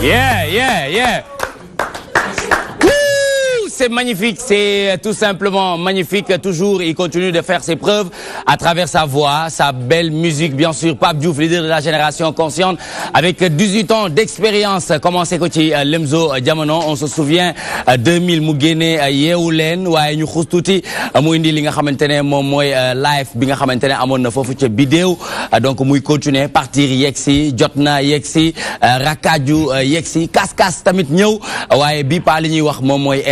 Yeah. C'est magnifique, c'est tout simplement magnifique. Toujours, il continue de faire ses preuves à travers sa voix, sa belle musique, bien sûr. Pape Diouf, leader de la génération consciente, avec 18 ans d'expérience. Commencé côté Lemzo Jamono, on se souvient 2000 mu génne Yeewu Leen waaye ñu xuus tuuti mu indi li nga xamantene moom mooy live bi nga xamantene amoon na foofu ca bidéo. Donc muy continuer partir yegsi jotna yegsi rakaju yegsi kas tamit ñëw waaye bi pa li ñuy wax moom mooy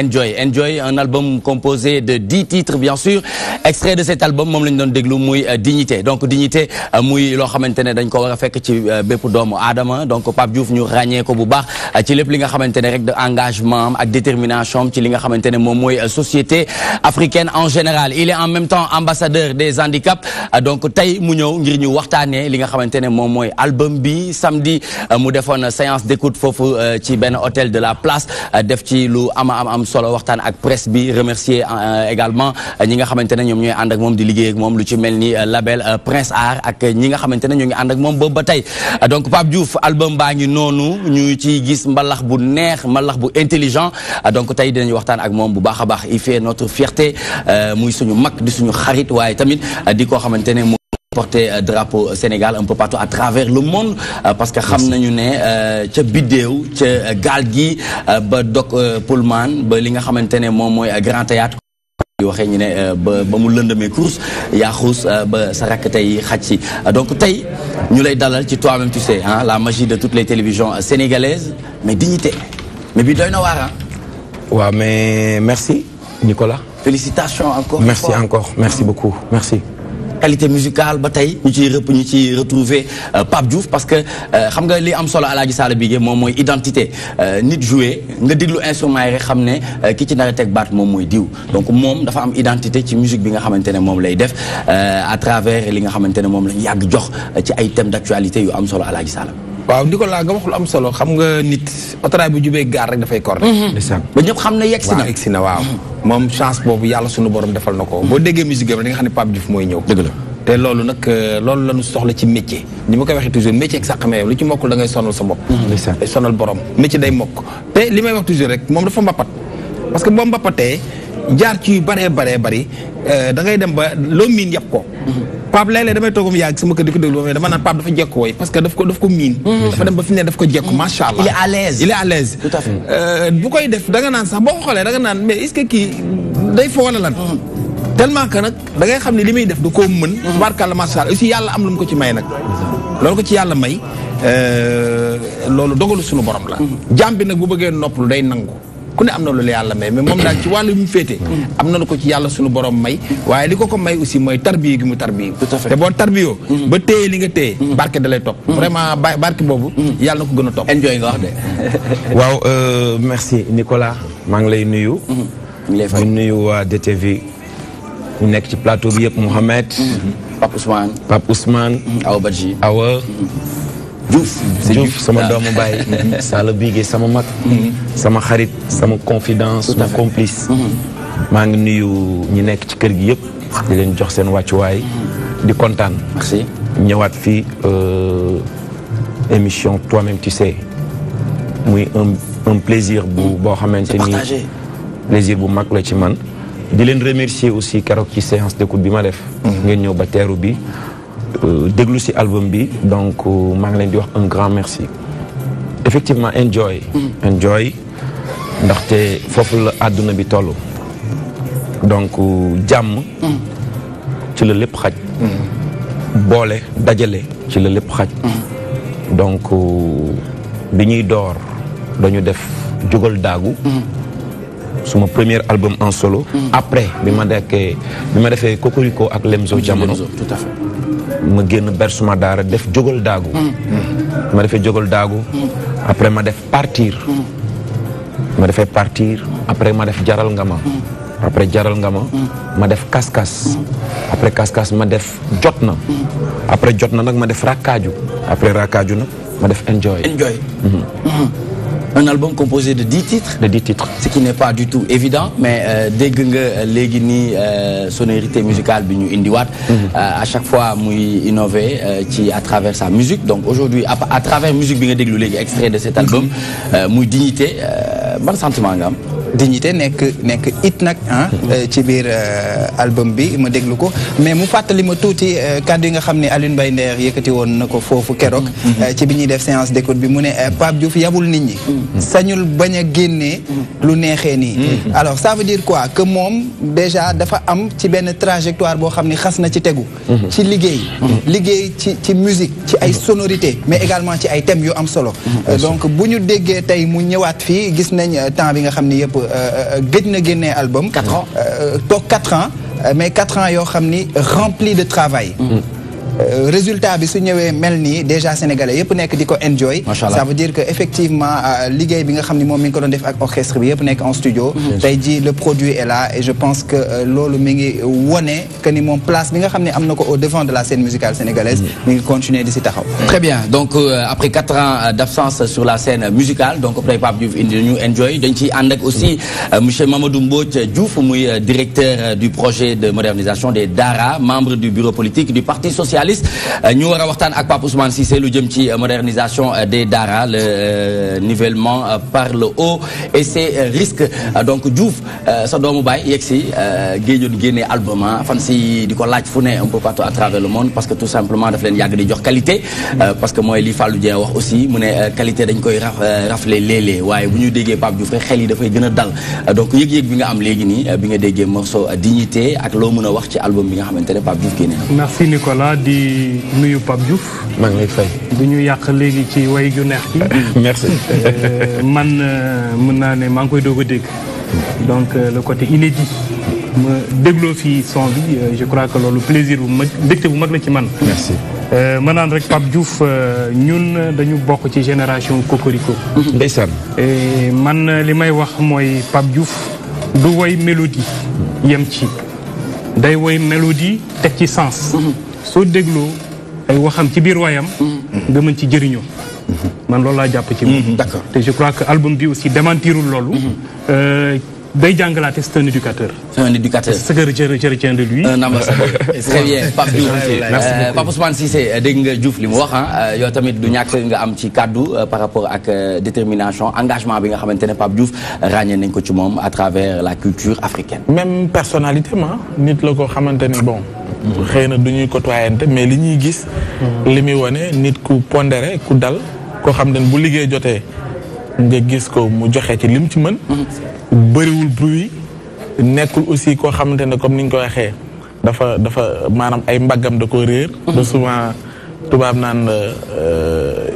Enjoy, un album composé de 10 titres bien sûr. Extrait de cet album moom lañ doon déglu muy Dignité. Donc Dignité muy loo xamantene dañ ko war a fekk ci bépp doomu aadama. Donc Pape Diouf ñu ràññee ko bu baax ci lépp li nga xamantene rek de engagement ak détermination ci li nga xamantene moom mooy société africaine en général. Il est en même temps ambassadeur des handicaps. Donc tey mu ñëw ngir ñu waxtaanee li nga xamantene moom mooy album bi. Samedi mu defoon séance d'écoute foofu ci benn hôtel de la Place def ci lu am solo waxtaan ak presse bi. Remercier également ñi nga xamantene ñoom ñooy ànd ak moom di liggéey ak moom lu ci mel ni label Prince Art ak ñi nga xamantene ñoo ngi ànd ak moom boobu ba tey. Donc Pape Diouf album baa ngi noonu ñu ci gis mbalax bu neex mbalax bu intelligent. Donc tey dinañu waxtaan ak moom bu baax a baax. Il fait notre fierté muy suñu mag di suñu xarit waaye tamit di koo xamantene mu porter drapeau Sénégal un peu partout à travers le monde parce que xam nañu ne ca biddéew ca gaal gi ba Doc Pullman ba li nga xamantene moom mooy Grand Théâtre di waxee ñu ne ba mu lëndamee course yaa xuus ba sa rakk tey xaj si. Donc tey ñu lay dalal ci toi-même tu sais la magie de toutes les télévisions sénégalaises mais Dignité mais bi doy na waar waaw mais merci Nicolas. Félicitations encore. Merci encore, merci beaucoup, merci. Qualité musicale ba tey ñu ci retrouver Pape Diouf parce que xam nga li am solo Alaaji Sall Bigué moom mooy identité nit joué nga déglu instrument yi rek xam ne ki ci nar a teg baat moom mooy diw. Donc moom dafa am identité ci musique bi nga xamante ne moom lay def à travers li nga xamante ne moom lañ yàgg jox ci ay thèmes d'actualité yu am solo Alaaji Sall. waaw Nicolas nga wax lu am solo xam nga nit autorail bu jubee gaar rek dafay corne. ba ñëpp xam ne yegsi na. waaw yegsi na waaw. moom chance boobu yàlla sunu borom defal na ko. boo déggee musique am di nga xam ne Pape Diouf mooy ñëw. dëgg la te loolu nag loolu la ñu soxla ci métier. ni ma koy waxee toujours métier ak sax xamee lu ci mokkul da ngay sonal sa bopp. day sonal borom métier day mokk. te li may wax toujours rek moom dafa mbappat parce que boo mbappatee jaar ci yu bari da ngay dem ba loo miin yàpp ko. Pape léeg-léeg damay toogum yàgg sama kër di ko déglu dama naan Pape dafa jekku woy parce que daf ko miin. dafa dem ba fi ne daf ko jekku macha allah. il est à l'aise tout à fait. bu koy def da nga naan sax boo ko xoolee da nga naan mais est-ce que kii day fo wala lan. tellement que nag da ngay xam ne li muy def da koo mën. tubaarkàlla macha allah aussi yàlla am lu mu ko ci may nag. loolu ko ci yàlla may loolu dogalu suñu borom la. jaam bi nag bu bëggee noppalu day nangu. ku ne am na lu la yàlla may mais moom daal ci wàllu mu féete am na ko ci yàlla suñu borom may waaye li ko may aussi mooy tarbiya gi mu tarbiya te boo tarbiyoo ba téye li nga téye barke da lay topp vraiment barke boobu yàlla na ko gën a topp. Enjoy nga wax de. waaw merci Nicolas maa ngi lay nuyu di nuyu waa DTV ñu nekk ci plateau bi yëpp Mouhamed Pape Ousmane Awa Badji Awa Diouf sama doomu baay Sall Bigué sama mag sama xarit sama confidence sama complice maa ngi nuyu ñi nekk ci kër gi yëpp di leen jox seen wàccuwaay di kontaan merci ñëwaat fii émission toi-même tu sais muy un plaisir boo xamante ni plaisir bu mag la ci man di leen remercier aussi keroog ci séance d'écoute bi ma def ngeen ñëw ba teeru bi déglu ci album bi donc maa ngi leen di wax un grand merci effectivement enjoy ndaxte foofu la àdduna bi toll donc jàmm ci la lépp xaj boole dajale ci la lépp xaj donc bi ñuy door dañu def jógal daagu suma premier album en solo après bi ma defee Cocorico ak Lemzo Jamono tout à fait ma génn ber suma daara def jógal daagu ma defee jógal daagu après ma def partir ma defee partir après ma def jaral nga ma après jaral nga ma def kaskas après kaskas ma def jot na après jot na nag ma def rakkaaju après rakkaaju nag ma def enjoy Un album composé de 10 titres. De 10 titres. Ce qui n'est pas du tout évident, mais dès que léegi nii sonorité musicale bi ñu indiwaat. À chaque fois muy innover à travers sa musique. Donc aujourd'hui à travers musique bi nga déglu léegi extrait de cet album muy Dignité ban sentiment nga am. Dignité nekk it nag ci biir album bi ma déglu ko mais mu fàttali ma tuuti kàddu yi nga xam ne Alioune Mbaye Nder yëkkati woon na ko foofu keroog ci bi ñuy def séance d'écoute bi mu ne Pape Diouf yabul nit ñi sañul bañ a génnee lu neexee nii alors ça veut dire quoi que moom déjà dafa am ci benn trajectoire boo xam ne xas na ci tegu ci liggéey ci musique ci ay sonorités mais également ci ay thèmes yu am solo donc bu ñu déggee tey mu ñëwaat fii gis nañ temps bi nga xam ne yëpp gëj na génnee album 4 ans toog 4 ans mais 4 ans yoo xam ni rempli de travail résultat bi su ñëwee mel nii déjà sénégalais yëpp nekk di ko enjoy ça veut dire que effectivement liggéey bi nga xam ni moom mi ngi ko doon def ak orchestre bi yëpp nekk en studio tey jii le produit est là et je pense que loolu mi ngi wone que ni moom place bi nga xam ne am na ko au devant de la scène musicale sénégalaise mi ngi continuer di si taxaw très bien donc après 4 ans d'absence sur la scène musicale donc après Pape Diouf indi ñu enjoy dañ ciy ànd ak aussi monsieur Mamadou Mbodj Diouf muy directeur du projet de modernisation des Daara membre du bureau politique du Parti socialiste ñu war a waxtaan ak Pape Ousmane Cissé lu jëm ci modernisation des Daara le nivellement par le haut et ses risques donc Diouf sa doomu baay yegg si géejoon génnee album fan si di ko laaj fu ne un peu partout à travers le monde parce que tout simplement daf leen yàgg di jox qualité parce que mooy li Fallou Dieng wax aussi mu ne qualité dañ koy rafle léeg-léeg waaye bu ñu déggee Pape Diouf rek xel yi dafay gën a dal donc yëg-yëg bi nga am léegi nii bi nga déggee morceau Dignité ak loo mën a wax ci album bi nga xamante ne Pape Diouf génne na. Merci Nicolas di nuyu Pape Diouf. maa ngi lay fay. du ñu yàq léegi ci way ju neex gi. merci. man mën naa ne maa ngi koy doog a dégg donc le côté inédit ma dégloo fii son bi je crois que loolu plaisir bu mag mbégte bu mag la ci man. merci. ma naan rek Pape Diouf ñun dañu bokk ci génération Cocorico. ndeysaan. man li may wax mooy Pape Diouf du woy mélodie yem ci day woy mélodie teg ci sens. soo dégloo ay waxam ci biir wayam nga mën ci jëriñoo man loolu laa jàpp ci moom d'accord te je crois que album bi aussi démentirul loolu day jàngalaate c'est un éducateur c'est un éducateur ce que je retiens de lui un ambassadeur très bien Pape Diouf Pape Ousmane Cissé dégg nga Diouf li mu wax yow tamit du ñàkk nga am ci kaddu par rapport ak détermination engagement bi nga xamante ne Pape Diouf ràññee nañ ko ci moom à travers la culture africaine même personnalité ma nit la ko xamante ni bon xëy na du ñuy côtoyante mais li ñuy gis li muy wane nit ku pondéré ku dal koo xam ne bu liggéey jotee nga gis ko mu joxe ci lim ci mën bëriwul bruit nekkul aussi koo xamante ne comme ni ñu ko waxee dafa maanaam ay mbaggam da ko réer de souvent tubaab naan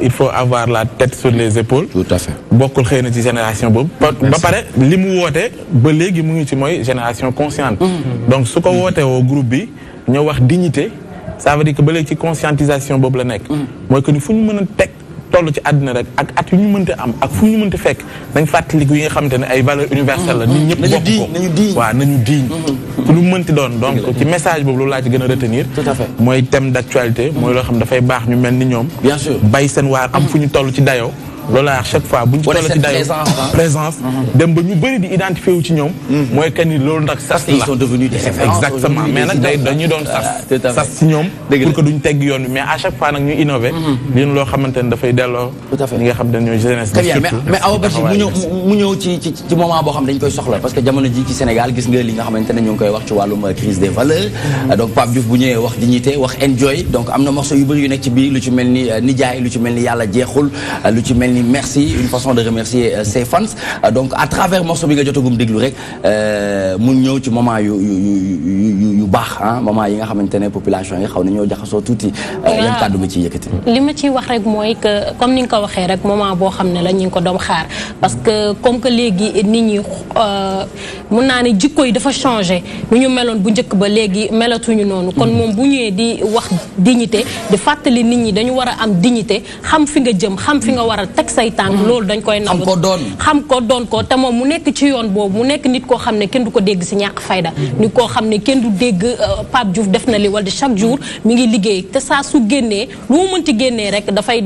il faut avoir la tête sur les épaules tout à fait bokkul xëy na ci génération boobu ba pare li mu woote ba léegi mu ngi ci mooy génération consciente donc su ko wootee woo groupe bi ñoo wax dignité ça veut dire que ba léegi ci conscientisation boobu la nekk mooy que ni fu ñu mën a teg toll ci àddina rek ak at yu ñu mënte am ak fu ñu mënte fekk nañ fàttaliku yi nga xamante ne ay valeurs universelles la nit ñëpp bokk ko waaw nañu diiñ ci lu mënti doon donc ci message boobu loolu laa ci gën a retenir tout à fait mooy thème d'actualité mooy loo xam dafay baax ñu mel ni ñoom bien sûr bay seen waar am fu ñu toll ci dayoo loolu à chaque fois bu ñu toll ci dayoo présence dem ba ñu bëri di identifié wu ci ñoom mooy que ni loolu nag sas la ils sont devenus des références exactement mais nag dañuy doon sas ci ñoom pour que duñ tegg yoon bi mais à chaque fois nag ñu innové lii loo xamante ne dafay delloo ñi nga xam ne ñooy jeunesse très bien mais Awa Bachir mu ñëw ci moment boo xam dañ koy soxla parce que jamono ji ci Sénégal gis nga li nga xamante ne ñu ngi koy wax ci wàllum crise des valeurs donc Pape Diouf bu ñëwee wax dignité wax enjoy donc am na morceau yu bëri yu nekk ci biir lu ci mel ni nijaay lu ci mel ni yàlla jeexul lu ci mel ni merci une façon de remercier ses fans donc à travers morceau bi nga jotagum déglu rek mu ñëw ci moment yu baax moment yi nga xamante ne population yi xaw na ñoo jaxasoo tuuti yan kàddu nga ciy yëkkati li ma ciy wax rek mooy que comme ni nga ko waxee rek moment boo xam ne la ñu ngi ko doon xaar parce que comme que léegi nit ñi mun naa ne jikko yi dafa changé nu ñu meloon bu njëkk ba léegi melatuñu noonu kon moom bu ñëwee di wax dignité di fàttali nit ñi dañu war a am dignité xam fi nga jëm xam fi nga war a teg teg say tànk loolu dañ koy nangu xam ko doon ko te moom mu nekk ci yoon boobu mu nekk nit koo xam ne kenn du ko dégg si ñàkk fayda nit koo xam ne kenn du dégg Pape Diouf def na li wala chaque jour mi ngi liggéey te saa su génnee lu mu mënti génnee rek dafay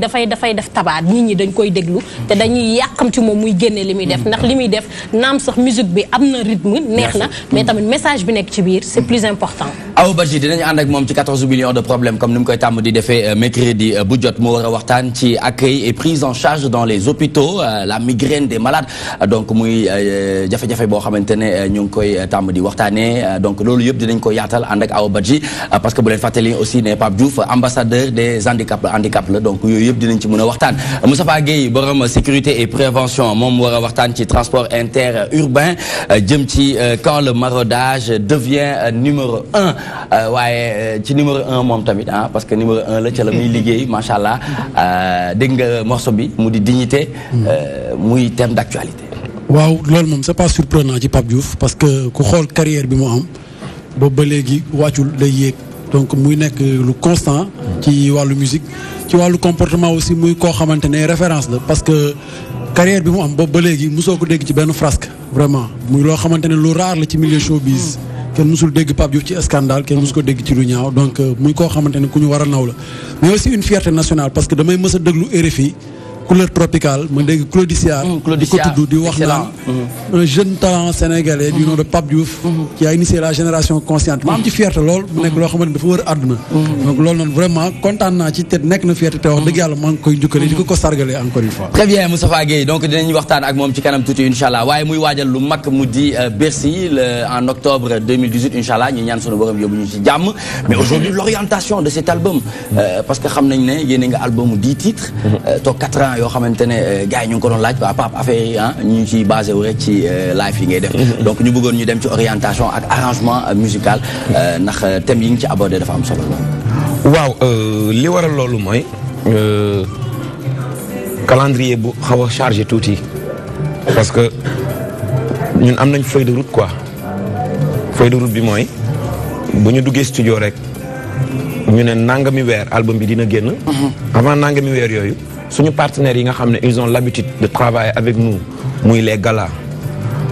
def tabaat nit ñi dañ koy déglu te dañuy yàqam ci moom muy génnee li muy def ndax li muy def naam sax musique bi am na rythme neex na mais tamit message bi nekk ci biir c'est plus important. Awa Badji dinañu ànd ak moom ci 14 millions de problèmes comme ni mu koy tàmm di defee mercredi bu jot mu war a waxtaan ci accueil et prise en charge dans les hôpitaux la migraine des malades donc muy jafe-jafe boo xamante ne ñu ngi koy tàmm di waxtaanee donc loolu yëpp dinañ ko yaatal ànd ak Awa Badji parce que bu leen fàttali aussi ne Pape Diouf ambassadeur des handicap la donc yooyu yëpp dinañ ci mën a waxtaan Moustapha Gueye borom sécurité et prévention moom war a waxtaan ci transport interurbain jëm ci quand le maraudage devient numéro 1 waaye ci numéro 1 moom tamit parce que numéro 1 la ca la muy liggéey macha allah dégg nga morceau bi mu di dignité muy thème d'actualité. waaw loolu moom c'est pas surprenant ci Pape Diouf parce que ku xool carrière bi mu am boobu ba léegi wàccul day yéeg donc muy nekk lu constant ci wàllu musique ci wàllu comportement aussi muy koo xamante ne référence la parce que carrière bi mu am boobu ba léegi mosoo ko dégg ci benn frasque vraiment muy loo xamante ne lu rare la ci milieu showbiz kenn musul dégg Pape Diouf ci scandale kenn musu ko dégg ci lu ñaaw donc muy koo xamante ne ku ñu war a naw la mais aussi une fierté nationale parce que damay mës a déglu RFI couleur tropicale ma dégg Claudiciar di ko tudd di wax naan un jeune talent sénégalais du nom de Pape Diouf qui a initié la génération consciente ma am ci fierté lool mu nekk loo xamante ne dafa wër àdduna donc loolu noonu vraiment kontaan naa ci te nekk na fierté te wax dëgg yàlla maa ngi koy njukkale di ko sargale encore une fois. Très bien Moustapha Gueye donc dinañ waxtaan ak moom ci kanam tuuti incha allah waaye muy waajal lu mag mu di Bercy en octobre 2018 incha allah ñu ñaan sunu borom yóbbu ñu ci jàmm mais aujourd'hui l'orientation de cet album parce que xam nañ ne yéen nga album 10 titres toog 4 ans yoo xamante ne gars yi ñu ngi ko doon laaj waa Pape affaire yi ñu ngi ciy basé wu rek ci live yi ngay def donc ñu bëggoon ñu dem ci orientation ak arrangement musical ndax thème yi ngi ci abordé dafa am solo lool. waaw li waral loolu mooy calendrier bu xaw a chargé tuuti parce que ñun am nañ feuille de route quoi feuille de route bi mooy bu ñu duggee studio rek ñu ne nangami weer album bi dina génn. avant nangami weer yooyu suñu partenaires yi nga xam ne ils ont l'habitude de travailler avec nous muy les galas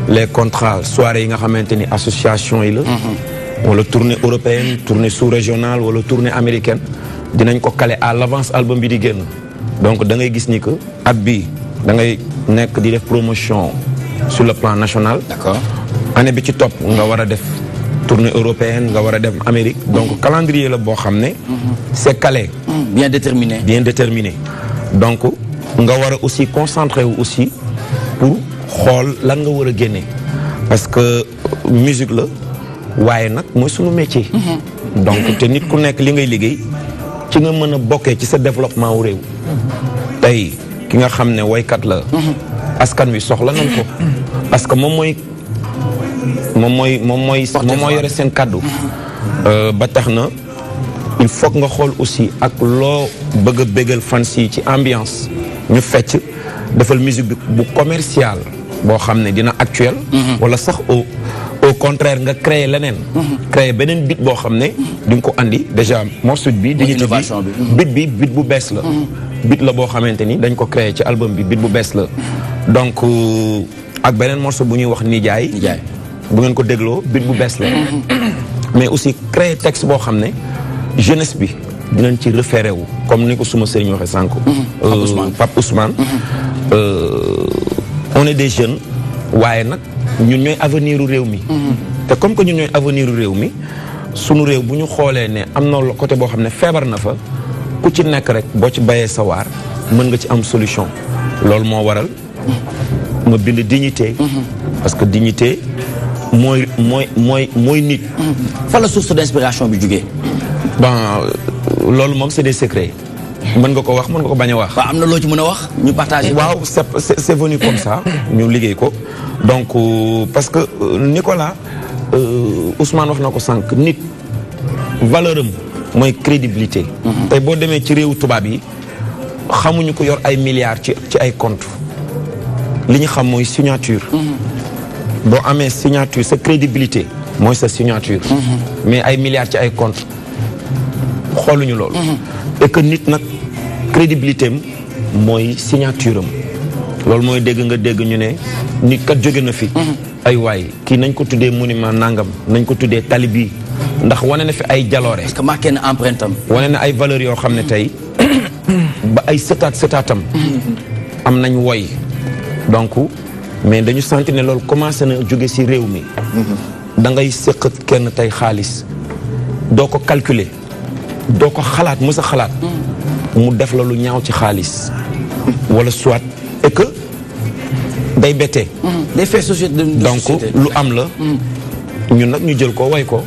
les contrats soirées yi nga xamante ni association yi la. wala tournée européenne tournée sous-régionale wala tournée américaine dinañ ko caler à l'avance album bi di génn donc da ngay gis ni que at bii da ngay nekk di def promotion sur le plan national. D'accord. année bi ci topp nga war a def tournée européenne nga war a dem Amérique donc calendrier la boo xam ne. c'est calé. bien déterminé. bien déterminé donc nga war a aussi concentré wu aussi pour xool lan nga war a génne parce que musique la. waaye nag mooy sunu métier. donc te nit ku nekk li ngay liggéey ci nga mën a bokkee ci sa développement wu réew. tey ki nga xam ne woykat la. askan wi soxla nañ ko. parce que moom mooy yore seen kàddu. ba tax na il faut nga xool aussi ak loo bëgg a bégal fans yi ci ambiance ñu fecc defal musique bi bu commercial boo xam ne dina actuel. wala sax au contraire nga créer leneen. créer beneen beat boo xam ne di nga ko andi déjà morceau bi innovation bi beat bu bees la. beat la boo xamante ni dañ ko créer ci album bi beat bu bees la donc ak beneen morceau bu ñuy wax Nijaay bu ngeen ko dégloo beat bu bees la. mais aussi créer texte boo xam ne jeunesse bi dinañ ci référé wu comme ni ko suma sëriñ waxee sànq. Pape Ousmane. on est des jeunes waaye nag. ñun ñooy avenir u réew mi. te comme que ñun ñooy avenir u réew mi sunu réew bu ñu xoolee ne am na côté boo xam ne feebar na fa ku ci nekk rek boo ci bayee sa waar mën nga ci am solution. loolu moo waral ma bind dignité. parce que dignité mooy nit. fa la source d'inspiration bi jugee. loolu moom c'est des secrets. mën nga ko wax mën nga ko bañ a wax. waaw am na loo ci mën a wax ñu partager. waaw c'est venu comme ça ñu liggéey ko donc parce que Nicolas Ousmane wax na ko sànq nit valeur am mooy crédibilité. tey boo demee ci réewu tubaab yi xamuñu ko yor ay milliards ci ay compte li ñu xam mooy signature. boo amee signature sa crédibilité mooy sa signature. mais ay milliards ci ay compte xooluñu loolu. et que nit nag crédibilité am mooy signature am. loolu mooy dégg nga dégg ñu ne nit kat jóge na fi ay waay kii nañ ko tuddee monument nangam nañ ko tuddee tali bi ndax wane na fi ay jaloore parce que marqué na empreinte am wane na ay valeurs yoo xam ne tey ba ay sëtaatam am nañ woy donc mais dañu sentir ne loolu commencé na jóge ci réew mi da ngay sëqat kenn tey xaalis doo ko calculer doo ko xalaat mës a xalaat mu def la lu ñaaw ci xaalis wala soit et que day bettee day fait société donc lu am la ñun nag ñu jël ko way ko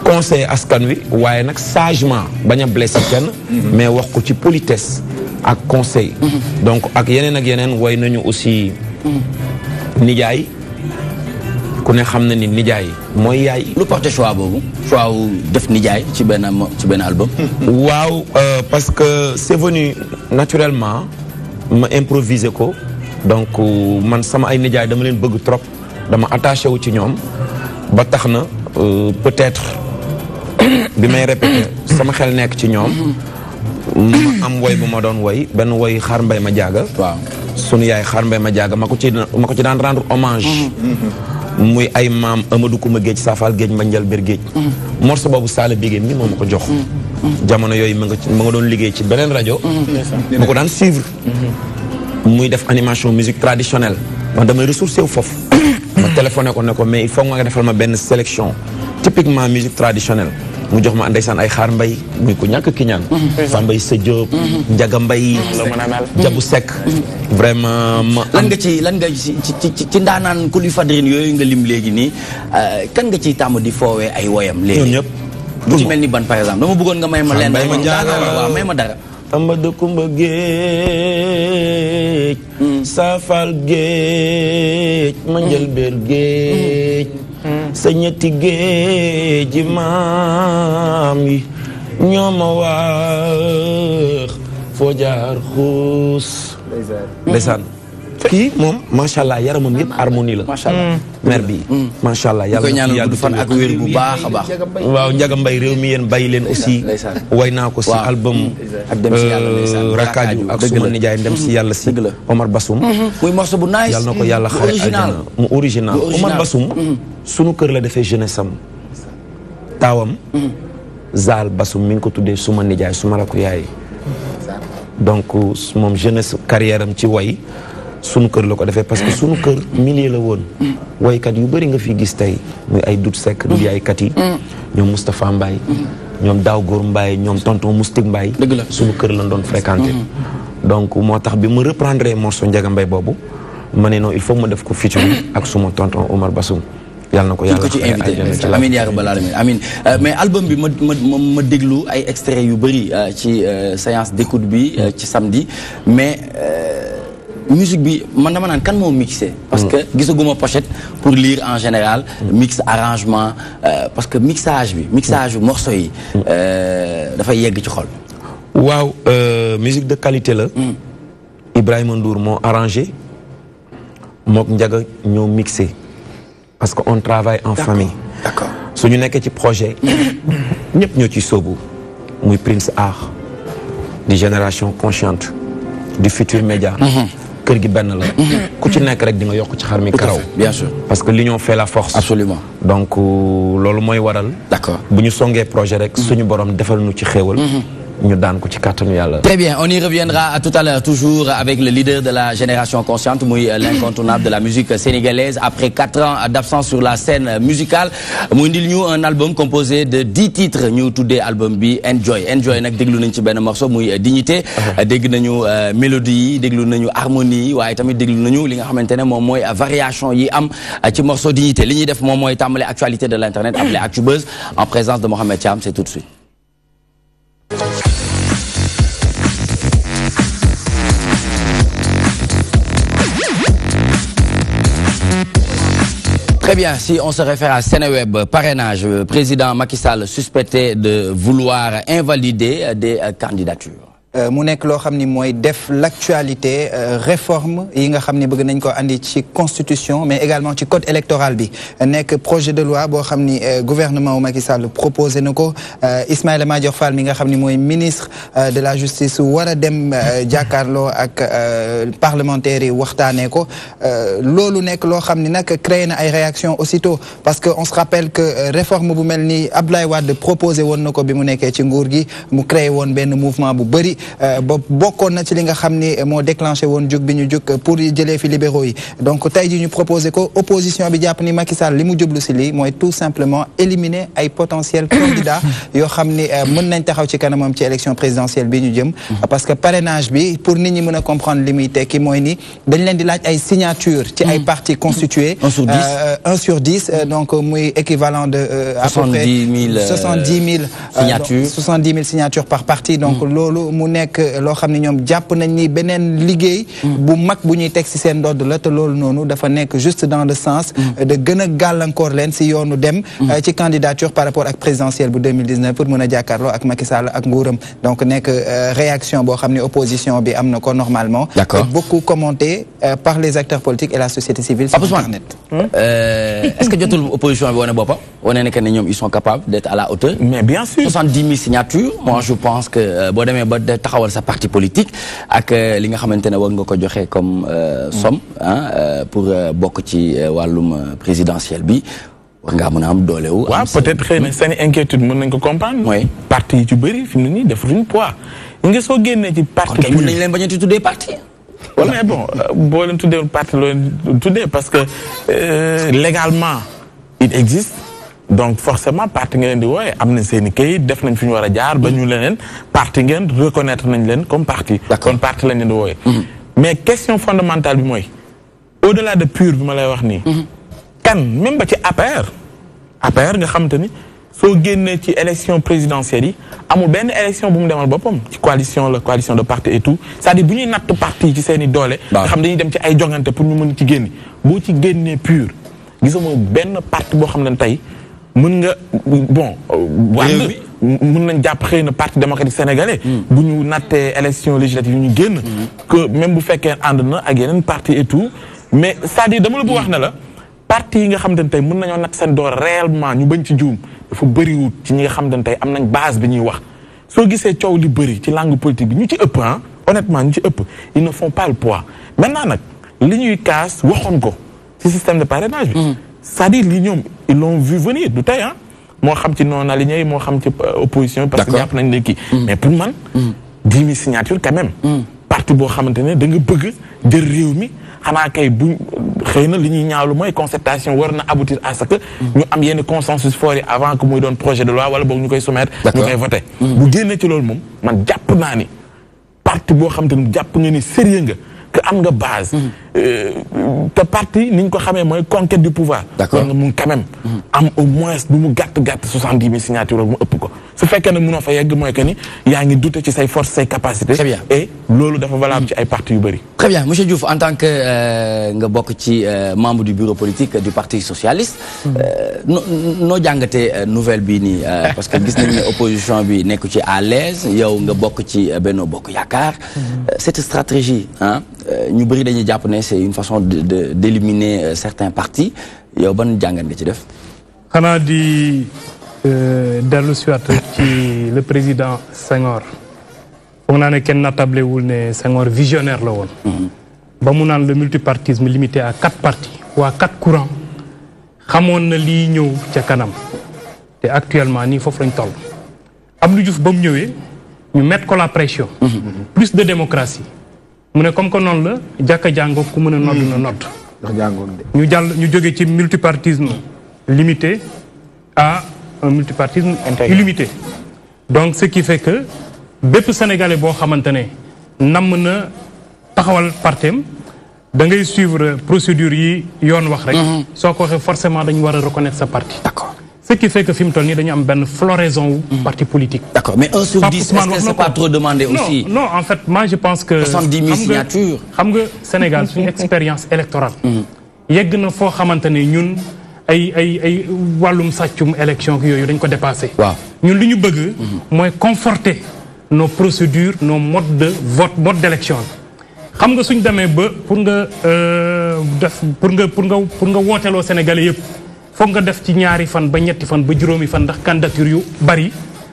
conseiller askan wi waaye nag sagement bañ a blessé kenn mais wax ko ci politesse ak conseil donc ak yeneen way nañu aussi nijaay ku ne xam na ni nijaay mooy yaay lu porté choix boobu choix wu def nijaay ci benn album waaw parce que c'est venu naturellement ma improviser ko donc man sama ay nijaay dama leen bëgg trop dama attaché wu ci ñoom ba tax na peut-être bi may répété sama xel nekk ci ñoom ma am woy bu ma doon woy benn woy xaar mbay ma jaaga waaw sunu yaay xaar mbay ma jaaga ma ko ci daan rendre hommage muy ay maam Amadou Kouma géej Safal géej Mbanjal Ber géej morceau boobu Sala Bigué mi moo ma ko jox jamono yooyu ma nga doon liggéey ci beneen rajo ma ko daan suivre muy def animation musique traditionnelle man damay ressourcé wu foofu ma téléphoné ko ne ko mais il faut nga defal ma benn sélection typiquement musique traditionnelle mu jox ma ndeysaan ay xaar mbay muy ko ñàkk ki ñaan Sambay sa Diop Njaga Mbay Jabu Sekk vraiment lan nga ci ci ndaanaan ku li fadrin yooyu nga lim léegi nii kan nga ciy tàmm di foowee ay woyam léegi ñoom ñëpp bu ci mel ni ban par exemple dama bëggoon nga may ma leen waaw may ma dara amba de kumba géej Safal géej Manjal Ber géej sa ñetti géej ji maam yi ñoo ma wax foo jaar xuus ndeysaan kii moom macha allah yaramam yëpp harmonie la macha allah mère bi macha allah yàlla yàlla fan ak wér bu baax a baax waaw Njaga Mbay réew mi yéen bàyyi leen aussi way naa ko si album Rakkaaju ak suma nijaay ndem si yàlla si Omar Bassoum muy morceau bu nice yàlla na ko yàlla xare aljana mu original Omar Bassoum sunu kër la defee jeunesse am taawam Zal Bassoum mi ngi ko tuddee suma nijaay suma rakku yaay donc moom jeunesse carrière am ci way sunu kër la ko defee parce que sunu kër milieu la woon waykat yu bëri nga fi gis tey muy ay Dut Seck du yaaykat yi ñoom Moustapha Mbaye ñoom Daaw Góor Mbaye ñoom tonton Moustique Mbaye sunu kër lañ doon fréquenté donc moo tax bi ma reprendre morceau Njaga Mbay boobu ma ne non il faut ma def ko featuring ak suma tonton Omar Bassoum yàlla na ko yàlla ci invité amiin yaa rabbal aalamiin amiin mais album bi ma déglu ay extraits yu bëri ci séance d'écoute bi ci samedi mais musique bi man dama naan kan moo mixé parce que gisaguma pochette pour lire en général mix arrangement parce que mixage morceau yi dafay yegg ci xol waaw musique de qualité la Ibrahima Ndour moo arrangé mook Njaga ñoo mixé parce que on travaille en famille d'accord su ñu nekkee ci projet ñëpp ñoo ciy sóobu muy Prince Art di Génération Consciente du Futur Média kër gi benn la ku ci nekk rek di nga yokk ci xar mi karaw bien sûr parce que l'union fait la force absolument donc loolu mooy waral d'accord bu ñu songee projet rek suñu borom defal nu ci xéewal ñu daan ko ci kàttanu yàlla. Très bien, on y reviendra tout à l'heure toujours avec le leader de la Génération Consciente, muy l'incontournable de la musique sénégalaise après 4 ans d'absence sur la scène musicale. Mu indil ñu un album composé de 10 titres ñu tuddee album bi Enjoy nag déglu nañ ci benn morceau muy Dignité dégg nañu mélodie yi déglu nañu harmonie yi waaye tamit déglu nañu li nga xamante ne moom mooy variation yi am ci morceau Dignité li ñuy def moom mooy tàmbale actualité de l'internet appelé Actubuzz en présence de Mohamed Thiam, c'est tout de suite. Très bien, si on se réfère à Seneweb, parrainage, président Macky Sall suspecté de vouloir invalider des candidatures. mu nekk loo xam ni mooy def l'actualité réforme yi nga xam ni bëgg nañ ko andi ci constitution mais également ci code électoral bi nekk projet de loi boo xam ni gouvernement Macky Sall proposé na ko Ismaïla Madior Fall mi nga xam ni mooy ministre de la justice war a dem jàkkaarloo ak parlementaires yi waxtaanee ko loolu nekk loo xam ni nag créé na ay réactions aussitôt parce que on se rappelle que réforme bu mel ni Abdoulaye Wade proposé woon na ko bi mu nekkee ci nguur gi mu créé woon benn mouvement bu bëri ba bokkoon na ci li nga xam ni moo déclenché woon jug bi ñu jug pour jëlee fi libéraux yi donc tey ji ñu proposé ko opposition bi jàpp ni Macky Sall li mu jublu si lii mooy tout simplement éliminer ay potentiels candidats yoo xam ni mën nañ taxaw ci kanamam ci élection présidentielle bi ñu jëm parce que parrainage bi pour nit ñi mën a comprendre li muy tekki mooy ni dañ leen di laaj ay signature ci ay partis constitués 1 sur 10 donc muy équivalent de à peu près 70 000 signatures par parti donc loolu mu nekk loo xam ne ñoom jàpp nañ ni beneen liggéey bu mag bu ñuy teg ci seen ndodd la te loolu noonu dafa nekk juste dans le sens de gën a gàllankoor leen ci yoonu dem ci candidature par rapport ak présidentielle bu 2019 pour mën a jàkkaarloo ak Macky Sall ak nguuram donc nekk réaction boo xam ne opposition bi am na ko normalement beaucoup commenté par les acteurs politiques et la société civile sur internet est-ce que jotul opposition bi wane boppam wane ne que ñoom ils sont capables d'être à la hauteur mais bien sûr 70 000 signatures moi je pense que boo demee ba taxawal sa parti politique ak li nga xamante ne war nga ko joxe comme somme pour bokk ci wàllum présidentiel bi war ngaa mën a am doolewu. waaw peut-être xëy na seen inquiétude mën nañ ko comprendre. oui parti yi ci bëri fi mu ne nii defuñu poids. nga soo génnee ci parti. kon mën nañ leen bañ a tuddee parti. voilà mais bon boo leen tuddee parti loo leen tuddee parce que légalement il existe. donc forcément parti ngeen di wooye am na seen i kayit def nañ fi ñu war a jaar ba ñu leneen parti ngeen reconnaître nañ leen comme parti kon parti lañ leen di wooye mais question fondamentale bi mooy au-delà de pur bi ma lay wax nii kan même ba ci APR nga xamante ni soo génnee ci élection présidentielle yi amul benn élection bu mu demal boppam ci coalition de parti et tout c'est-à-dire bu ñuy natt parti yi ci seen i doole nga xam dañuy dem ci ay jongante pour ñu mën ci génn boo ci génnee pur gisuma benn parti boo xam ne tey mën nga bon wàll mën nañ jàpp xëy na parti démocratique sénégalais bu ñu nattee élection législative yi ñu génn que même bu fekkee ànd na ak yeneen parti et tout mais c'est-à-dire dama la bu wax ne la parti yi nga xam ne tey mën nañoo natt seen door réellement ñu bañ ci juum dafa bëriwut ci ñi nga xam ne tey am nañ base bi ñuy wax soo gisee coow li bëri ci langue politique bi ñu ci ëpp honnêtement ñu ci ëpp ils ne font pas le poids maintenant nag li ñuy kaas waxoon ko ci système de parrainage bi c'est-à-dire li ñoom ils l'ont vu venir du tey moo xam ci non aligné yi moo xam ci opposition parce que jàpp nañ ne kii mais pour man 10 000 signatures quand même parti boo xamante ne da nga bëgg jël réew mi xanaa kay bu xëy na li ñuy ñaawlu mooy concertation war na aboutir à ce que ñu am yenn consensus fort yi avant que muy doon projet de loi wala boog ñu koy soumettre ñu koy voter bu génnee ci loolu moom man jàpp naa ni parti boo xamante ne jàpp nga ni sérieux nga que am nga base te parti ni ñu ko xamee mooy conquête du pouvoir war nga mun quand même am au moins bu mu gàtt 70 000 signatures mu ëpp ko su fekkee ne mënoo fa yegg mooy que ni yaa ngi douter ci say force say capacités et loolu dafa valable ci ay partis yu bëri très bien monsieur Diouf en tant que nga bokk ci membre du bureau politique du parti socialiste noo jàngatee nouvelle bii nii parce que gis nañ ne opposition bi nekk ci à l'aise yow nga bokk ci Benno Bokk Yaakaar cette stratégie ñu bëri dañuy jàpp ne c'est une façon d'éliminer certains partis yow ban jàngat nga ci def xanaa di dellu si waat ci le président Senghor foog naa ne kenn nattablewul ne Senghor visionnaire la woon ba mu naan le multipartisme limité à 4 partis waa 4 courants xamoon na lii ñëw ca kanam te actuellement nii foofu lañ toll Abdou Diouf ba mu ñëwee ñu mettre ko la pression plus de démocratie mu ne comme que noonu la jàkka jàngoo ku mën a nodd na nodd ñu jóge ci multipartisme limité à un multipartisme illimité donc ce qui fait que bépp sénégalais boo xamante ne namm na taxawal partem da ngay suivre procédure yi yoon wax rek soo ko waxee forcément dañu war a reconnaître sa parti d'accord ce qui fait que fi mu toll nii dañu am benn floraison wu parti politique d'accord mais 1 sur 10 est-ce que c'est pas trop demandé aussi non en fait moi je pense que 70 000 signatures xam nga Sénégal suñu expérience électorale yegg na foo xamante ne ñun ay wàllum sàccum élection yooyu dañ ko dépassé waaw ñun li ñu bëgg mooy conforter nos procédures nos modes de vote mode d'élection xam nga suñ demee ba pour nga def pour nga wooteloo Sénégalais yëpp foog nga def ci ñaari fan ba ñetti fan ba juróomi fan ndax candidature yu bari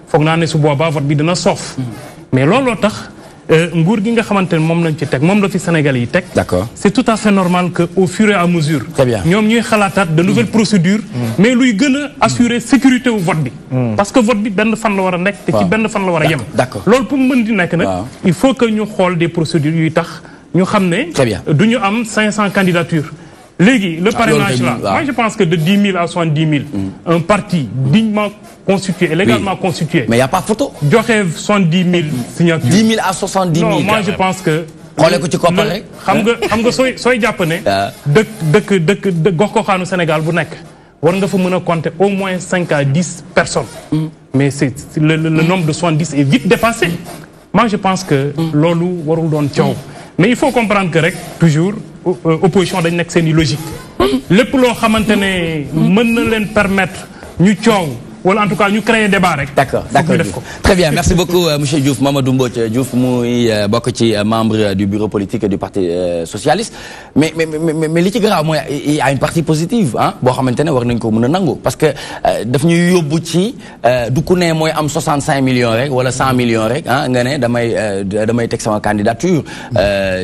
foog naa ne su boobaa vote bi dina soof mais looloo tax nguur gi nga xamante ne moom lañ ci teg moom la fi Sénégalais yi teg. D'accord. C'est tout à fait normal que au fur et à mesure. Très bien. ñoom ñuy xalaataat de nouvelles procédures. mais luy gën a assurer sécurité wu vote bi. parce que vote bi benn fan la war a nekk. te ci benn fan la war a yem. D'accord. loolu pour mën di nekk nag. il faut que ñu xool des procédures yuy tax ñu xam ne. Très bien. du ñu am 500 candidatures. léegi le parrainage là moi je pense que de 10 000 à 70 000. un parti dignement constitué et légalement constitué. mais y a pas photo. joxe 70 000 signatures. 10 000 à 70 000. non moi je pense que. xoolee ko ci koppar rek. xam nga sooy jàpp ne. dëkk gox-goxaanu Sénégal bu nekk. war nga fa mën a compter au moins 5 à 10 personnes. mais c'est le nombre de 70 est vite dépassé. moi je pense que. loolu warul doon coow. mais il faut comprendre que rek toujours opposition dañ nekk seen i logique. lépp loo xamante ne mën na leen permettre ñu coow. wala en tout cas ñu créer débat rek. D'accord. Très bien, merci beaucoup monsieur Diouf, Mamadou Mbodj Diouf muy bokk ci membre du bureau politique du parti socialiste mais li ci garaaw mooy il y a une partie positive ah boo xamante ne war nañ ko mën a nangu parce que daf ñuy yóbbu ci du ku ne mooy am 65 millions rek wala 100 millions rek ah nga ne damay teg sama candidature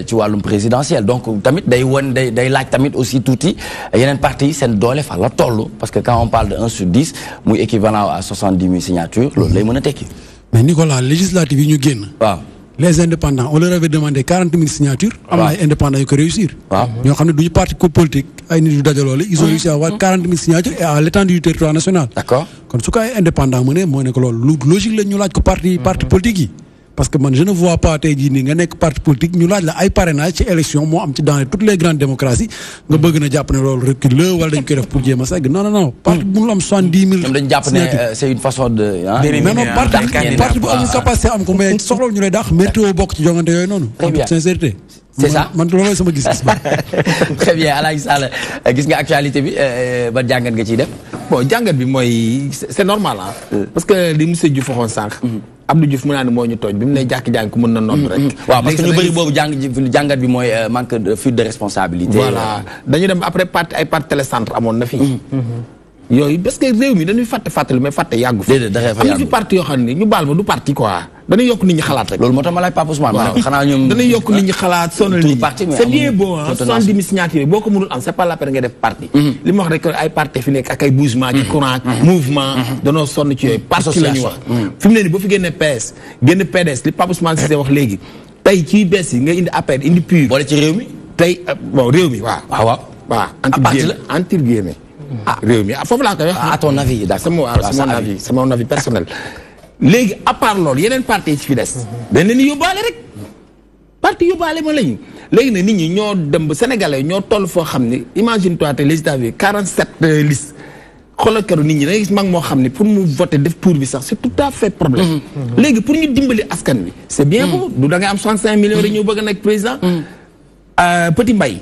ci wàllum présidentiel donc tamit day laaj tamit aussi tuuti yeneen parti seen doole fa la toll parce que quand on parle de 1 sur 10 muy équivalent à 70 000 signatures loolu lay mën a tekki. mais Nicolas législative yi ñu génn. waaw les indépendants on leur avait demandé 40 000 signatures. am na ay indépendants yu ko réussir. waaw ñoo xam ne du ñu parti politique ay nit yu dajaloo la ils ont réussi à avoir 40 000 signatures et à l'étendue du territoire national. D'accord. kon su ko ay indépendants mënee moo nekk loolu lu logique la ñu laaj ko parti politique yi. parce que man je ne vois pas tey jii nii nga nekk parti politique ñu laaj la ay parrainage ci élection moo am ci dans toutes les grandes démocraties nga bëgg na jàpp ne loolu recul la wala dañ koy def pour jéem a segg non parti bu mu am 70 000. ñoom dañu jàpp ne c'est une façon de. mais non parti bu amul capacité am ko mais soxla ñu lay dàq météo bokk ci jongante yooyu noonu. Très bien en toute sincérité. C'est ça man loolu sama gis-gis. Très bien Alaaji Sall gis nga actualité bi ba jàngat nga ciy def. bon jàngat bi mooy c'est normal ah. parce que li monsieur Diouf waxoon sànq. Abdou Diouf mu naa ne moo ñu tooñ bi mu ne jàkki-jàng ko mën na noonu rek. waaw parce que ñu bëri boobu jàngat bi mooy manque de fuite de responsabilité. voilà dañu dem après ay parti télécentre amoon na fi. yooyu parce que réew mi dañuy fàttali mais fàtte yàggu fi. déedéet dafa yàggu am na fi parti yoo xam ne ñu baal ma du parti quoi. dañuy yokk nit ñi xalaat rek. loolu moo tax ma laaj Pape Ousmane. waaw xanaa ñoom dañuy yokk nit ñi xalaat sonal nit ñi. c'est bien beau ah 70 000 signatures boo ko mënul am c'est pas la peine nga def parti. li ma wax rek ay parti fi nekk ak ay bougement ci courant mouvement. danoo sonn ci yooyu parti la ñuy wax. fi mu ne nii boo fi génnee PS génn PDS li Pape Ousmane Cissé wax léegi tey ci bees yi nga indi APR indi PUR. boole ci réew mi. tey bon réew mi waaw. waaw entre guillemets réew mi foofu laa koy wax. à ton avis d'accord c'est mon avis personnel. léegi à part loolu yeneen parti yi ci fi des. dañ leen di yóbbaale rek. parti yóbbaale ma lañu. léegi nag nit ñi ñoo dem ba Sénégalais ñoo toll foo xam ne imagine toi te législative 47 listes. xoolal keroog nit ñi da ngay gis mag moo xam ne pour mu voter def tour bi sax c'est tout à fait problème. léegi pour ñu dimbali askan wi. c'est bien beau du da ngay am 65 millions rek ñëw bëgg a nekk président. Petit Mbaye.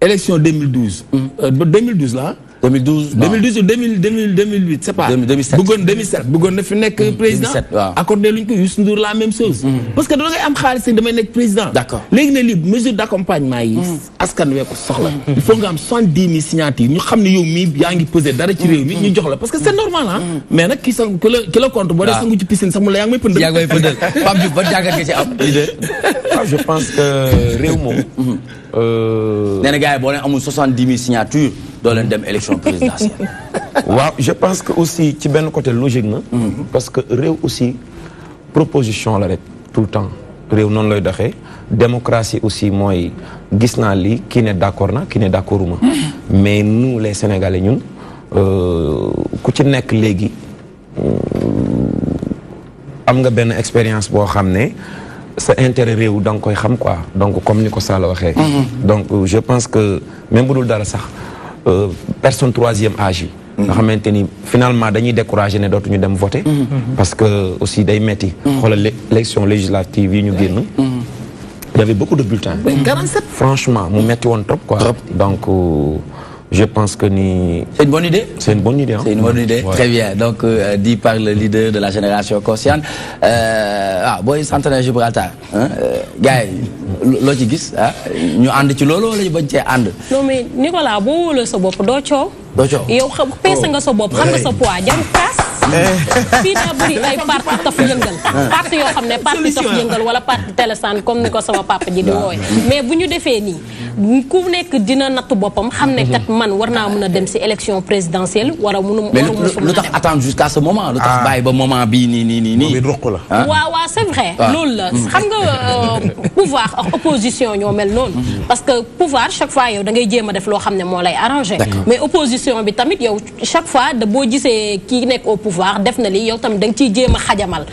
élection 2012. 2012 la 2012 ou 2008 c'est pas. 2007 bëggoon na fi nekk président. 2007 waaw. accordé luñ ko Youssou Ndour la même chose. parce que da ngay am xaalis yi damay nekk président. D'accord. léegi ne lii mesure d'accompagnement yi. askan wee ko soxla. il faut nga am 70 000 signatures ñu xam ne yow mii yaa ngi peser dara ci réew mi ñu jox la parce que c'est normal ah. mais nag ki la compte boo dee sangu ci piscine sax mu la yaa ngi may pëndal. yaa ngi may pëndal Pape Diouf ba jàngat nga ci am leader. je pense que réew moom. nee na gars yi boo leen amul 70 000 signatures doo leen dem élection présidentielle. waaw je pense que aussi ci benn côté logique na. parce que réew aussi proposition la rek tout le temps réew noonu lay doxee. démocratie aussi mooy gis naa lii kii ne d'accord na kii ne d'accorduma. mais nous les Sénégalais ñun ku ci nekk léegi am nga benn expérience boo xam ne sa intérêt réew da nga koy xam quoi donc comme ni ko Sall waxee. donc je pense que même bu dul dara sax personne troisième âge yi. nga xamante ni finalement dañuy décourager ne dootuñu dem voter. parce que aussi day metti. xoolal élection législative yi ñu génn. il y avait beaucoup de bulletins. 47. franchement mu metti woon trop quoi. donc je pense que c'est une bonne idée. C'est une bonne idée. C'est une bonne idée. Ouais. Très bien. Donc dit par le leader de la génération consciente. Boy centenaire Gibraltar. Gars loo ci gis ñu ànd ci loolu wala ñu bañ cee ànd. non mais Nicolas boo wóoloo sa bopp doo coow. yow xam peese nga sa bopp xam nga sa poids jarul paas. fii daa bëri ay parti taf yëngal. parti yoo xam ne parti taf yëngal wala parti télésan comme ni ko sama papa ji di wooye mais bu ñu defee nii ku nekk dina natt boppam xam ne kat man war naa mën a dem si élection présidentielle war a mun a. mais lu tax attendre jusqu'à ce moment. lu tax bàyyi ba moment bii nii. waaw c'est vrai. loolu la xam nga pouvoir ak opposition ñoo mel noonu. parce que pouvoir chaque fois yow da ngay jéem a def loo xam ne moo lay arrangé. mais opposition bi tamit yow chaque fois da boo gisee kii nekk au pouvoir def na li yow tamit da nga ciy jéem a xajamal.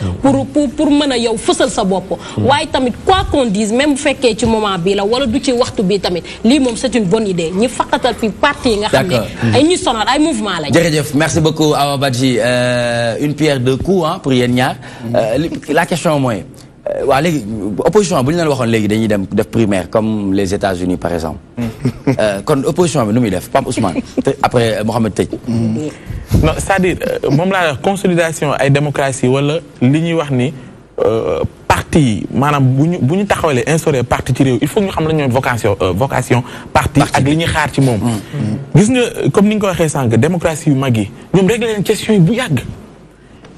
pour mën a yow fësal sa bopp. waaye tamit quoi qu'on dise même bu fekkee ci moment bii la wala du ci waxtu bi tamit lii moom c'est une bonne idée ñi faqatal fi parti yi nga xam ne ay ñuy sonal ay mouvement lañ. jërëjëf merci beaucoup Awa Badji une pierre deux coups pour yéen ñaar la question mooy waa léegi opposition bu ñu leen waxoon léegi dañuy dem def primaire comme les États-Unis par exemple kon opposition bi nu muy def Pape Ousmane après Mohamed Tej. non c'est-à-dire moom laa wax consolidation ay démocratie wala li ñuy wax ni parti maanaam bu ñu taxawalee instauré parti ci réew il faut ñu xam la ñooy vocation parti ak li ñuy xaar ci moom. gis nga comme ni nga ko waxee sànq démocratie yu mag yi ñoom réglé leen question yi bu yàgg.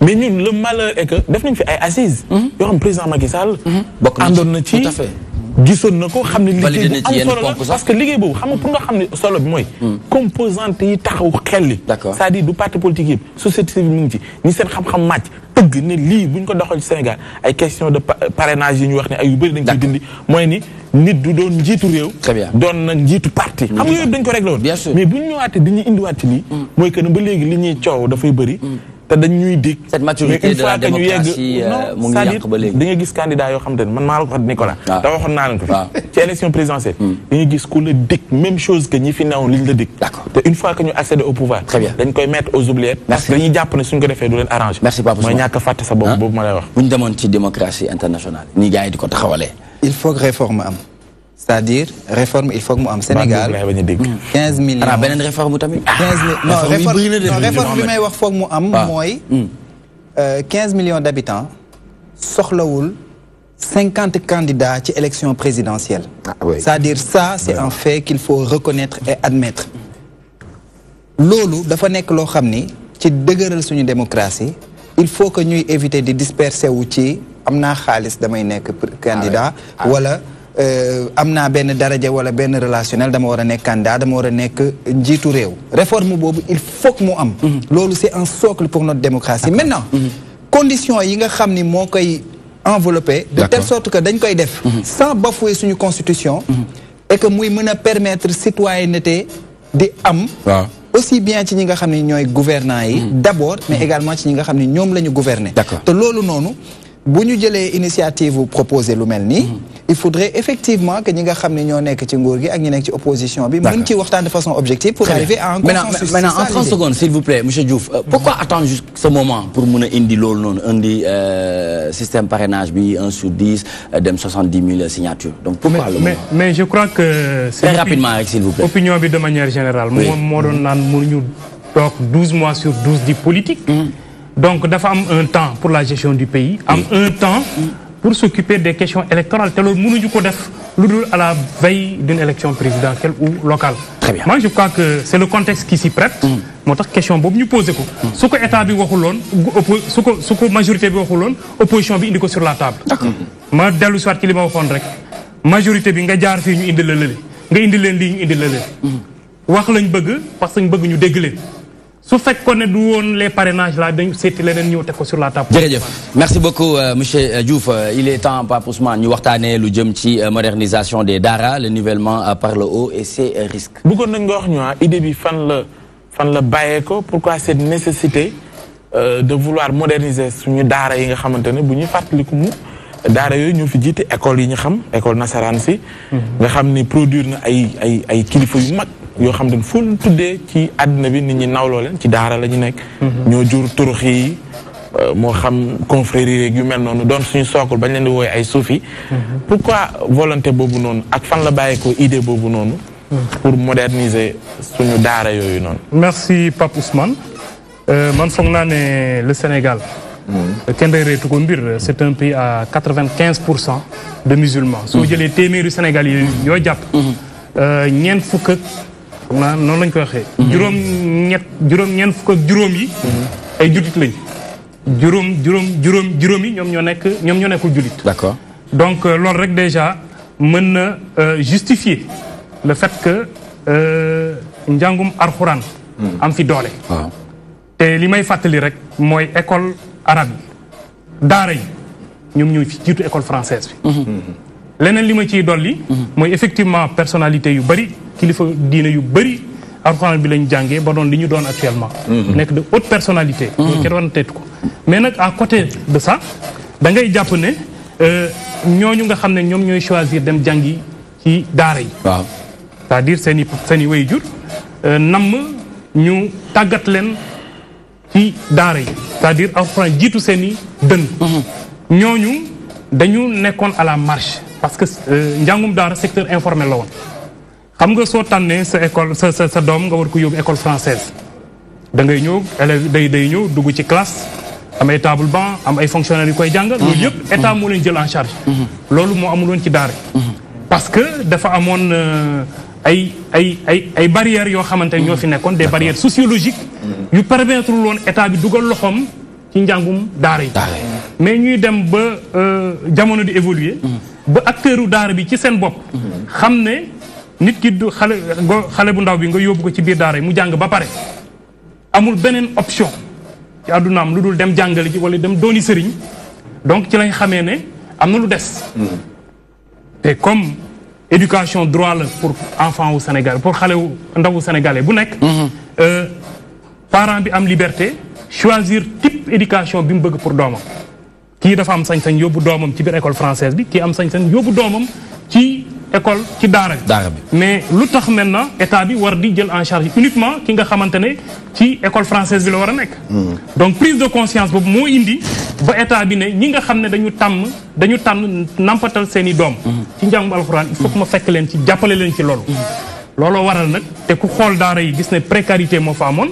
mais ñun le malheur est que def nañ fi ay assises. yoo xam président Macky Sall. àndoon na ci gisoon na ko xam ne liggéey bu am solo la parce que liggéey boobu xam nga pour nga xam ne solo bi mooy. composante yi taxaw xel li. c'est-à-dire du parti politique yëpp société civile mu ngi ci ñi seen xam-xam màcc tëgg ne lii bu ñu ko doxal ci Sénégal ay question de parrainage yi ñu wax ne ay yu bëri dañ koy dindi mooy ni nit du doon njiitu réew. doon na njiitu parti. xam nga yooyu dañ ko réglé woon. mais bu ñu ñëwaatee dañuy indiwaat ci lii. mooy que ne ba léegi li ñuy coow dafay bëri. te dañ ñuy dig. cette maturité de la démocratie mu ngi yàq ba léegi. da nga gis candidat yoo xam te ne man maa la ko wax Nicolas. da waxoon naa leen ko fi. ci élection présidentielle. da nga gis ku la dig même chose que ñi fi newoon li ñu la dig. te une fois que ñu accéder au pouvoir. très bien dañ koy mettre aux oubliettes. parce que dañuy jàpp ne suñ ko defee du leen arrangé. merci Pape Ousmane mooy ñàkk a fàtte sa bopp boobu ma lay wax. bu ñu demoon ci démocratie internationale ni gars yi di ko taxawalee. il faut que réforme am. c'est-à-dire réforme il faut que mu am Sénégal 15 millions. xanaa beneen réforme tamit. 15 réforme bi may wax foog mu am mooy. 15 millions d'habitants soxlawul 50 candidats ci élection présidentielle. c'est-à-dire ça c'est un fait qu'il faut reconnaître et admettre. loolu dafa nekk loo xam ni ci dëgëral suñu démocratie il faut que ñuy éviter di disperser wu ci am naa xaalis damay nekk candidat wala. am naa benn daraja wala benn relationnel dama war a nekk candidat dama war a nekk njiitu réew réforme boobu il faut que mu am loolu c'est un socle pour notre démocratie maintenant conditions yi nga xam ni moo koy enveloppé de telle sorte que dañ koy def sans bafouer suñu constitution et que muy mën a permettre citoyenneté di am aussi bien ci ñi nga xam ne ñooy gouvernants yi d'abord mais également ci ñi nga xam ne ñoom la ñu gouverner te loolu noonu bu ñu jëlee initiative proposé lu mel nii il faudrait effectivement que ñi nga xam ne ñoo nekk ci nguur gi ak ñi nekk ci opposition bi mën ci waxtaan de façon objective pour arriver à un consensus. Maintenant en 30 secondes s'il vous plaît monsieur Diouf pourquoi attendre jusqu'à ce moment pour mën a indi loolu noonu indi système parrainage bi 1 sur 10 dem 70 000 signatures donc pourquoi le moment mais je crois que très rapidement rek s'il vous plaît opinion bi de manière générale moom moo doon naan mënuñu toog 12 mois sur 12 di politique donc dafa am un temps pour la gestion du pays am un temps pour s'occuper des questions électorales te loolu mënuñu ko def lu dul à la veille d'une élection présidentielle ou locale. Très bien. Moi je crois que c'est le contexte qui s'y prête. moo tax question boobu ñu posé ko. su ko état bi waxuloon su ko majorité bi waxuloon opposition bi indi ko sur la table. D'accord. ma dellu soit ci li ma waxoon rek majorité bi nga jaar fii ñu indi la lële nga indi leen lii ñu indi la lële. wax lañ bëgg parce que ñu bëgg ñu dégg leen. su fekkoon ne du woon les parrainages là dañu seeti leneen ñëw teg ko sur la table. jërëjëf merci beaucoup monsieur Diouf il est temps Pape Ousmane ñu waxtaanee lu jëm ci modernisation des daara le nivellement par le haut et ses risques. bëggoon nañ nga wax ñu idée bi fan la bàyyee ko pourquoi cette nécessité de vouloir moderniser suñu daara yi nga xamante ne bu ñuy fàttaliku mu daara yooyu ñoo fi jiite école yi ñu xam école nasaraan si. nga xam ni produire na ay kilifa yu mag. yoo xam ne fu tuddee ci àddina bi nit ñi nawloo leen ci daara la ñu nekk. ñoo jur turux yi moo xam confrérie yu mel noonu doon suñu sookul bañ leen di wooye ay suufi. pourquoi volonté boobu noonu ak fan la bàyyeekoo idée boobu noonu pour moderniser suñu daara yooyu noonu. merci Pape Ousmane man foog naa ne le Sénégal kenn reetu ko mbir c'est un pays à 95% de musulmans soo jëlee téeméeri Sénégal yi yoo jàpp ñeent fukk ak foog naa noonu lañ koy waxee ñeent fukk ak juróom yi ay jullit lañ juróom yi ñoom ñoo nekkul jullit. D'accord. donc loolu rek déjà mën na justifier le fait que njàngum alxuraan am fi doole. waaw te li may fàttali rek mooy école arabe yi daara yi ñoom ñooy fi jiitu école française bi. leneen li ma ciy dolli. mooy effectivement personnalité yu bëri kilifa diine yu bëri alxuraan bi lañ jàngee ba doon li ñu doon actuellement. nekk de haute personnalité. loolu kenn war na teetu ko mais nag à côté de ça da ngay jàpp ne ñooñu nga xam ne ñoom ñooy choisir dem jàngi ci daara yi. waaw c'est-à-dire seen i waajur namm ñu tàggat leen ci daara yi c'est-à-dire alxuraan jiitu seen i dënn. ñooñu dañu nekkoon à la marge parce que njàngum daara secteur informel la woon. xam nga soo tànnee sa école sa doom nga war ko yóbbu école française da ngay ñëw élève day ñëw dugg ci classe am ay table banc am ay fonctionnaires yu koy jàngal. loolu yëpp état moo leen jël en charge. loolu moo amul woon ci daara parce que dafa amoon ay barrières yoo xamante ne ñoo fi nekkoon des barrières sociologiques yu permettre woon état bi dugal loxoom ci njàngum daara yi. mais ñuy dem ba jamono di évoluer ba acteuru daara bi ci seen bopp xam ne nit ki du xale bu ndaw bi nga yóbbu ko ci biir daara yi mu jàng ba pare amul beneen option ci àddunaam lu dul dem jàngale ji wala dem dooni sëriñ donc ci lañ xamee ne am na lu des. te comme éducation droit la pour enfant wu Sénégal pour xale wu ndawu sénégalais bu nekk. parent bi am liberté choisir type éducation bi mu bëgg pour doomam. kii dafa am sañ-sañ yóbbu doomam ci biir école française bi kii am sañ-sañ yóbbu doomam ci école ci daara bi. mais lu tax maintenant état bi war di jël en charge uniquement ki nga xamante ne ci école française bi la war a nekk. donc prise de conscience boobu moo indi ba état bi ne ñi nga xam ne dañu tànn nampatal seen i doom. ci njàngum alxuraan il faut que ma fekk leen ci jàppale leen ci loolu. looloo waral nag te ku xool daara yi gis ne précarité moo fa amoon.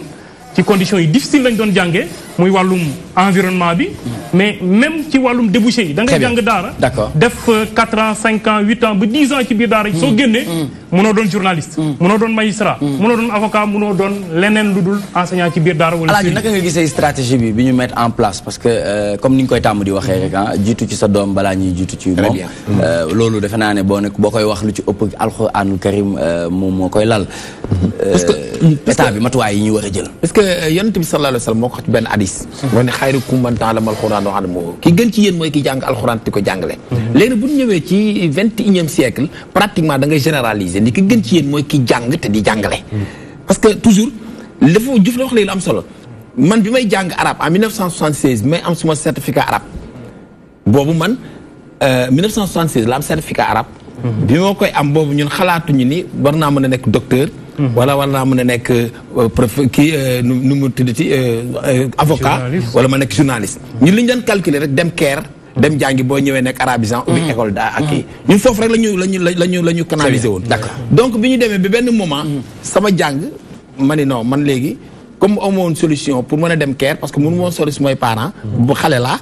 ci conditions yi difficile lañ doon jàngee muy wàllum environnement bi mais même ci wàllum débouché yi da ngay jàng daara def 4 ans 5 ans 8 ans ba 10 ans ci biir daara yi soo génnee mënoo doon journaliste mënoo doon magistrat mënoo doon avocat mënoo doon leneen lu dul enseignant ci biir daara wala Alaaji naka nga gisee stratégie bi ñu mettre en place parce que comme ni ñu koy tàmm di waxee rek jiitu ci sa doom balaa ñuy jiitu ci moom loolu defe naa ne boo koy wax lu ci ëpp alxuraanul karim moom moo koy lal parce que état bi matuwaay yi ñu war a jël yonent bi sallallahu alayhi wa sallam moo ko wax ci benn hadis moo ne xayrukum man ta'allama alxuraan wa 'allamahu ki gën ci yéen mooy ki jàng alxuraan ti ko jàngale léegi bu ñu ñëwee ci 21e siècle pratiquement da ngay généraliser ni ki gën ci yéen mooy ki jàng te di jàngale parce que toujours dafa juf la wax léegi lu am solo man bi may jàng arabe en 1976 may am suma certificat arabe boobu man 1976 la am certificat arabe bi moo koy am boobu ñun xalaatuñu ni war naa mën a nekk docteur wala war naa mën a nekk nu mu tuddati avocat wala ma nekk journaliste ñun li ñu doon calculer rek dem Caire dem jàngi boo ñëwee nekk arabisant ubbi école da ak kii ñun foofu rek la ñu canaliser woon d'accord donc bi ñu demee ba benn moment sama jàng ma ni non man léegi comme amoon solution pour mën a dem Caire parce que mënu moon sori sumay parents bu xale laa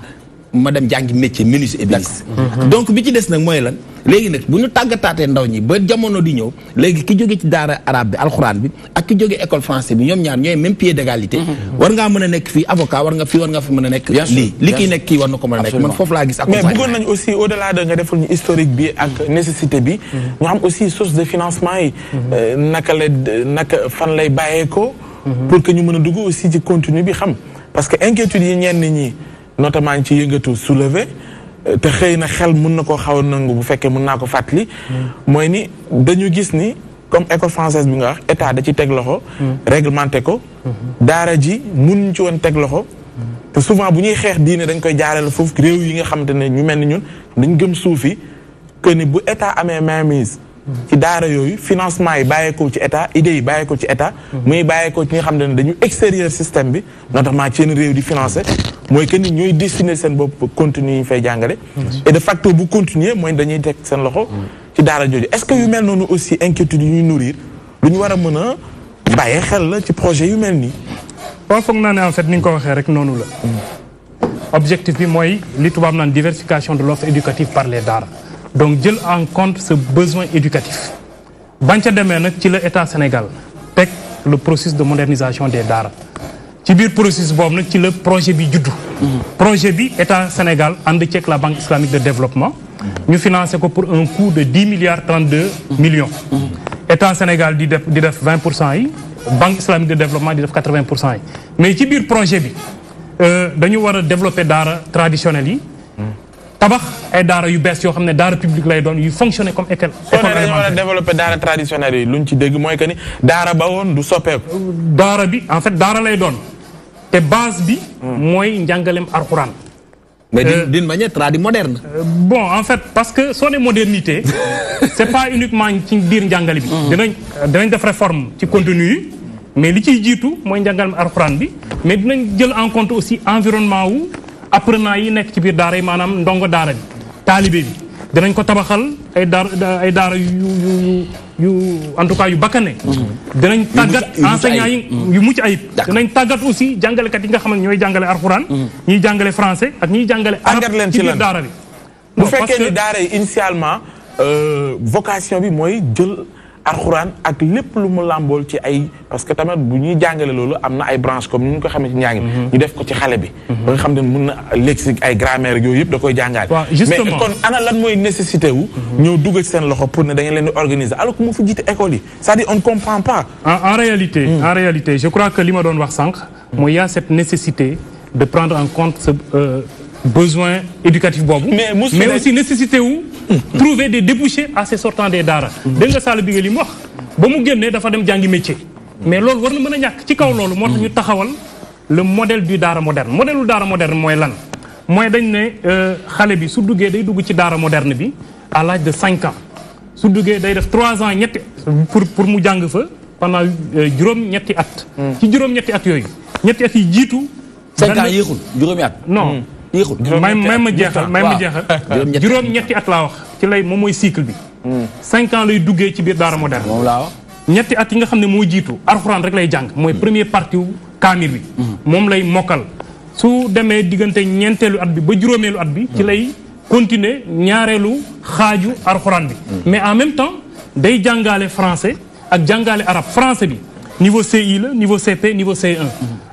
ma dem jàngi métier menuisier ébéniste donc bi ci des nag mooy lan léegi nag bu ñu tàggataatee ndaw ñi ba jamono di ñëw léegi ki jóge ci daara arabe bi alxuraan bi ak ki jóge école français bi ñoom ñaar ñooy même pied d'égalité war ngaa mën a nekk fii avocat war nga fi mën a nekk li kii nekk kii war na ko mën a nekk man foofu laa gis mais bëggoon nañu aussi au delà de nga defal ñu historique bi ak nécessité bi ñu xam aussi source de financement yi naka fan lay bàyyeekoo pour que ñu mën a dugg aussi ci contenu bi xam parce que inquiétude yi ñenn ñi notamment ci yëngatu soulevé te xëy na xel mun na koo xaw a nangu bu fekkee mun naa ko fàttali mooy ni dañu gis ni comme école française bi nga wax état da ci teg loxo réglementé ko daara ji mun ci woon teg loxo te souvent bu ñuy xeex diine dañ koy jaarale foofu réew yi nga xamante ne ñu mel ni ñun dañ gëm suufi que ni bu état amee mainmise ci daara yooyu financement yi bàyyeekoo ci état idées yi bàyyeekoo ci état muy bàyyeekoo ci ñi nga xam ne dañu extérieur système bi notamment ci yenn réew di financé mooy que ni ñooy destiné seen bopp continue yi ñu fay jàngale et de facto bu continuer mooy dañuy teg seen loxo ci daara jooju est-ce que yu mel noonu aussi inquiétude yu ñuy nourrir lu ñu war a mën a bàyyee xel la ci projet yu mel nii. waaw foog naa ne en fait ni nga ko waxee rek noonu la. objectif bi mooy li tubaab naan diversification de l'offre éducative par les daara donc jël en compte ce besoin éducatif bañ ca demee nag ci la état Sénégal teg le processus de modernisation des daara ci biir processus boobu nag ci la projet bi juddu. projet bi état Sénégal ànd ceeg la banque islamique de développement. ñu financé ko pour un coût de 10 milliards 32 millions. état Sénégal di def 20% yi banque islamique de développement di def 80% yi mais ci biir projet bi dañu war a développer daara traditionnels yi. tabax ay daara yu bees yoo xam ne daara publique lay doon yu fonctionner comme école élémentaire. dañu war a développer daara traditionnels yi luñ ci dégg mooy que ni daara ba woon du soppeeku. daara bi en fait daara lay doon te base bi. mooy njàngaleem alxuraan. mais d'une manière tradie moderne. Bon en fait parce que soo ne modernité c'est pas uniquement ci biir njàngale bi. dinañ def réforme ci contenu yi mais li ciy jiitu mooy njàngaleem alxuraan bi mais dinañ jël en compte aussi environnement wu. apprenant yi nekk ci biir daara yi maanaam ndongo daara bi taalibe bi dinañ ko tabaxal ay daara yu en tout cas yu bakkane dinañ tàggat enseignants yi yu mucc ayib dinañ tàggat aussi jàngalekat yi nga xam ne ñooy jàngale alxuraan ñiy jàngale français ak ñiy jàngale arab ci biir daara bi bu fekkee ni daara yi initialement vocation bi mooy jël alxuraan ak lépp lu mu làmbool ci ay parce que tamit bu ñuy jàngale loolu am na ay branche comme ni ñu ko xamee ci njàng ñu def ko ci xale bi ba nga xam ne mun na lexique ay grammaire yooyu yëpp da koy jàngaale mais kon ana lan mooy nécessité wu ñëw dugg ci seen loxo pour ne da ngeen leen di organiser alors que mu fa jiite école yi c'est-à-dire on ne comprend pas en réalité je crois que li ma doon wax sànq mooy y a cette nécessité de prendre en compte ce besoin éducatif boobu mais aussi nécessité wu trouver des débouchés à ces sortants des daara dégg nga Sall bi nga li mu wax ba mu génnee dafa dem jàngi métier mais loolu war na mën a ñàkk ci kaw loolu moo tax ñu taxawal le modèle du daara moderne modèle du daara moderne mooy lan mooy dañ ne xale bi su duggee day dugg ci daara moderne bi à l'âge de 5 ans su duggee day def 3 ans ñetti pour mu jàng fa pendant juróom-ñetti at ci juróom-ñetti at yooyu ñetti at yi jiitu 5 ans yéexul juróomi at non may ma jeexal juróom-ñetti at laa wax ci lay moom mooy cycle bi 5 ans lay duggee ci biir daara moderne moom laa wax ñetti at yi nga xam ne moo jiitu alxuraan rek lay jàng mooy première partie wu kaamir bi moom lay mokkal su demee diggante ñeenteelu at bi ba juróomeelu at bi ci lay continuer ñaareelu xaaju alxuraan bi mais en même temps day jàngaale français ak jàngaale arabe français bi niveau CI la niveau CP niveau C1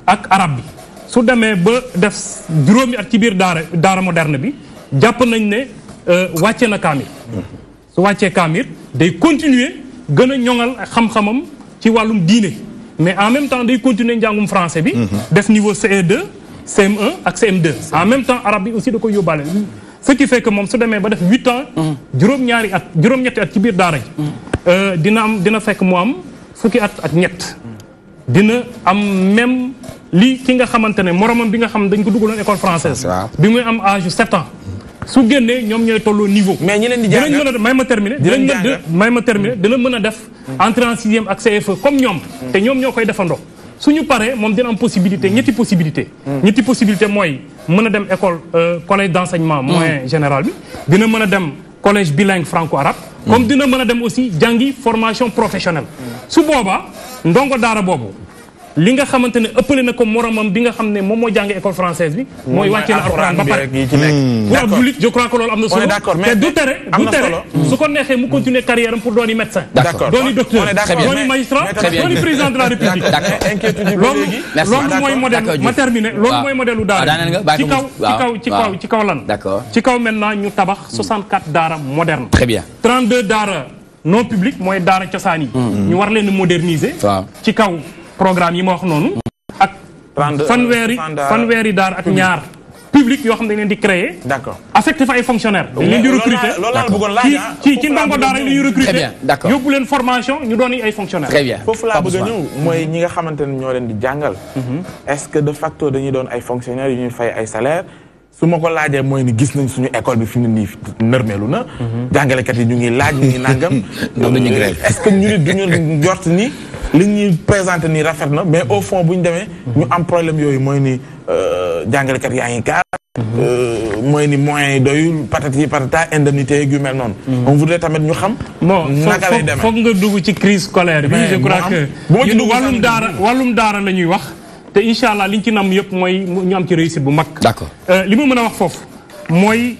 ak arabe bi su demee ba def juróomi at ci biir daara moderne bi jàpp nañ ne wàcce na kaamir su wàccee kaamir day continuer gën a ñoŋal xam-xamam ci wàllum diine mais en même temps day continuer njàngum français bi def niveau CE2 CM1 ak CM2 en même temps arabe bi aussi da koy yóbbaale ce qui fait que moom su demee ba def 8 ans juróom-ñetti at ci biir daara ji dina fekk mu am fukki at ak ñett dina am même li ki nga xamante ne moromam bi nga xam dañ ko dugaloon école française bi muy am âge 7 ans su génnee ñoom ñooy tolloo niveau mais ñi leen di jàngal dinañ mën a may ma terminer dina mën a def entrée en sixième ak CFE comme ñoom te ñoom ñoo koy defandoo suñu paree moom dina am possibilité ñetti possibilité mooy mën a dem école collège d'enseignement moyen général bi dina mën a dem collège bilingue franco-arabe comme dina mën a dem aussi jàngi formation professionnelle su boobaa ndongo daara boobu li nga xamante ne ëppale na ko moromam bi nga xam ne moom moo jàng école française bi mooy wàcce na alxuraan ba pare pour ab jullit je crois que loolu am na solo te du tere su ko neexee mu continuer carrière am pour dooni médecin dooni docteur dooni magistrat dooni président de la république loolu mooy modèle ma terminé loolu mooy modèle u daara ci kaw lan ci kaw maintenant ñu tabax 64 daara moderne très bien 32 daara non public mooy daara cosaan yi ñu war leen moderniser ci kaw programme yi ma wax noonu ak fanweeri daara ak ñaar public yoo xam ne dañ leen di créer affecté fa ay fonctionnaires dañ leen di recruter ci ndongo daara yi la ñuy recruter yóbbu leen formation ñu doon ay fonctionnaires foofu laa bëgg a ñëw mooy ñi nga xamante ne ñoo leen di jàngal est-ce que de facto dañuy doon ay fonctionnaires yu ñuy fay ay salaire su ma ko laajee mooy ni gis nañ suñu école bi fi mu ne nii nërmeelu na jàngalekat yi ñu ngi laaj ñu ngi nangam est-ce que ñu nit duñu jort ni li ñuy présenté nii rafet na mais au fond bu ñu demee ñu am problème yooyu mooy ni jàngalekat yaa ngi gaar mooy ni moyens yi doyul patati patata indemnité yu mel noonu. on voudrait tamit ñu xam. naka lay demee foog nga dugg ci crise scolaire bi. je crois que wàllum daara la ñuy wax. te incha allah liñ ci nam yëpp mooy ñu am ci réussite bu mag. d'accord li ma mën a wax foofu mooy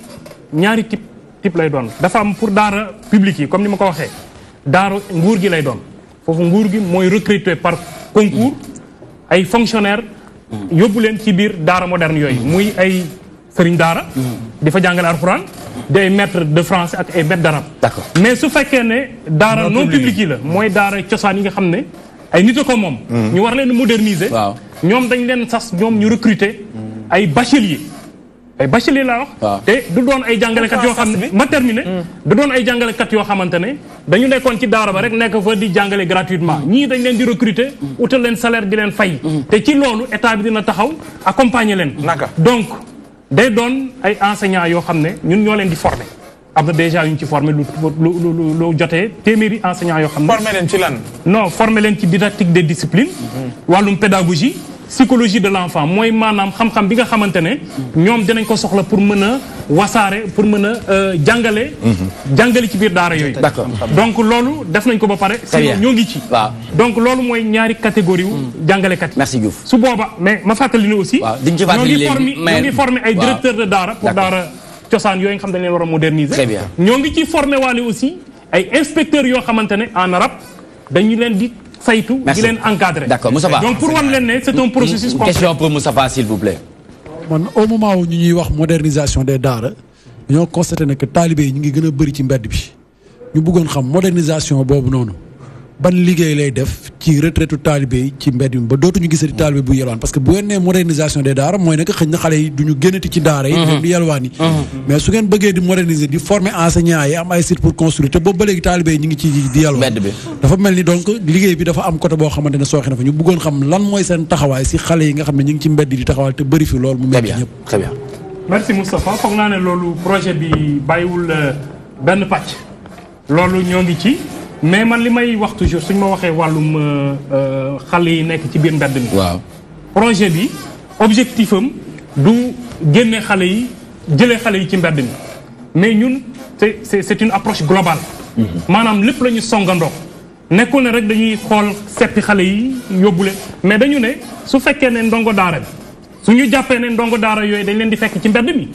ñaari type lay doon dafa am pour daara publique yi comme ni ma ko waxee daara nguur gi lay doon foofu nguur gi mooy recruter par concours ay fonctionnaires yóbbu leen ci biir daara moderne yooyu muy ay sëriñ daara di fa jàngale alxuraan di ay maître de français ak ay maître d'arabe. d'accord mais su fekkee ne daara non publique yi la mooy daara cosaan yi nga xam ne ay nit a ko moom ñu war leen moderniser ñoom dañ leen sas ñoom ñu recruter ay bachelier laa wax te du doon ay jàngalekat yoo xam ne ma terminé du doon ay jàngalekat yoo xamante ne dañu nekkoon ci daara ba rek nekk fa di jàngale gratuitement ñii dañ leen di recruter utal leen salaire di leen fay te ci loolu état bi dina taxaw accompagner leen donc day doon ay enseignants yoo xam ne ñun ñoo leen di former am na déjà yu ñu ci former lu jotee téeméeri enseignants yoo xam ne former leen ci lan non former leen ci didactique des disciplines wàllum pédagogie psychologie de l'enfant mooy maanaam xam-xam bi nga xamante ne ñoom dinañ ko soxla pour mën a wasaare pour mën a jàngale ci biir daara yooyu d'accord donc loolu def nañ ko ba pare sinon ñoo ngi ci donc loolu mooy ñaari catégorie wu jàngalekat yi merci Diouf su booba mais ma fàttali ne aussi ñoo ngi former ay directeur de daara pour daara cosaan yooyu nga xam dañ leen war a moderniser ñoo ngi ci former waale aussi ay inspecteurs yoo xamante ne en arabe dañu leen di saytu di leen encadrer. D'accord Moustapha. Donc pour wan leen ne c'est un processus complexe. Question pour Moustapha s'il vous plaît. man au moment où ñu ñuy wax modernisation des daara ñoo constaté ne que talibé yi ñu ngi gën a bëri ci mbedd bi ñu bëggoon xam modernisation boobu noonu ban liggéey lay def ci retraite talibé yi ci mbedd mi ba dootuñu gisati talibé bu yelwaan parce que bu ngeen nee modernisation des daara mooy nekk xëy na xale yi duñu génnati ci daara yi di yelwaan yi mais su ngeen bëggee di moderniser di former enseignants yi am ay sites pour construire te boobu ba léegi talibé yi ñu ngi ci di yelwaan dafa mel ni donc liggéey bi dafa am côté boo xamante ne sooxe na fa ñu bëggoon xam lan mooy seen taxawaay si xale yi nga xam ne ñu ngi ci mbedd di taxawaal te bëri fi loolu mu metti ñëpp. Très bien. Merci Moustapha foog naa ne loolu projet bi bàyyiwul benn pàcc loolu ñoo ngi ci mais man li may wax toujours suñ ma waxee wàllum xale yi nekk ci biir mbedd mi. waaw projet bi objectif am du génne xale yi jëlee xale yi ci mbedd mi mais ñun c'est une approche globale. maanaam lépp la ñu songandoo. nekkul ne rek dañuy xool seppi xale yi yóbbu leen mais dañu ne su fekkee ne ndongo daara bi su ñu jàppee ne ndongo daara yooyu dañ leen di fekk ci mbedd mi.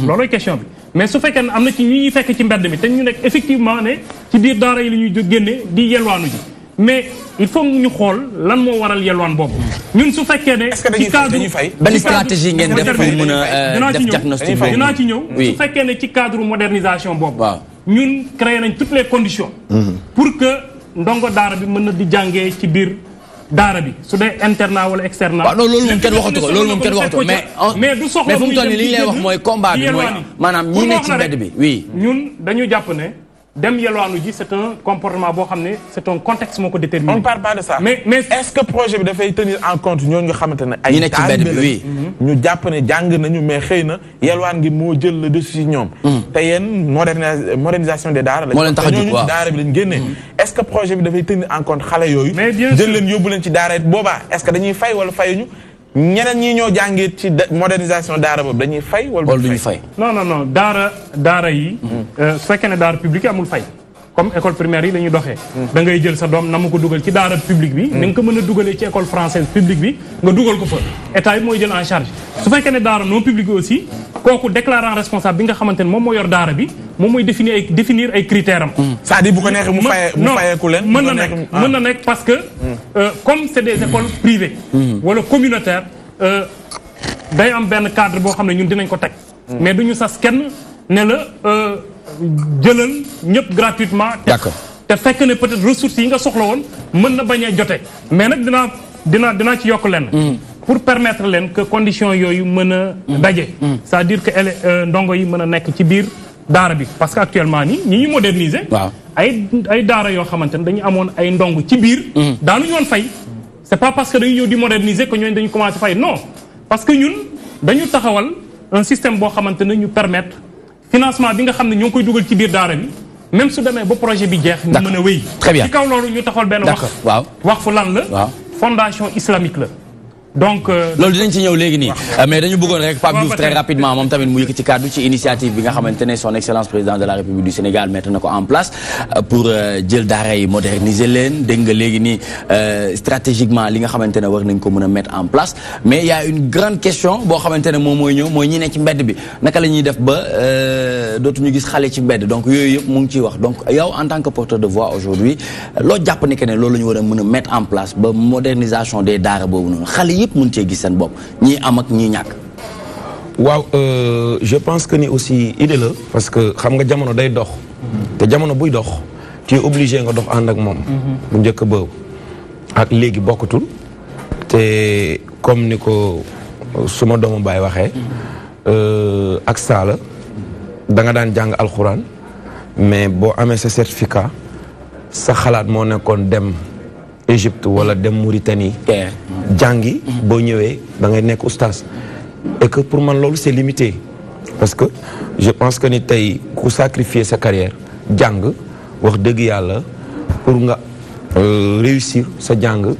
loolooy question bi. mais su fekkee ne am na ci ñi ñuy fekk ci mbedd mi te ñu nekk effectivement ne ci biir daara yi la ñuy génne di yelwaanu ji mais il faut ñu xool lan moo waral yelwaan boobu ñun su fekkee ne. est-ce que dañuy fay ban stratégie ngeen def pour mën a def diagnostic boobu dinaa ci ñëw su fekkee ne ci cadre modernisation boobu. ñun créé nañ toutes les conditions. pour que ndongo daara bi mën na di jàngee ci biir daara bi su dee internat wala externat. waaw loolu moom kenn waxatu ko loolu moom kenn waxatu ko mais du soxla mais fu mu toll nii li ñu lay wax mooy combat bi mooy maanaam ñi nekk ci mbedd bi oui. ñun dañu jàpp ne dem yelwaanu ji c'est un comportement boo xam ne c'est un contexte moo ko déterminé. on parle pas de ça. mais est-ce que projet bi dafay tenir en compte ñooñu nga xamante ne. ñi nekk ci mbedd bi oui. ñu jàpp ne jàng nañu mais xëy na yelwaan gi moo jël le dessus ci ñoom. te yéen modernisation des daara. moo leen tax a jóg waaw daara bi lañ génnee. est-ce que projet bi dafay tenir en compte xale yooyu. mais bien sûr jël leen yóbbu leen ci daara it boobaa est-ce que dañuy fay wala fayuñu. ñeneen ñi ñoo jàngee ci modernisation daara boobu dañuy fay wala duñu fay. non daara yi. su fekkee ne daara publique amul fay. comme école primaire yi la ñuy doxee. da ngay jël sa doom na ma ko dugal ci daara publique bi. ni nga ko mën a dugalee ci école française publique bi nga dugal ko fa. état bi mooy jël en charge su fekkee ne daara non publique bi aussi kooku déclarant responsable bi nga xamante ne moom moo yor daara bi moom mooy définir ay critères am. c'est-à-dire bu ko neexee mu fayeeku leen. mën na nekk parce que comme c'est des écoles privées. wala communautaires day am benn cadre boo xam ne ñun dinañ ko teg. mais duñu sas kenn ne la. jëlal ñëpp gratuitement. D'accord. te fekk ne peut-être ressources yi nga soxla woon mën na bañ a jote mais nag dinaa ci yokk leen. pour permettre leen que conditions yooyu mën a daje. c'est-à-dire que ndongo yi mën a nekk ci biir daara bi parce que actuellement nii ñi ñu moderniser. waaw ay daara yoo xamante ne dañu amoon ay ndongo ci biir. daanuñu woon fay. c'est pas parce que dañu ñëw di moderniser que ñooñu dañu commencer fay non parce que ñun dañu taxawal un système boo xamante ne ñu permettre. financement bi nga xam ne ñoo ngi koy dugal ci biir daara bi même su demee ba projet bi jeex. ñu mën a wéy. très bien ci kaw loolu ñu taxawal benn wax. waaw wax fu lan la. waaw fondation islamique la. donc loolu dinañ ci ñëw léegi nii mais dañu bëggoon rek Pape Diouf très rapidement moom tamit mu yëkk ci kàddu ci initiative bi nga xamante ne son excellence président de la République du Sénégal mettre na ko en place pour jël daara yi moderniser leen dégg nga léegi nii stratégiquement li nga xamante ne war nañ ko mën a mettre en place mais il y a une grande question boo xamante ne moom mooy ñëw mooy ñi ne ci mbedd bi naka la ñuy def ba dootuñu gis xale ci mbedd donc yooyu yëpp mu ngi ciy wax donc yow en tant que porteur de voix aujourd'hui loo jàpp ni que ne loolu la ñu war a mën a mettre en place ba modernisation des daara boobu noonu xale yëpp mën cee gis seen bopp ñii am ak ñii ñàkk. waaw je pense que ni aussi idée la parce que xam nga jamono day dox te jamono buy dox tu es obligé nga dox ànd ak moom bu njëkk boobu ak léegi bokkatul te comme ni ko suma doomu baay waxee ak saala da nga daan jàng alxuraan mais boo amee sa certificat sa xalaat moo nekkoon dem Égypte wala dem Mauritanie jàngi boo ñëwee da ngay nekk oustaz et que pour man loolu c'est limité parce que je pense que ni tey ku sacrifier sa carrière jàng wax dëgg yàlla pour nga réussir sa jàng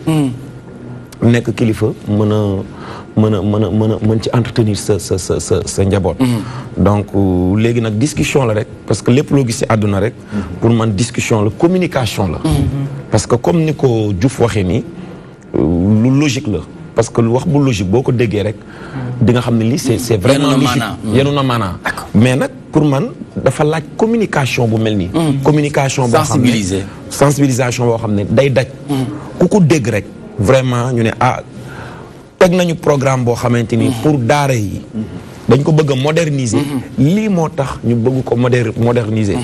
nekk kilifa mën ci entretenir sa njaboot donc léegi nag discussion la rek parce que lépp loo gis ci àdduna rek pour man discussion la communication la parce que comme ni ko Diouf waxee nii lu logique la parce que lu wax bu logique boo ko déggee rek di nga xam ne lii c'est vraiment logique yenu na maanaa mais nag pour man dafa laaj communication bu mel nii communication boo xam ne sensibilisation boo xam ne day daj ku ko dégg rek vraiment ñu ne teg nañu programme boo xamante ni pour daara yi dañ ko bëgg a moderniser lii moo tax ñu bëgg ko moderniser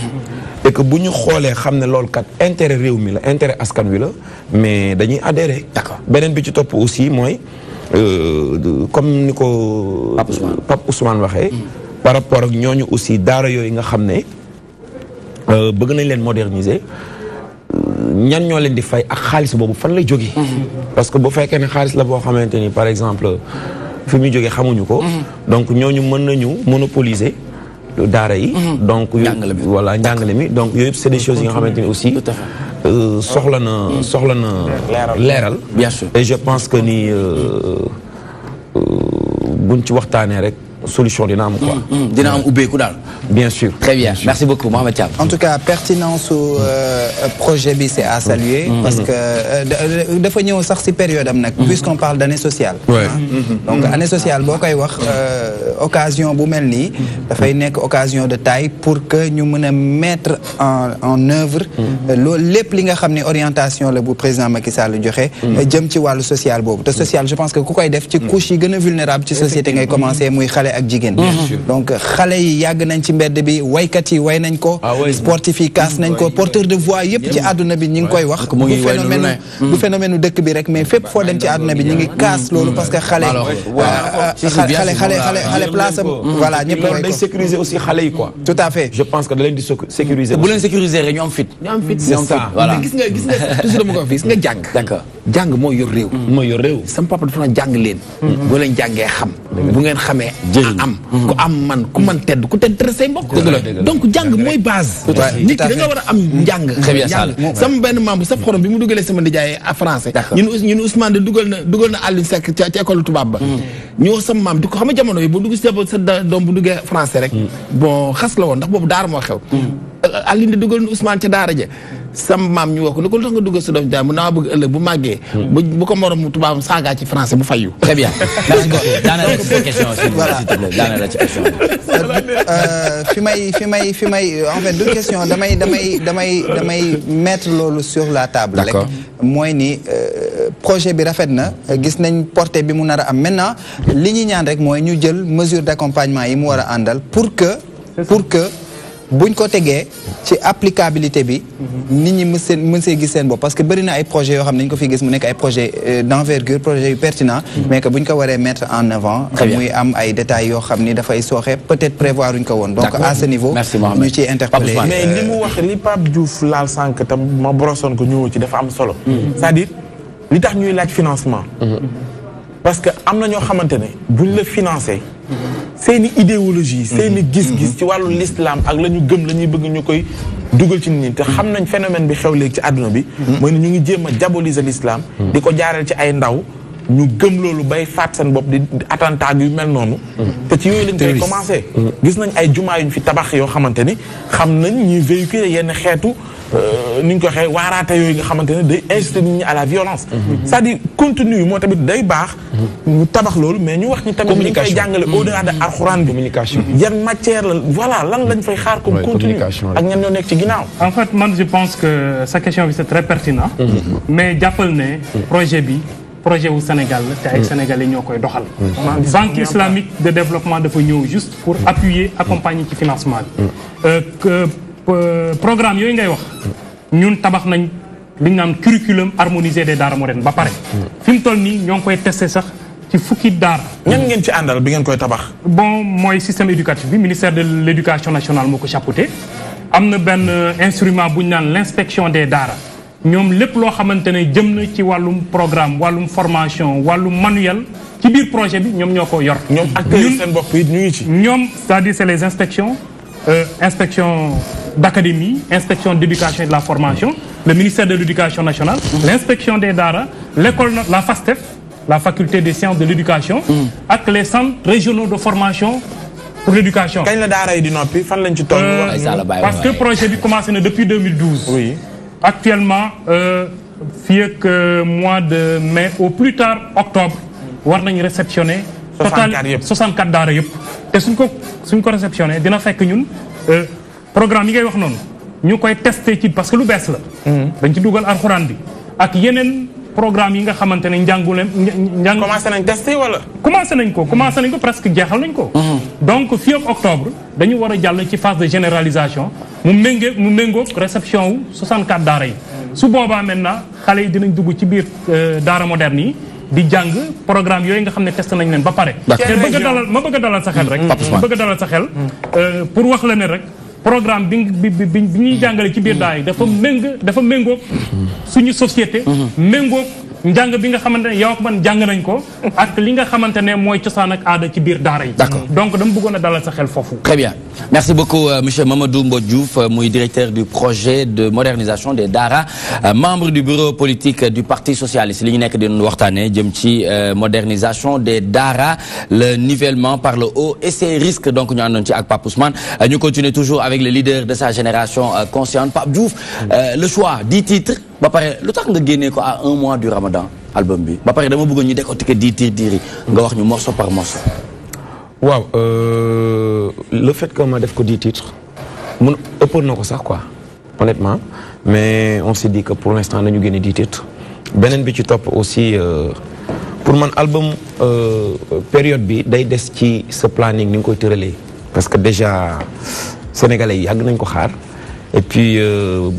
et que bu ñu xoolee xam ne loolu kat intérêt réew mi la intérêt askan wi la mais dañuy adhérer beneen bi ci topp aussi mooy comme ni ko Pape Ousmane waxee par rapport ak ñooñu aussi daara yooyu nga xam ne bëgg nañ leen moderniser ñan ñoo leen di fay ak xaalis boobu fan lay jógee parce que bu fekkee ne xaalis la boo xamante ni par exemple fi muy jógee xamuñu ko donc ñooñu mën nañu monopoliser daara yi donc voilà njàngale mi donc yooyu yëpp c'est des choses yi nga xamante ni aussi soxla na leeral bien sûr et je pense que ni buñ ci waxtaanee rek solution dina am quoi. dina am ubbeeku daal. bien sûr. très bien merci beaucoup Mohamed Thiam. en tout cas pertinence projet bi c'est à saluer. parce que dafa ñëw sax ci période am nag. puisqu'on parle d'année sociale. donc année sociale boo koy wax occasion bu mel nii. dafay nekk occasion de taille pour que ñu mën a mettre en œuvre. loolu lépp li nga xam ne orientation la bu président Macky Sall joxe. jëm ci wàllu social boobu te social je pense que ku koy def ci couche yi gën a vulnérable ci société ngay commencer muy xale ak jigéen. donc xale yi yàgg nañ ci mbedd bi waykat yi way nañ ko. sportif yi kaas nañ ko porteur de voix yëpp ci àdduna bi ñi ngi koy wax. du phénomène dëkk bi rek mais fépp foo dem ci àdduna bi ñi ngi kaas loolu parce que xale place am voilà ñëpp loolu day sécuriser aussi xale yi quoi. tout à fait je pense que da leen di sécuriser. bu leen sécuriser rek ñu am fit. c'est ça voilà gis nga toujours dama ko fi gis nga jàng. d'accord jàng moo yor réew. moo yor réew. sama papa dafa na jàng leen. boo leen jàngee xam. bu ngeen xamee. am ku am man ku man tedd ku tedd tere say mbokk. donc jàng mooy base. nit ki da nga war a am njàng. sama benn membre saf xorom bi mu dugalee sama nijaay à français. ñun Ousmane de dugal na Alioune Seck ci école tubaab ba. ñoo sama maam di ko xam nga jamono yi boo dugg sa doom bu duggee français rek. bon xas la woon ndax boobu daara moo xew. Alioune de dugal na Ousmane ca daara ja sama maam ñu wax ko ne ko lu tax nga duggal sa doom jaay mu naa bëgg ëllëg bu màggee. bu ko morom tubaabam saagaa ci français bu fayu. très bien merci beaucoup daanaka ci sa question aussi. voilà daanaka ci question fi may en fait deux questions damay mettre loolu sur la table. rek mooy ni projet bi rafet na gis nañ portée bi mu nar a am maintenant li ñuy ñaan rek mooy ñu jël mesure d'accompagnement yi mu war a àndal pour que buñ ko tegee ci applicabilité bi nit ñi mën see gis seen bopp parce que bëri na ay projets yoo xam ne dañu ko fi gis mu nekk ay projets d'envergure projets yu pertinents mais que buñ ko waree mettre en avant muy am ay détails yoo xam ni dafay sooxe peut-être prévoir uñ ko woon donc à ce niveau ñu ciy interpeller mais li mu wax li Pape Diouf laal sànq tam ma brosoon ko ñëw ci dafa am solo c'est-à-dire li tax ñuy laaj financement parce que am na ñoo xamante ne buñ la financer seeni idéologie seeni gis-gis ci wàllu l'islam ak la ñu gëm la ñuy bëgg ñu koy dugal ci nit ñi te xam nañ phénomène bi xew léegi ci àdduna bi mooy ne ñu ngi jéem a diaboliser l'islam di ko jaareel ci ay ndaw ñu gëm loolu bay faat seen bopp di attentat yu mel noonu. te ci yooyu lañ koy commencé. gis nañ ay jumaa yuñ fi tabax yoo xamante ni xam nañ ñuy véhiculer yenn xeetu ni ñu ko waxee waaraate yooyu nga xamante ne day inciter nit ñi à la violence. c'est-à-dire contenu moo tamit day baax. ñu tabax loolu mais ñu wax ñi tamit ñu koy jàngale au-delà de alxuraan bi. communication yan matière la voilà lan lañ fay xaar comme contenu ak ñan ñoo nekk ci ginnaaw. En fait man je pense que sa question bi c'est très pertinent. mais jàppal ne projet bi. projet wu Sénégal la te ay Sénégalais ñoo koy doxal. Banque islamique de développement dafa ñëw juste pour appuyer accompagner ci financement bi. programme yooyu ngay wax ñun tabax nañ li ñu naan curriculum harmonisé des daara modernes ba pare. fi mu toll nii ñoo ngi koy testé sax ci fukki daara. ñan ngeen ci àndal bi ngeen koy tabax. bon mooy système éducatif bi ministère de l'éducation nationale moo ko chapeauté am na benn instrument bu ñu naan l'inspection des daara. ñoom lépp loo xamante ne jëm na ci wàllum programme wàllum formation wàllum manuel ci biir projet bi ñoom ñoo ko yor. ñoom acteurs yi seen bopp it ñu ngi ci. ñoom c'est-à-dire c'est les inspections inspection d'académie inspection d'éducation et de la formation le ministère de l'éducation nationale. l'inspection des daara l'école la FASTEF la faculté des sciences de l'éducation. ak les centres régionaux de formation pour l'éducation. kañ la daara yi di noppi fan lañ ci toll. parce que projet bi commencé na depuis 2012. oui. actuellement fii ak mois de mai au plus tard octobre war nañu réceptionner. 64 daara yëpp. te suñ ko réceptionné dina fekk ñun programme yi ngay wax noonu ñu koy testé ci parce que lu bees la. dañ ci dugal alxuraan bi ak yeneen programme yi nga xamante ne njàng. commencé nañ testé wala. commencé nañ ko presque jeexal nañ ko. donc fii ak octobre dañu war a jàll ci phase de généralisation mu méngoog réception wu 64 daara yi. su boobaa maintenant xale yi dinañ dugg ci biir daara moderne yi di jàng programme yooyu nga xam ne testé nañ leen ba pare. te ma bëgg a dalal sa xel rek. ma bëgg a dalal sa xel pour wax la ne rek programme bi ñuy jàngale ci biir daara yi dafa méngoog suñu société. méngoog njàng bi nga xamante ne yow ak man jàng nañ ko ak li nga xamante ne mooy cosaan ak aada ci biir daara yi. D'accord. donc dama bëggoon a dalal sa xel foofu. Très bien. Merci beaucoup, monsieur Mamadou Mbodj Diouf, directeur du projet de modernisation des Daara, membre du bureau politique du Parti socialiste. Li ñu nekk di waxtaanee jëm ci modernisation des Daara, le nivellement par le haut et ses risques. Donc ñu àndoon ci ak Pape Ousmane. Ñu continue toujours avec le leader de sa génération consciente, Pape Diouf. Le choix 10 titres. Ba pare lu tax nga génnee ko à un mois du Ramadan album bi. Ba pare dama bëggoon ñu décortiquer 10 titres yi nga wax ñu morceau par morceau. waaw le fait que ma def ko 10 titres mun ëppoon na ko sax quoi honnêtement mais on s'est dit que pour l'instant nañu génne 10 titres beneen bi ci topp aussi pour man album période bi day des ci sa planning ni nga koy tëralee parce que déjà sénégalais yi yàgg nañ ko xaar et puis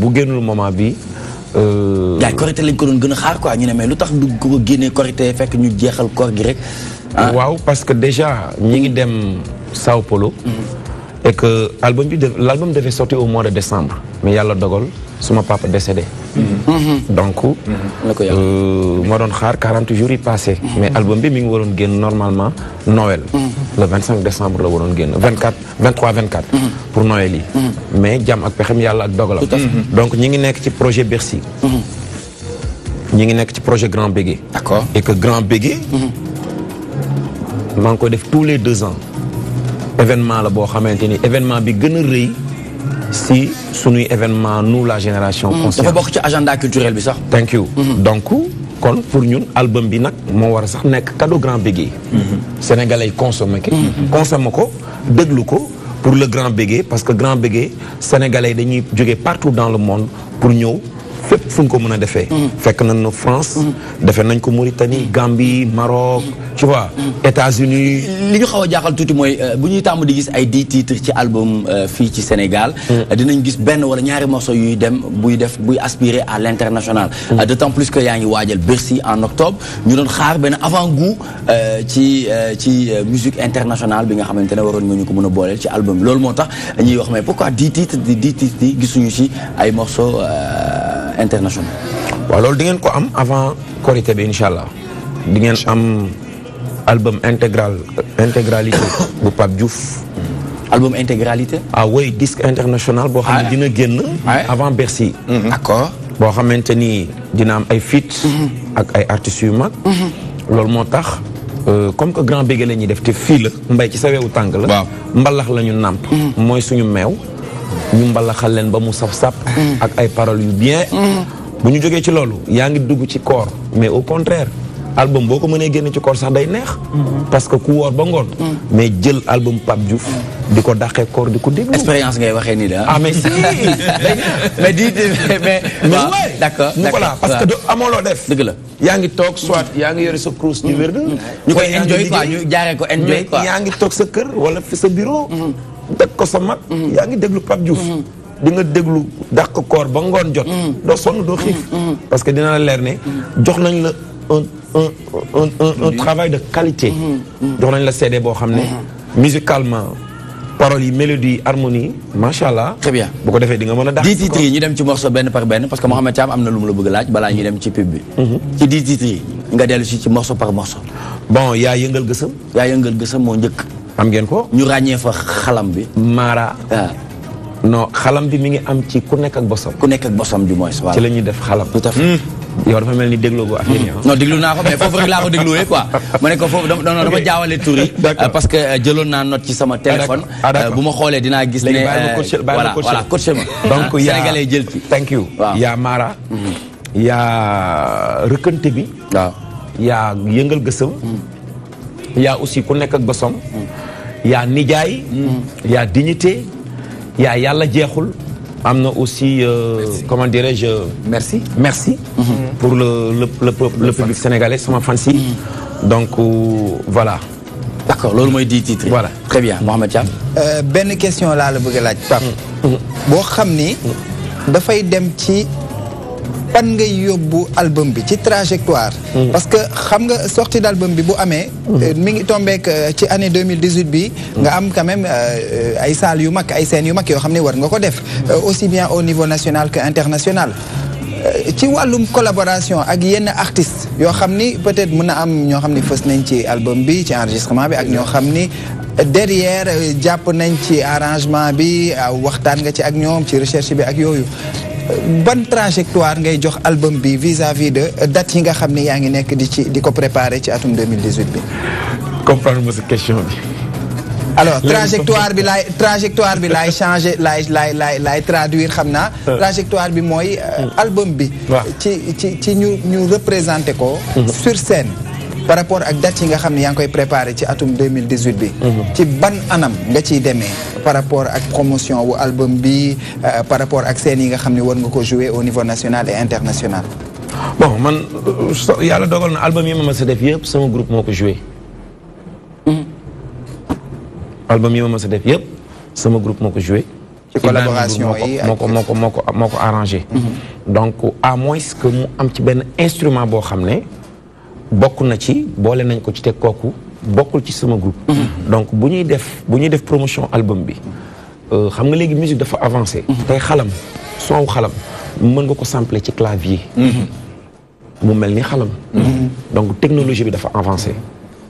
bu génnul moment bi yaay Korité lañ ko doon gën a xaar quoi ñu ne mais lu tax du ko génnee Korité fekk ñu jeexal koor gi rek. waaw parce que déjà ñi ngi dem Sao Paulo. et que l'album devait sortir au mois de décembre. mais yàlla dogal suma papa décédé. donc. ma doon xaar 40 jours yi passé. mais album bi mi ngi waroon génn normalement Noël. le 25 décembre la waroon génn 23-24. pour Noël yi. mais jàmm ak pexem yàlla ak dogalam. donc ñi ngi nekk ci projet Bercy. ñi ngi nekk ci projet Grand Bégué. D'accord. et que Grand Bégué. maa ngi koy def tous les 2 ans. événement la boo xamante ni événement bi gën a rëy si sunuy événement nous la génération consciente. dafa bokk ci agenda culturel bi sax. thank you. donc kon pour ñun album bi nag moo war a sax nekk cadeau Grand Bégué. sénégalais yi consommé ko. consommé ko déglu ko pour le Grand Bégué parce que Grand Bégué sénégalais yi dañuy jóge partout dans le monde pour ñëw. fépp fu ñu ko mën a defee. fekk nañ na France. defee nañ ko Mauritanie Gambie Maroc tu vois États-Unis li ñu xaw a jaaxal tuuti mooy bu ñuy tàmm di gis ay 10 titres ci album fii ci Sénégal. dinañ gis benn wala ñaari morceaux yuy dem buy aspirer à l'international. d'autant plus que yaa ngi waajal Bercy en octobre ñu doon xaar benn avant-goût ci musique internationale bi nga xamante ne waroon nga ñu ko mën a booleel ci album bi loolu moo tax ñuy wax mais pourquoi 10 titres yi gisuñu ci ay morceaux international. waaw loolu di ngeen ko am avant Korité bi incha allah di ngeen am album intégralité bu Pape Diouf. album intégralité. ah oui disque international boo xam ne dina génn. avant Bercy. d'accord. boo xamante ni dina am ay feat. ak ay artistes yu mag. loolu moo tax comme que grand bégué la ñuy def te fii la mbay ci sa weewu tànk la. waaw mbalax la ñu nàmp. mooy suñu meew. ñu mbalaxal leen ba mu saf-sap. ak ay paroles yu bien. bu ñu jógee ci loolu yaa ngi dugg ci koor mais au contraire album boo ko mënee génne ci koor sax day neex. parce que ku woor ba ngoon. mais jël album Pape Diouf di ko dàqee koor di ko déglu. expérience ngay waxee nii de ah mais si. mais di mais. waaw d'accord voilà parce que amoo loo def. dëgg la yaa ngi toog soit yaa ngi yore sa cruise di wér. ñu koy enjoy quoi ñu jaaree ko enjoy quoi. yaa ngi toog sa kër wala fi sa bureau. dëkk ko sa mag. yaa ngi déglu Pape Diouf. di nga déglu dàq koor ba ngoon jot. doo sonn doo xiif. parce que dina la leer ne jox nañ la un travail de qualité. jox nañ la CD boo xam ne. musicalement paroles yi mélodie harmonie macha allah. très bien bu ko defee di nga mën a dàq. 10 titres yi ñu dem ci morceau benn par benn parce que Mouhamed Thiam am na lu mu la bëgg laaj balaa ñuy dem ci pub bi. ci 10 titres yi nga dellu si ci morceau par morceau. bon yaa yëngal gësam. yaa yëngal gësam moo njëkk. am ngeen ko. ñu ràññee fa xalam bi. Mara. waaw. non xalam bi mi ngi am ci ku nekk ak bosam. ku nekk ak bosam du moins. voilà ci la ñuy def xalam. tout à fait. yow dafa mel ni dégloo ko affaire yi. non déglu naa ko mais foofu rek laa ko dégluwee quoi. ma ne ko foofu dama jaawale tur yi. parce que jëloon naa note ci sama téléphone. bu ma xoolee dinaa gis ne. voilà coaché ma. donc yaa sénégalais jël ci. thank you. waaw yaa Mara. yaa rëkkante bi. waaw yaa yëngal gësam. yaa aussi ku nekk ak bosam. yaa nijaay. yaa dignité. yaa yàlla jeexul. am na aussi comment dirais-je. merci merci. pour le public sénégalais sama fans yi. donc voilà. d'accord loolu mooy 10 titres. voilà très bien Mouhamed Thiam. benn question laa la bëgg a laaj Pape. boo xam ni dafay dem ci fan ngay yóbbu album bi ci trajectoire. parce que xam nga sortie d'album bi bu amee. mi ngi tombeek ci année 2018 bi. nga am quand même ay salles yu mag ay scènes yu mag yoo xam ne war nga ko def. aussi bien au niveau national que international. ci wàllum collaboration ak yenn artistes yoo xam ni peut-être mën na am ñoo xam ni fës nañ ci album bi ci enregistrement bi ak ñoo xam ni derrière jàpp nañ ci arrangement bi waxtaan nga ci ak ñoom ci recherche bi ak yooyu. ban trajectoire ngay jox album bi vis-à-vis de date yi nga xam ni yaa ngi nekk di ko préparer ci atum 2018 bi. comprendre ma sa question bi. alors trajectoire bi laay changer laay traduire xam naa. trajectoire bi mooy album bi. ci ñu représenter ko. sur scène. par rapport ak date yi nga xam ne yaa ngi koy préparer ci atum 2018 bi. ci ban anam nga ciy demee par rapport ak promotion wu album bi par rapport ak scènes yi nga xam ne war nga ko jouer au niveau national et international. bon man yàlla dogal na album yi ma mës a def yëpp sama groupe moo ko joué. album yi ma mës a def yëpp sama groupe moo ko joué. ci collaboration yi moo ko arrangé. donc à moins que mu am ci benn instrument boo xam ne. bokk na ci boole nañ ko ci teg kooku bokkul ci sama groupe. donc bu ñuy def promotion album bi xam nga léegi musique dafa avancé. tey xalam son xalam mën nga ko sampler ci clavier. mu mel ni xalam. donc technologie bi dafa avancé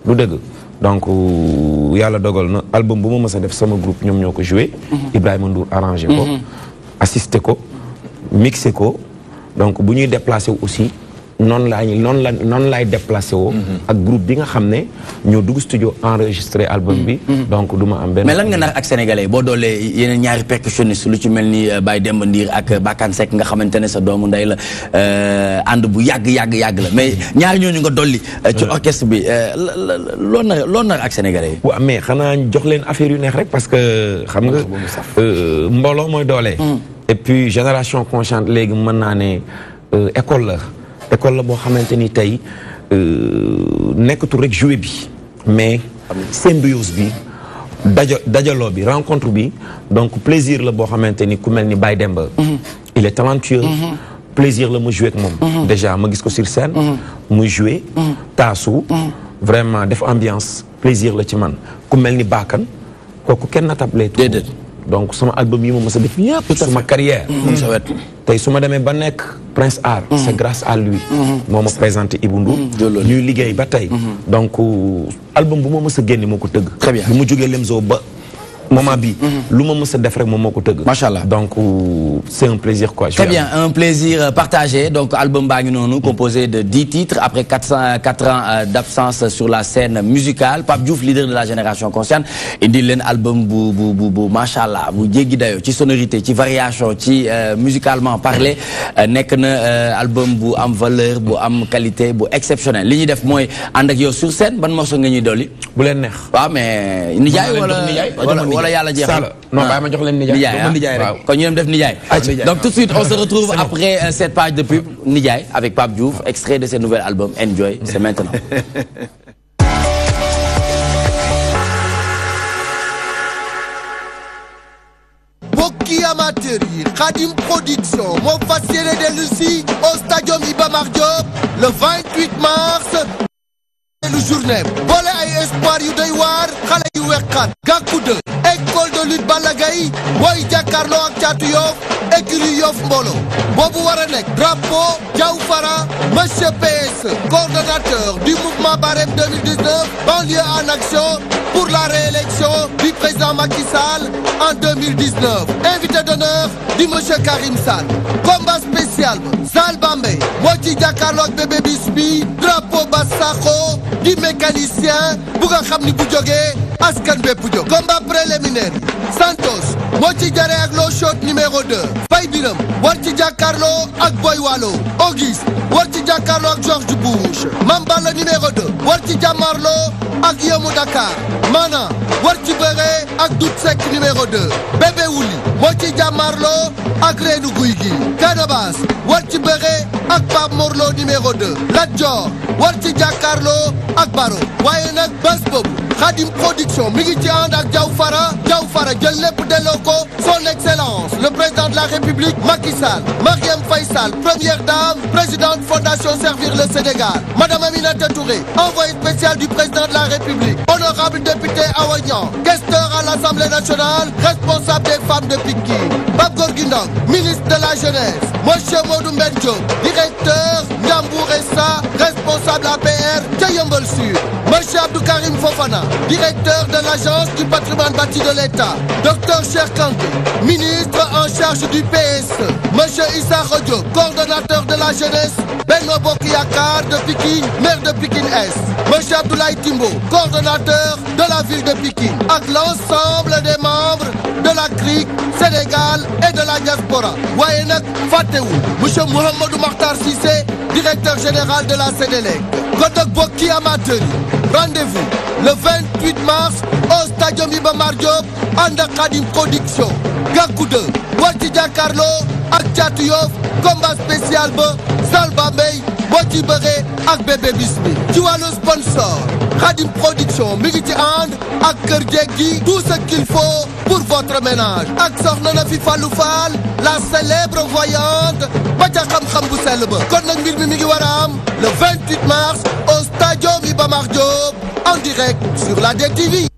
du dëgg. donc yàlla dogal na album bu ma mës a def sama groupe ñoom ñoo ko joué. Ibrahima Ndour arrangé ko. assisté ko mixé ko donc bu ñuy déplacé aussi. noonu laay déplacé woo. ak groupe bi nga xam ne ñoo dugg studio enregistré album bi. donc du ma am benn. mais lan nga nar ak sénégalais boo doolee yeneen ñaari percussionniste lu ci mel ni Baye Demba Ndir ak Bakane Seck nga xamante ne sa doomu ndey la ànd bu yàgg la mais ñaari ñooñu nga dolli. ci orchestre bi loo nar ak sénégalais yi. waaw mais xanaa jox leen affaire yu neex rek parce que xam nga mbooloo mooy doole. et puis génération consciente léegi mën naa ne école la boo xamante ni tey nekkatul rek jouer bi mais symbiose bi dajaloo bi rencontre bi donc plaisir la boo xamante ni ku mel ni Baye Demba il est talentueux plaisir la ma jouer ak moom déjà ma gis ko sur scène muy jouer taasu vraiment def ambiance plaisir la ci man ku mel ni Bakane kooku kenn natable déedéet donc sama album yi ma mës a def yëpp suma carrière tey su ma demee ba nekk Prince Art c'est grâce à lui moo ma présenté Ibou Ndour ñuy liggéey ba tey donc album bu ma mës a génne moo ko tëgg bu mu jógee Lemzo ba moment bi lu ma mës a def rek moom moo ko tëgg. Machallah. Donc c'est un plaisir quoi. Très bien, un plaisir partagé. Donc album baa ngi noonu composé de 10 titres après 4 ans d'absence sur la scène musicale. Pape Diouf, leader de la génération consciente, indi leen album bu machallah bu jéggi dayo ci sonorité ci variation ci musicalement parlé nekk na album bu am valeur bu am qualité bu exceptionnel. Li ñuy def mooy ànd ak yow sur scène ban morceau nga ñuy dolli. bu leen neex. waaw mais nijaay wala yàlla jeexal. non bàyyi ma jox leen nijaay rek kon ñu dem def nijaay. Donc tout de suite on se retrouve après cette page de pub Nijaay avec Pape Diouf, extrait de ses nouvel album Enjoy, c'est maintenant. Bokki amateur yi Khadim Production moo fas yéene dellu si au stadium Iba Mar Diop le 28 mars. Le journée boole ay espoir yu doy waar xale yu weqat Gakou 2 école de lutte Balla Gaye mooy jàkkaarloo ak Caatu Yoff écurie Yoff Mbolo boobu war a nekk drapeau Diaw Fara monsieur PS coordonnateur du mouvement Barème 2019 banlieue en action pour la réélection du président Macky Sall en 2019 invité d'honneur du monsieur Karim Sall combat spécial Sall Bambey moo ci jàkkaarloo ak bébé Bisbi drapeau Bassakho di mécanicien bu nga xam ni bu jógee askan bépp jóg combat préliminaire Santos moo ci jare ak Lo Shot numéro 2 Fay Biram war ci jàkkaarloo ak Boy Walo Auguste war ci jàkkaarloo ak George Bush Mambala numéro 2 war ci jàmmarloo ak Yemu Dakar Mana war ci bëree ak Dout Seck numéro 2 Bébé Wuli moo ci jàmmarloo ak Reenu Guy gi Kanabas war ci bëree ak Pape Morlo numéro 2 Lat Dior war ci jàkkaarloo ak Baro waaye nag bés boobu Khadim Production mi ngi ci ànd ak Diaw Fara jël lépp delloo ko son excellence le président de la République Macky Sall Marième Faye Sall première dame présidente fondation Servir le Sénégal madame Aminata Touré envoyé spécial du président de la République honorable député Awa Niang questeur à l'Assemblée nationale responsable des femmes de Pikine Pape Gorgui Ndong ministre de la jeunesse monsieur Modou Mbène Diop directeur Ndiambour Essa responsable APR ca Yeumbeul Sud monsieur Abdou Karim Fofana directeur de l'agence du patrimoine bâti de l'État docteur Cheikh Kanté ministre en charge du PS monsieur Issa Diop coordonnateur de la jeunesse Benno Bokk Yakaar de Pikine maire de Pikine Est monsieur Abdoulaye Timbo coordonnateur de la ville de Pikine ak l'ensemble des membres de la CRIC Sénégal et de la diaspora waaye nag fàttewul monsieur Mouhamadou Makhtar Cissé directeur général de la Sénélec kon nag bokki amateur yi rendez-vous le 28 mars au stadium Iba Mar Diop ànd ak Khadim Production Gakou 2 war ci jàkkaarloo ak Caatu Yoff combat spécial ba Sall Bambey moo ci bëree ak bébé Bismi ci wàllu sponsor Khadim Production mi ngi ci ànd ak Kër Jeeg gi tout ce qu'il faut pour votre ménage ak soxna na fi Fallou Fall la célèbre voyante ba ca xam-xam bu sell ba kon nag mbir mi ngi war a am le 28 mars au stadium Iba Mar Diop en direct sur la DTV.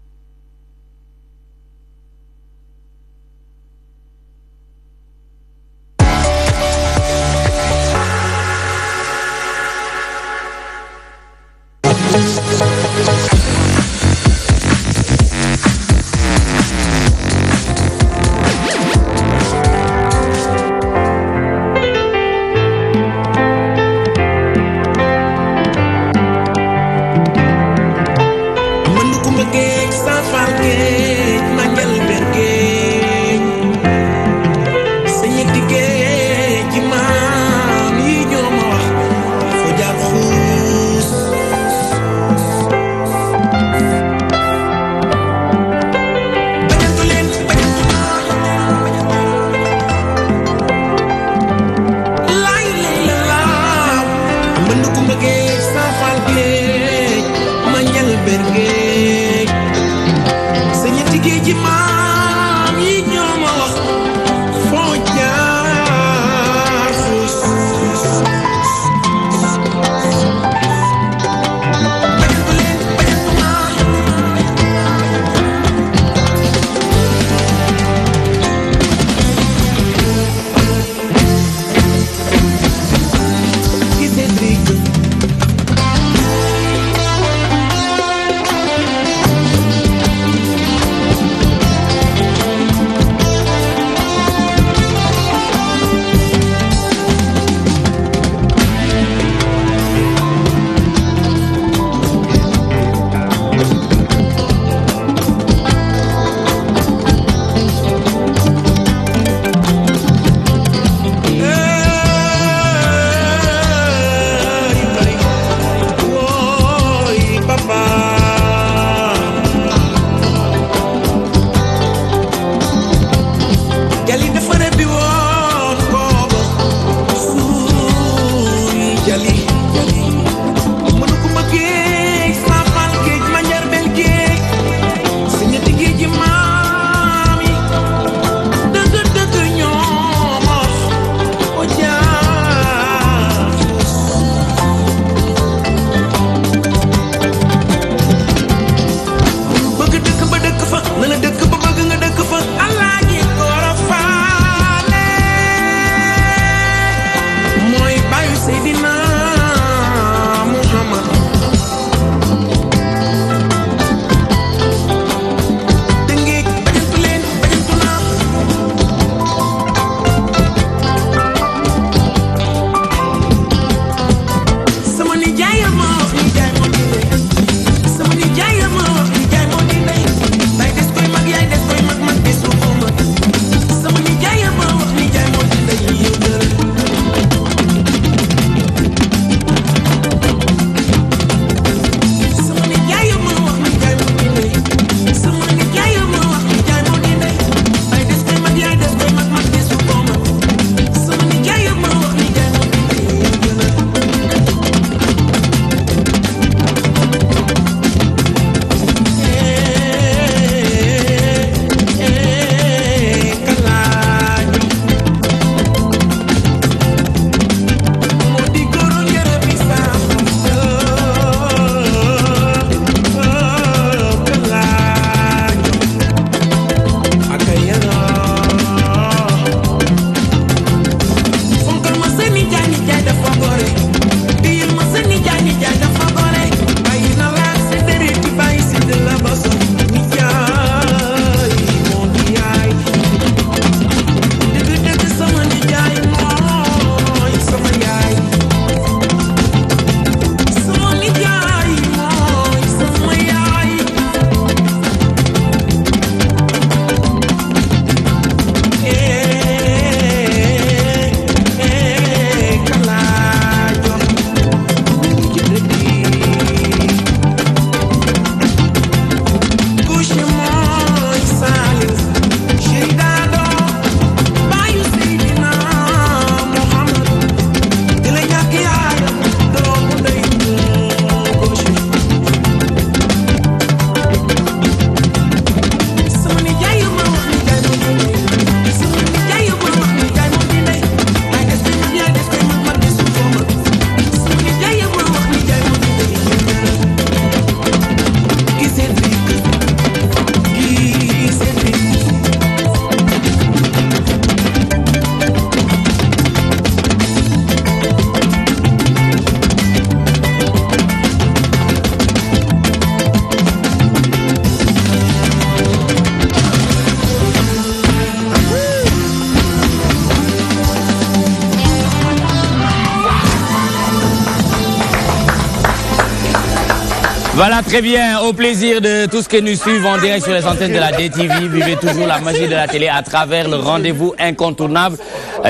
Voilà, très bien. Au plaisir de tous que nous suivons en direct sur les antennes de la DTV. Vivez toujours la magie de la télé à travers le rendez-vous incontournable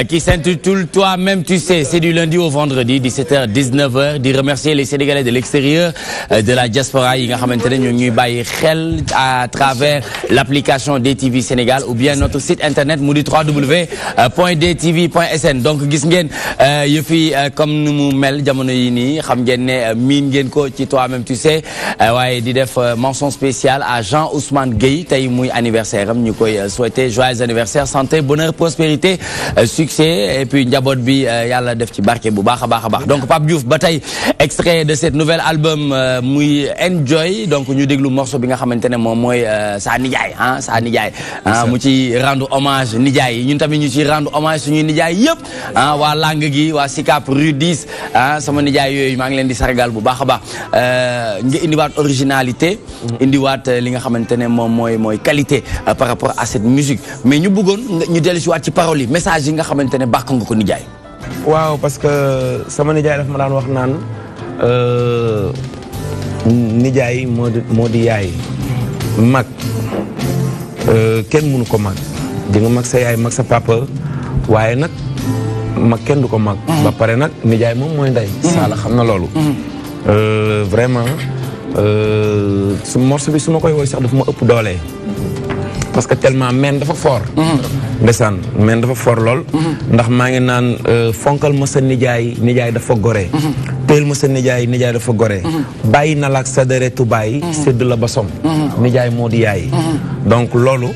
qui s'intitule Toi-même tu sais. C'est du lundi au vendredi, 17h, 19h. De remercier les Sénégalais de l'extérieur, de la diaspora yi nga xamantene ñu ñuy bayyi xel à travers l'application DTV Sénégal ou bien notre site internet mu di www.dtv.sn. donc gis ngeen yëfi comme nu mu mel jamono yi nii xam ngeen ne miin ngeen ko ci Toi-même tu sais. waaye di def mention spéciale à Jean-Ousmane Gueye tey muy anniversaire am ñu koy souhaiter joyeux anniversaire santé bonheur prospérité succès et puis njaboot bi yàlla def ci barke bu baax a baax donc Pape Diouf ba tey extrait de cet nouvel album muy Enjoy donc ñu déglu morceau bi nga xamante ne moom mooy sa nijaay mu ci rendre hommage nijaay yi ñun tamit ñu ci rendre hommage suñuy nijaay yëpp waa Langue gi waa Sicap Rue 10 sama nijaay yooyu maa ngi leen di sargal bu baax a baax nga indiwaat originalité indiwaat li nga xamante ne moom mooy qualité par rapport à cette musique mais ñu bëggoon ñu dellu si waat ci paroles yi message yi nga xamante ne bàkk nga ko nijaay. waaw parce que sama nijaay daf ma daan wax naan nijaay moo di yaay mag kenn mënu ko mag di nga mag sa yaay mag sa papa waaye nag mag kenn du ko mag ba pare nag nijaay moom mooy ndey Sala xam na loolu vraiment su morceau bi su ma koy woy sax dafa ma ëpp doole parce que tellement men dafa fort ndeysaan men dafa fort lool ndax maa ngi naan fonkal ma sa nijaay dafa gore teel ma sa nijaay dafa gore bàyyi na laak sa deretu bàyyi sédd la basom nijaay moo di yaay donc loolu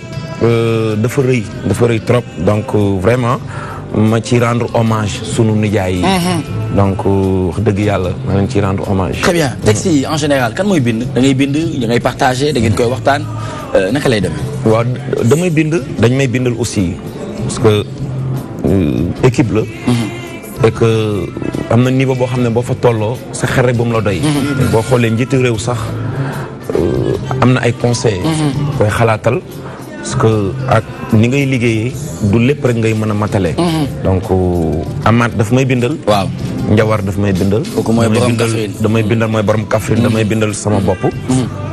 dafa rëy trop donc vraiment ma ci rendre hommage sunu nijaay yi donc wax dëgg yàlla ma leen ci rendre hommage. Très bien texte yi en général kan mooy bind da ngay bind da ngay partager da ngeen koy waxtaan naka lay demee. waaw damay bind dañ may bindal aussi parce que équipe la. et que am na niveau boo xam ne boo fa tolloo sa xel rek ba mu la doy. boo xoolee njiitu réew sax am na ay conseils. koy xalaatal parce que ak ni ngay liggéeyee du lépp rek ngay mën a matale. donc Amath daf may bindal. waaw Njawar daf may bindal. kooku mooy borom Kaffrine damay bindal mooy borom Kaffrine damay bindal sama bopp.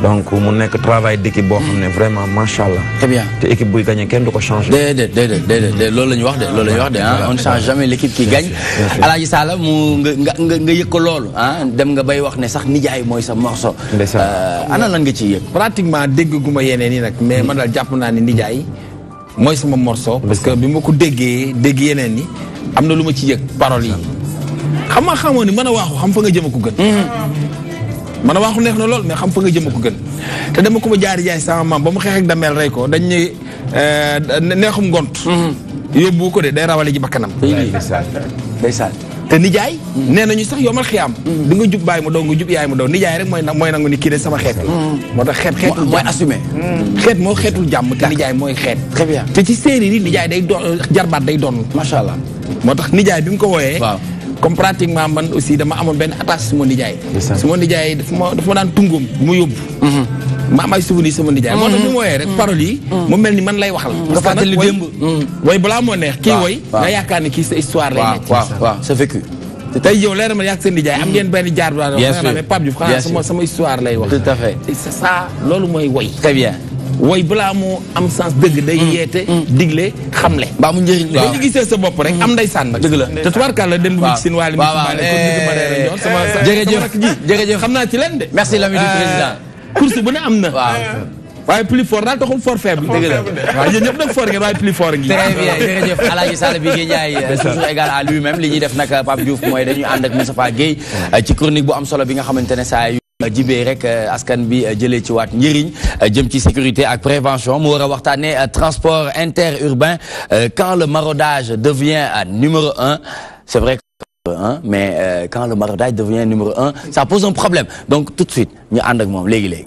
donc mu nekk travail d'équipe boo xam ne vraiment macha allah. très bien te équipe buy gagné kenn du ko changé. déedéet loolu la ñu wax de loolu la ñu wax de on ne change jamais l'équipe qui gagne. Alaaji Sala mu nga yëg ko loolu dem nga bay wax ne sax nijaay mooy sa morceau. ana lan nga ciy yëg. pratiquement dégg gu ma yeneen yi nag mais man daal jàpp naa ni nijaay mooy sama morceau. parce que bi ma ko dégg yeneen ni am na lu ma ci yëg paroles yi. xamoo ni mën a waaxu xam fa nga jëm ko gën. mën a waaxu neex na lool mais xam fa nga jëm ko gën te dama ko ma jaari jaay sama maam ba mu xeex ak dameel rey ko dañ ne neexum ngont. yóbbu ko de day rawale ji bakkanam. ndeysaan te nijaay. nee nañu sax yomal xiyaam. di nga jub baay mu daw nga jub yaay mu daw nijaay rek mooy nangu ni kii de sama xeet. moo tax xeetul mooy assumé. xeet moo xeetul jàmm te nijaay mooy xeet. très bien te ci séeréer yi nijaay day doon jarbaat day doon. macha allah moo tax nijaay bi mu ko wooyee. waaw comme pratiquement man aussi dama amoon benn attache sama nijaay. sama nijaay dafa ma daan tungoom bu ma yóbbu. ma am ay souvenir sama nijaay. moo tax bi mu wooyee rek paroles yi. mu mel ni man lay waxal. nga fàttali démb. way balaa moo neex. kii woy nga yaakaar ni kii sa histoire lay nekk. waaw c'est vécu. te tey yow leer na ma yàgg seen nijaay am ngeen benn jaar. bien sûr mais Pape Diouf xanaa sama histoire lay wax. tout à fait c'est ça loolu mooy woy. très bien. woy balaa moo am sens dëgg day yeete digle xamle. mbaa mu njëriñ la boo ñu gisee sa bopp rek am ndeysaan nag. dëgg la te tubaarkàlla den bu sin waali jërëjëf xam naa ci leen de. merci l'ami du président. course bu ne am na. waaw waaye plus fort daal taxul fort faible. dëgg la waaw yéen ñëpp nag fort ngeen waaye plus fort ngi. très bien jërëjëf Alaaji Sall bi Guèye Ndiaye toujours égal à lui-même li ñuy def nag Pape Diouf mooy dañuy ànd ak Moustapha Guèye ci chronique bu am solo bi nga xamante ne saa yu jibee rek askan bi jëlee ci waat njëriñ jëm ci sécurité ak prévention mu war a waxtaanee transport interurbain quand le maraudage devient numéro 1 c'est vrai que mais quand le maraudage devient numéro 1 ça pose un problème donc tout de suite ñu ànd ak moom léegi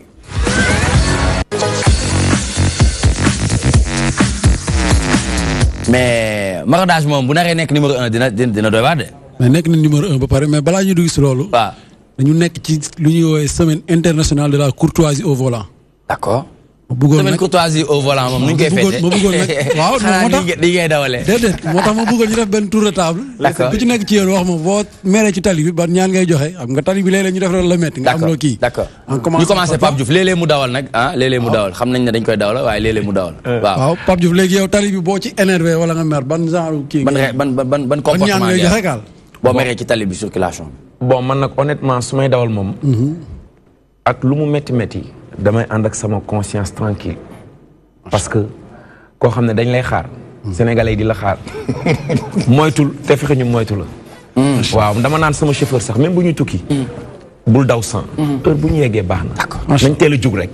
mais maraudage moom bu naree nekk numéro 1 dina doy waar de. mais nekk na numéro 1 ba pare mais balaa ñu dugg si loolu. waaw dañu nekk ci lu ñuy woowee semaine internationale de la courtoisie au volant. d'accord. semaine courtoisie au volant moom nu ñu koy fêté ma bëggoon nag waaw moo tax di ngay dawalee déedéet moo tax ma bëggoon ñu def benn tour de table ku ci nekk ci yéen wax ma boo meree ci tali bi ban ñaan ngay joxe xam nga tali bi léeg-léeg ñu def la métti nga am loo kii d'accord ñu commencé Pape Diouf léeg-léeg mu dawal nag léeg-léeg mu dawal xam nañ ne dañ koy dawal waaye léeg-léeg mu dawal waaw Pape Diouf léegi yow tali bi boo ci énervé wala nga mer ban genre kii ban comportement ñaan ngay joxe kaal boo meree ci tali bi circulation bon man nag honnêtement su may dawal moom ak lu mu métti métti damay ànd ak sama conscience tranquille parce que koo xam ne dañ lay xaar sénégalais yi di la xaar moytul te fexe ñu moytu la waaw dama naan sama chauffeur sax même bu ñuy tukki bul daw sans heure bu ñu yeggee baax na nañ teel a jug rek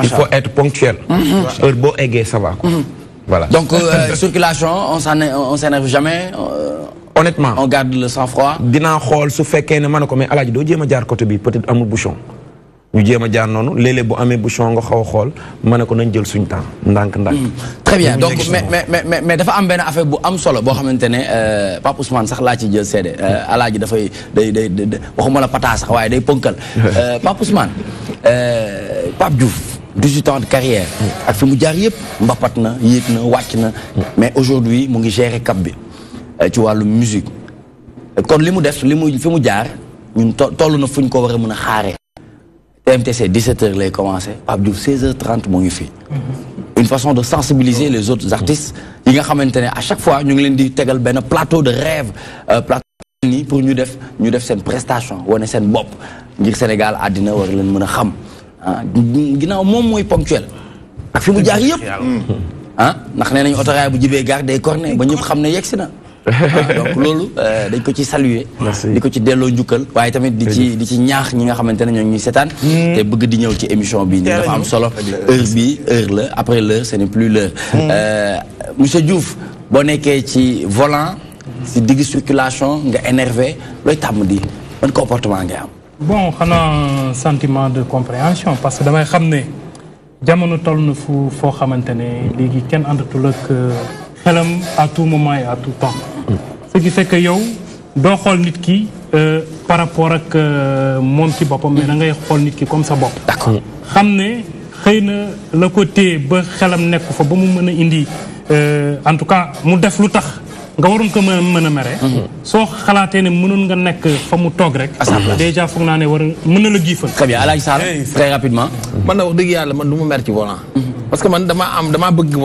il faut être ponctuel heure boo eggee ça va quoi voilà donc circulation on s'énerve jamais honnêtement on garde le sang-froid dinaa xool su fekkee ne ma ne ko mais alaaji doo jéem a jaar côté bi peut-être amul bouchon ñu jéem a jaar noonu léeg-léeg bu amee bouchon nga xaw a xool ma ne ko nañ jël suñ temps ndànk-ndànk. très bien donc mais dafa am benn affaire bu am solo boo xamante ne Pape Ousmane sax laa ci jël seede alaaji dafay day waxuma la pata sax waaye day ponkal Pape Ousmane Pape Diouf 18 ans de carrière ak fi mu jaar yëpp mbapat na yéeg na wàcc na mais aujourd'hui mu ngi gérer cap bi ci wàllu musique kon li mu def fi mu jaar ñun toll na fu ñu ko war a mën a xaaree. TMTC 17h lay commencé Pape Diouf 16h30 mu ngi fii une façon de sensibiliser les autres artistes yi nga xamante ne à chaque fois ñu ngi leen di tegal benn plateau de rêve plateau nii pour ñu def seen prestation wane seen bopp ngir Sénégal àddina war leen mën a xam ginnaaw moom mooy ponctuel ak fi mu jaar yëpp ndax nee nañu autorail bu jibee gare day corné ba ñëpp xam ne yegsi na donc loolu dañ ko ci saluer di ko ci delloo njukkal waaye tamit di ci ñaax ñi nga xamante ne ñoo ñuy seetaan te bëgg di ñëw ci émission bi nii dafa am solo heure la après l'heure ce n'est plus l'heure monsieur Diouf boo nekkee ci volant si digg circulation nga énervé looy tàmm di ban comportement ngay am bon xanaa sentiment de compréhension parce que damay xam ne jamono toll na foo xamante ne léegi kenn àndatul ak xelam à tout moment et à tout temps ce qui fait que yow doo xool nit ki par rapport ak moom ci boppam mais da ngay xool nit ki comme sa bopp d'accord xam ne xëy na la ko téye ba xelam nekk fa ba mu mën a indi en tout cas mu def lu tax nga waroon ko mën a mere soo xalaatee ne mënoon nga nekk fa mu toog rek déjà foog naa ne war mën na la giifal très bien Alaaji Sall très rapidement man na wax dëgg yàlla man du ma mer ci volant parce que man damaa bëgg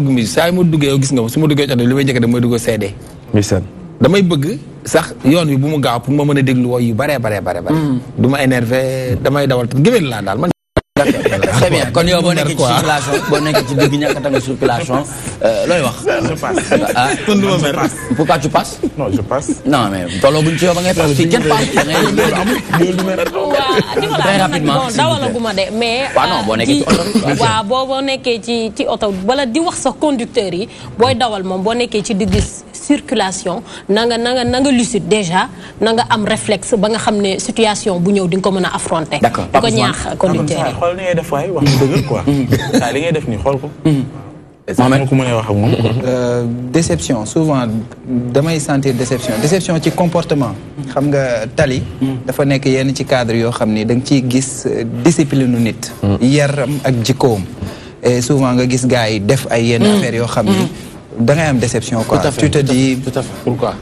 musique saa yi ma duggee yow gis nga su ma duggee ci li may njëkk a def mooy duggee CD damay bëgg sax yoon wi bu mu gaaw pour ma mën a déglu woy yu bare du ma énervé damay dawal géwél laa daal man très bien kon yow boo nekkee ci circulation boo nekkee ci digg ñàkk tamit circulation looy wax. je passe. kon du ma mer. pourquoi tu passes. non je passe. non mais tolloo buñ ci yow ba ngay passe fii kenn passe da ngay très rapidement bon dawalaguma de mais. waaw non boo nekkee ci oto waaw boo nekkee ci oto wala di wax sax conducteur yi booy dawal moom boo nekkee ci digg circulation na nga lucide déjà na nga am réflexe ba nga xam ne situation bu ñëw di nga ko mën a affronter. d'accord di ko ñaax conducteur yi. xool ni ngay def waaye wax dëgg quoi. li ngay def nii xool ko. Mohamed ko mënee wax ak moom. déception souvent damay sentir déception ci comportement. xam nga tali. dafa nekk yenn ci cadre yoo xam ni da nga ciy gis discipline nu nit. yaram ak jikkoom. et souvent nga gis gars yi def ay yenn affaires yoo xam ni da ngay am déception quoi. tu te dis pourquoi.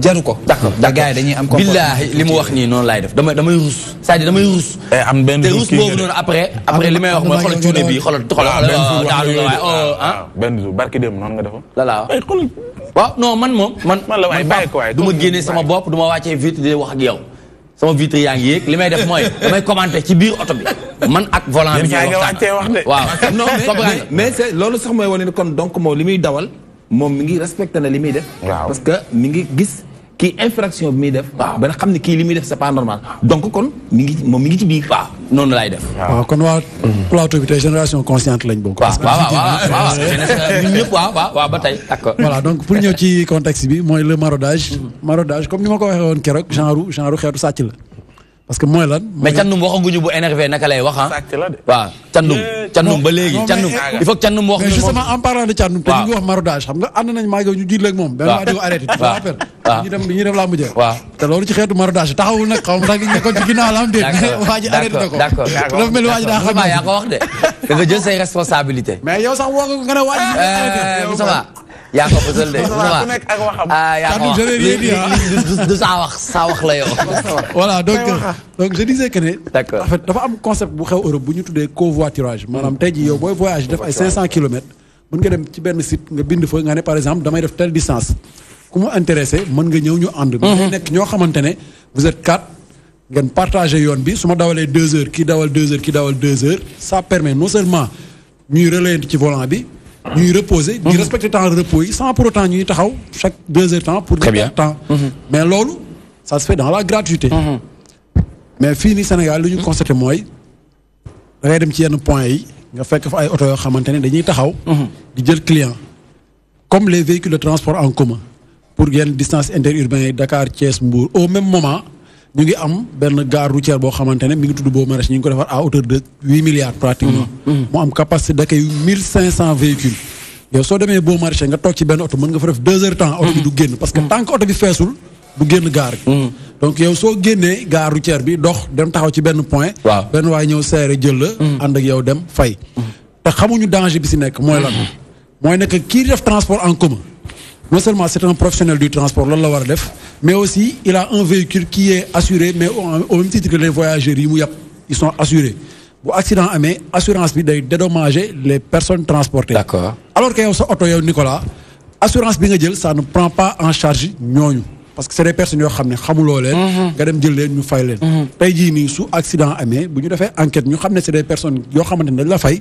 jaru ko. d'accord gars yi dañuy am comportement. billaahi li mu wax nii noonu laay def damay rus c'est-à-dire damay rus. am benn te rus boobu noonu après li may wax mooy xoolal cuune bi xoolal benn jour barki dem noonu nga defoon. lala waaw non man la waay bàyyi ko waay du ma génne sama bopp du ma wàccee vitre di wax ak yow sama vitre yaa ngi yéeg li may def mooy damay commenter ci biir oto bi man ak volant bi ñuy waxtaan waaw non mais c'est loolu sax mooy wane ni kon donc moom li muy dawal moom mi ngi respecté na li muy def. parce que mi ngi gis kii infraction bi muy def. ba nga xam ne kii li muy def c'est pas normal. donc kon mi ngi ci biir. waaw noonu laay def. waaw kon waa plateau bi tey génération consciente lañ bokk. waaw ñun ñëpp waaw ba tey d'accord. voilà donc pour ñëw ci contexte bi mooy le maraudage. maraudage comme ni ma ko waxee woon keroog genre xeetu sàcc la. parce que mooy lan. mais Thiandoum waxaguñu bu énervé naka lay wax ah. waaw Thiandoum ba léegi Thiandoum il faut que Thiandoum wax. mais justement en parlant de Thiandoum te ñu ngi wax maraudage xam nga ànd nañ maa ngi ñu jiit ak moom. benn waa di ko arrêté. waaw waaw ñu dem laa mujjee. waaw te loolu ci xeetu maraudage taxawul nag xaw ma nag li ñu nekkoon ci ginnaaw la am déet. waa ji arrêté na ko d'accord dafa mel ni waa ji daa xam. yaa ko wax de da nga jël say responsabilités. mais yow sax woo nga ne waa ji Moustapha yaa ko fësal de. ku nekk ak waxam. yaa ko wax du saa wax la yow. voilà donc je disais que ne. d'accord en fait dafa am concept bu xew Europe bu ñu tuddee covoiturage maanaam tey jii yow booy voyage def ay 500 kilomètres mën nga dem ci benn site nga bind fa nga ne par exemple damay def telle distance ku mu intéressé mën nga ñëw ñu ànd. mais nekk ñoo xamante ne vous êtes 4 ngeen partagé yoon bi su ma dawalee 2 heures kii dawal 2 heures kii dawal 2 heures ça permet non seulement ñuy relayante ci volant bi. ñuy reposer di respecter temps de repos yi sans pour autant ñuy taxaw chaque 2 heures temps pour ñu temps mais loolu ça se fait dans la gratuité mais fii nii Sénégal lu ñu constaté mooy da ngay dem ci yenn point yi nga fekk fa ay oto yoo xamante ne dañuy taxaw di jël client comme les véhicules de transport en commun pour yenn distance interurbain yi Dakar Thiès Mbour au même moment ñu ngi am benn gare routière boo xamante ne mi ngi tudd Beaux Maraîchers ñu ngi ko defar à hauteur de 8 milliards pratiquement. mu am capacité d'accueil 1500 véhicules. yow soo demee Beaux Maraîchers nga toog ci benn oto mën nga fa def 2 heures temps oto bi du génn parce que tant que oto bi feesul du génn gare bi. donc yow soo génnee gare routière bi dox dem taxaw ci benn point. waaw benn waay ñëw seere jël la. ànd ak yow dem fay. te xamuñu danger bi si nekk mooy lan. mooy nekk kii def transport en commun. non seulement c'est un professionnel du transport loolu la war a def mais aussi il a un véhicule qui est assuré mais au même titre que les voyageurs yi mu yàpp ils sont assurés bu accident amee assurance bi day dédommager les personnes transportées. D'accord. Alors que yow sa oto yow Nicolas assurance bi nga jël ça ne prend pas en charge ñooñu parce que c'est des personnes yoo xam ne xamuloo leen. nga dem jël leen ñu fay leen. tey jii nii su accident amee bu ñu defee enquête ñu xam ne c'est des personnes yoo xamante ne dañ la fay.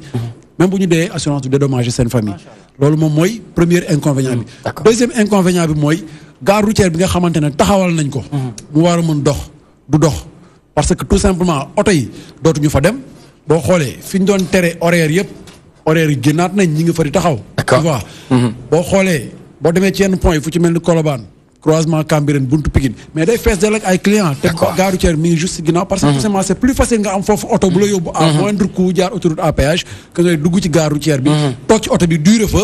même bu ñu dee assurance du dédommager seen famille. loolu moom mooy premier inconvénient bi. deuxième inconvénient bi mooy gare routière bi nga xamante ne taxawal nañ ko. mu war a mën dox du dox. parce que tout simplement oto yi dootuñu fa dem boo xoolee fi ñu doon tere horaire yëpp horaire yi génnaat nañ ñi ngi fa di taxaw. tu vois boo xoolee boo demee ci yenn point yi fu ci mel ni Colobane croisement Cambérène buntu Pikine mais day fees del ak ay clients. te gare routière mi ngi juste ginnaaw parce que tout simplement c'est plus facile nga am foofu oto bu la yóbbu à moindre coût jaar autoroute à péage que ngay dugg ci gare routière bi toog ci oto bi duré fa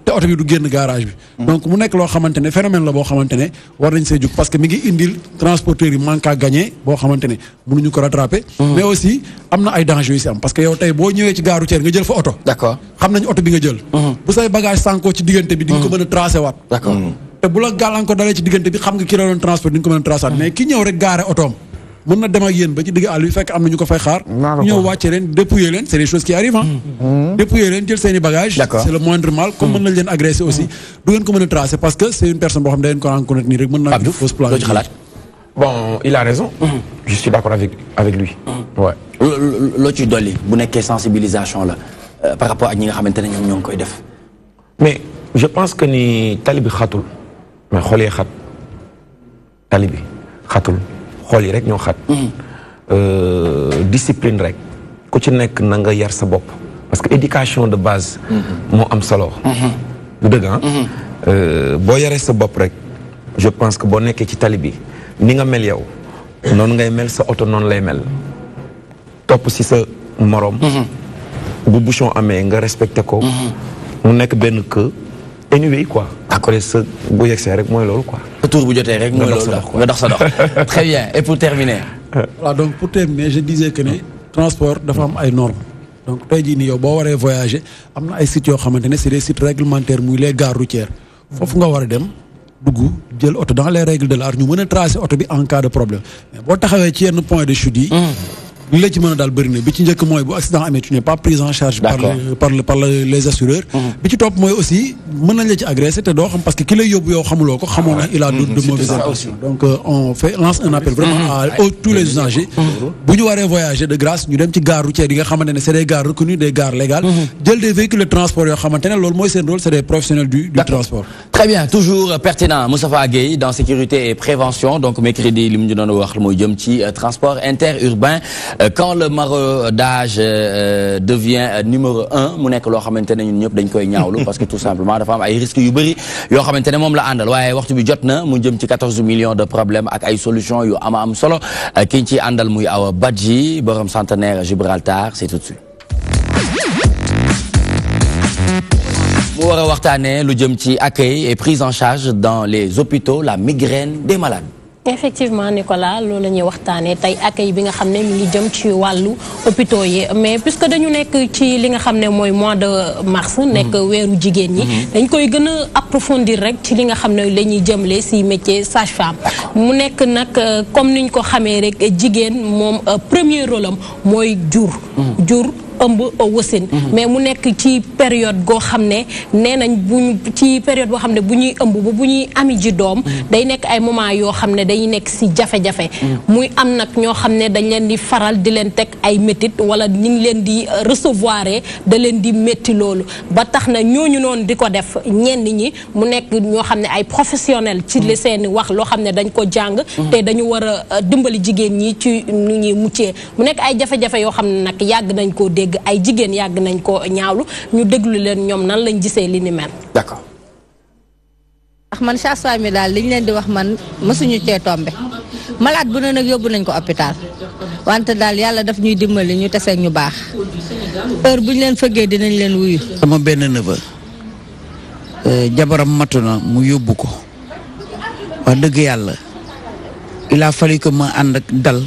te oto bi du génn garage bi donc mu nekk loo xamante ne phénomène la boo xamante ne war nañ see jug parce que mi ngi indil transporteurs yi manque à gagner boo xamante ne mënuñu ko rattraper mais aussi am na ay dangers yu si am parce que yow tey boo ñëwee ci gare routière nga jël fa oto d'accord xam nañ oto bi nga jël bu say bagage sànkoo ci diggante bi di nga ko mën a tracé waat d'accord te bu la gàllankoor dalee ci diggante bi xam nga ki la doon transport di nga ko mën a tracé mais ki ñëw rek gaare otoom mën na dem ak yéen ba ci digg àll bi fekk am na ñu ko fay xaar ñëw wàcce leen dépouiller leen c'est des choses qui arrivent dépouiller leen jël seen i bagages c'est le moindre mal comme mën nañ leen agresser aussi du ngeen ko mën a tracer parce que c'est une personne boo xam ne da ngeen ko reconnaître nii rek mën naa fausse plan bon il a raison je suis d'accord avec lui ouais loo ci dolli bu nekkee sensibilisation la par rapport ak ñi nga xamante ne ñoom ñoo ngi koy def mais je pense que ni tali bi xatul mais xool yi xat tali bi xatul xool yi rek ñoo xat discipline rek ku ci nekk na nga yar sa bopp parce que éducation de base moo am solo du dëgg boo yaree sa bopp rek je pense que boo nekkee ci tali bi ni nga mel yow noonu ngay mel sa oto noonu lay mel topp si sa morom bu bouchon amee nga respecté ko mu nekk benn que anyway quoi après sa bu yegsee rek mooy loolu quoi tour bu jotee rek mooy loolu nga dox sa dox très bien et pour terminer voilà donc pour terminer je disais que ne transport dafa am ay normes donc tey jii nii yow boo waree voyager am na ay sites yoo xamante ne c'est des sites réglementaires muy les gares routières foofu nga war a dem dugg jël oto dans les règles de l'art ñu mën a tracer oto bi en cas de problème mais boo taxawee ci yenn point de chute yi li la ci mën a daal bëri na bi ci njëkk mooy bu accident amee tu n'es pas pris en charge par les assureurs bi ci topp mooy aussi mën nañ la ci agressé te doo xam parce que ki lay yóbbu yow xamuloo ko xamoo na il a de mauvaises intentions donc on lance un appel vraiment à tous les usagers bu ñu waree voyager de grâce ñu dem ci gare routière yi nga xamante ne c'est des gares reconnues des gares légales jël des véhicules de transport yoo xamante ne loolu mooy seen rôle c'est des professionnels du transport très bien toujours pertinent Moustapha Gueye dans sécurité et prévention donc mercredi li mu ñu doon wax mooy jëm ci transport interurbain quand le maraudage devient numéro 1 mu nekk loo xamante ne ñun ñëpp dañ koy ñaawlu parce que tout simplement dafa am ay risques yu bëri yoo xamante ne moom la àndal waaye waxtu bi jot na mu jëm ci 14 millions de problèmes ak ay solutions yu am solo ki ci àndal muy Awa Badji borom centenaire Gibraltar c'est tout de suite. mu war a waxtaanee lu jëm ci accueil et prise en charge dans les hôpitaux la migraine des malades. effectivement Nicolas loolu la ñuy waxtaanee tey accueil bi nga xam ne mi ngi jëm ci wàllu hôpitaux yi mais puisque dañu nekk ci li nga xam ne mooy mois de mars nekk weeru jigéen ñi dañ koy gën a approfondir rek ci li nga xam ne la ñuy jëmle si métier sage-femme mu nekk nag comme niñ ko xamee rek jigéen moom premier rôle am mooy jur ëmb wasin mais mu nekk ci période goo xam ne nee nañ ci période boo xam ne bu ñuy ëmb ba bu ñuy ami ji doom day nekk ay moment yoo xam ne day nekk si jafe-jafe muy am nag ñoo xam ne dañ leen di faral di leen teg ay métit wala ñu ngi leen di recevoir da leen di métti loolu ba tax na ñooñu noonu di ko def ñenn ñi mu nekk ñoo xam ne ay professionnel ci li seeni wax loo xam ne dañ ko jàng te dañu war a dimbali jigéen ñi ci nu ñuy muccee mu nekk ay jafe-jafe yoo xam ne nag yàgg nañ koo dégg ay jigéen yàgg nañ ko ñaawlu ñu déglu leen ñoom nan lañ gisee li ni mel. D'accord. ndax man sage-femme mi daal li ñu leen di wax man mësuñu cee tombe malade bu ne nag yóbbu nañ ko hôpital wante daal yàlla daf ñuy dimbali ñu teseeg ñu baax heure bu ñu leen fëggee dinañ leen wuyu. sama benn neveu jabaram matu na mu yóbbu ko wax dëgg yàlla il a fallu que ma ànd ak dal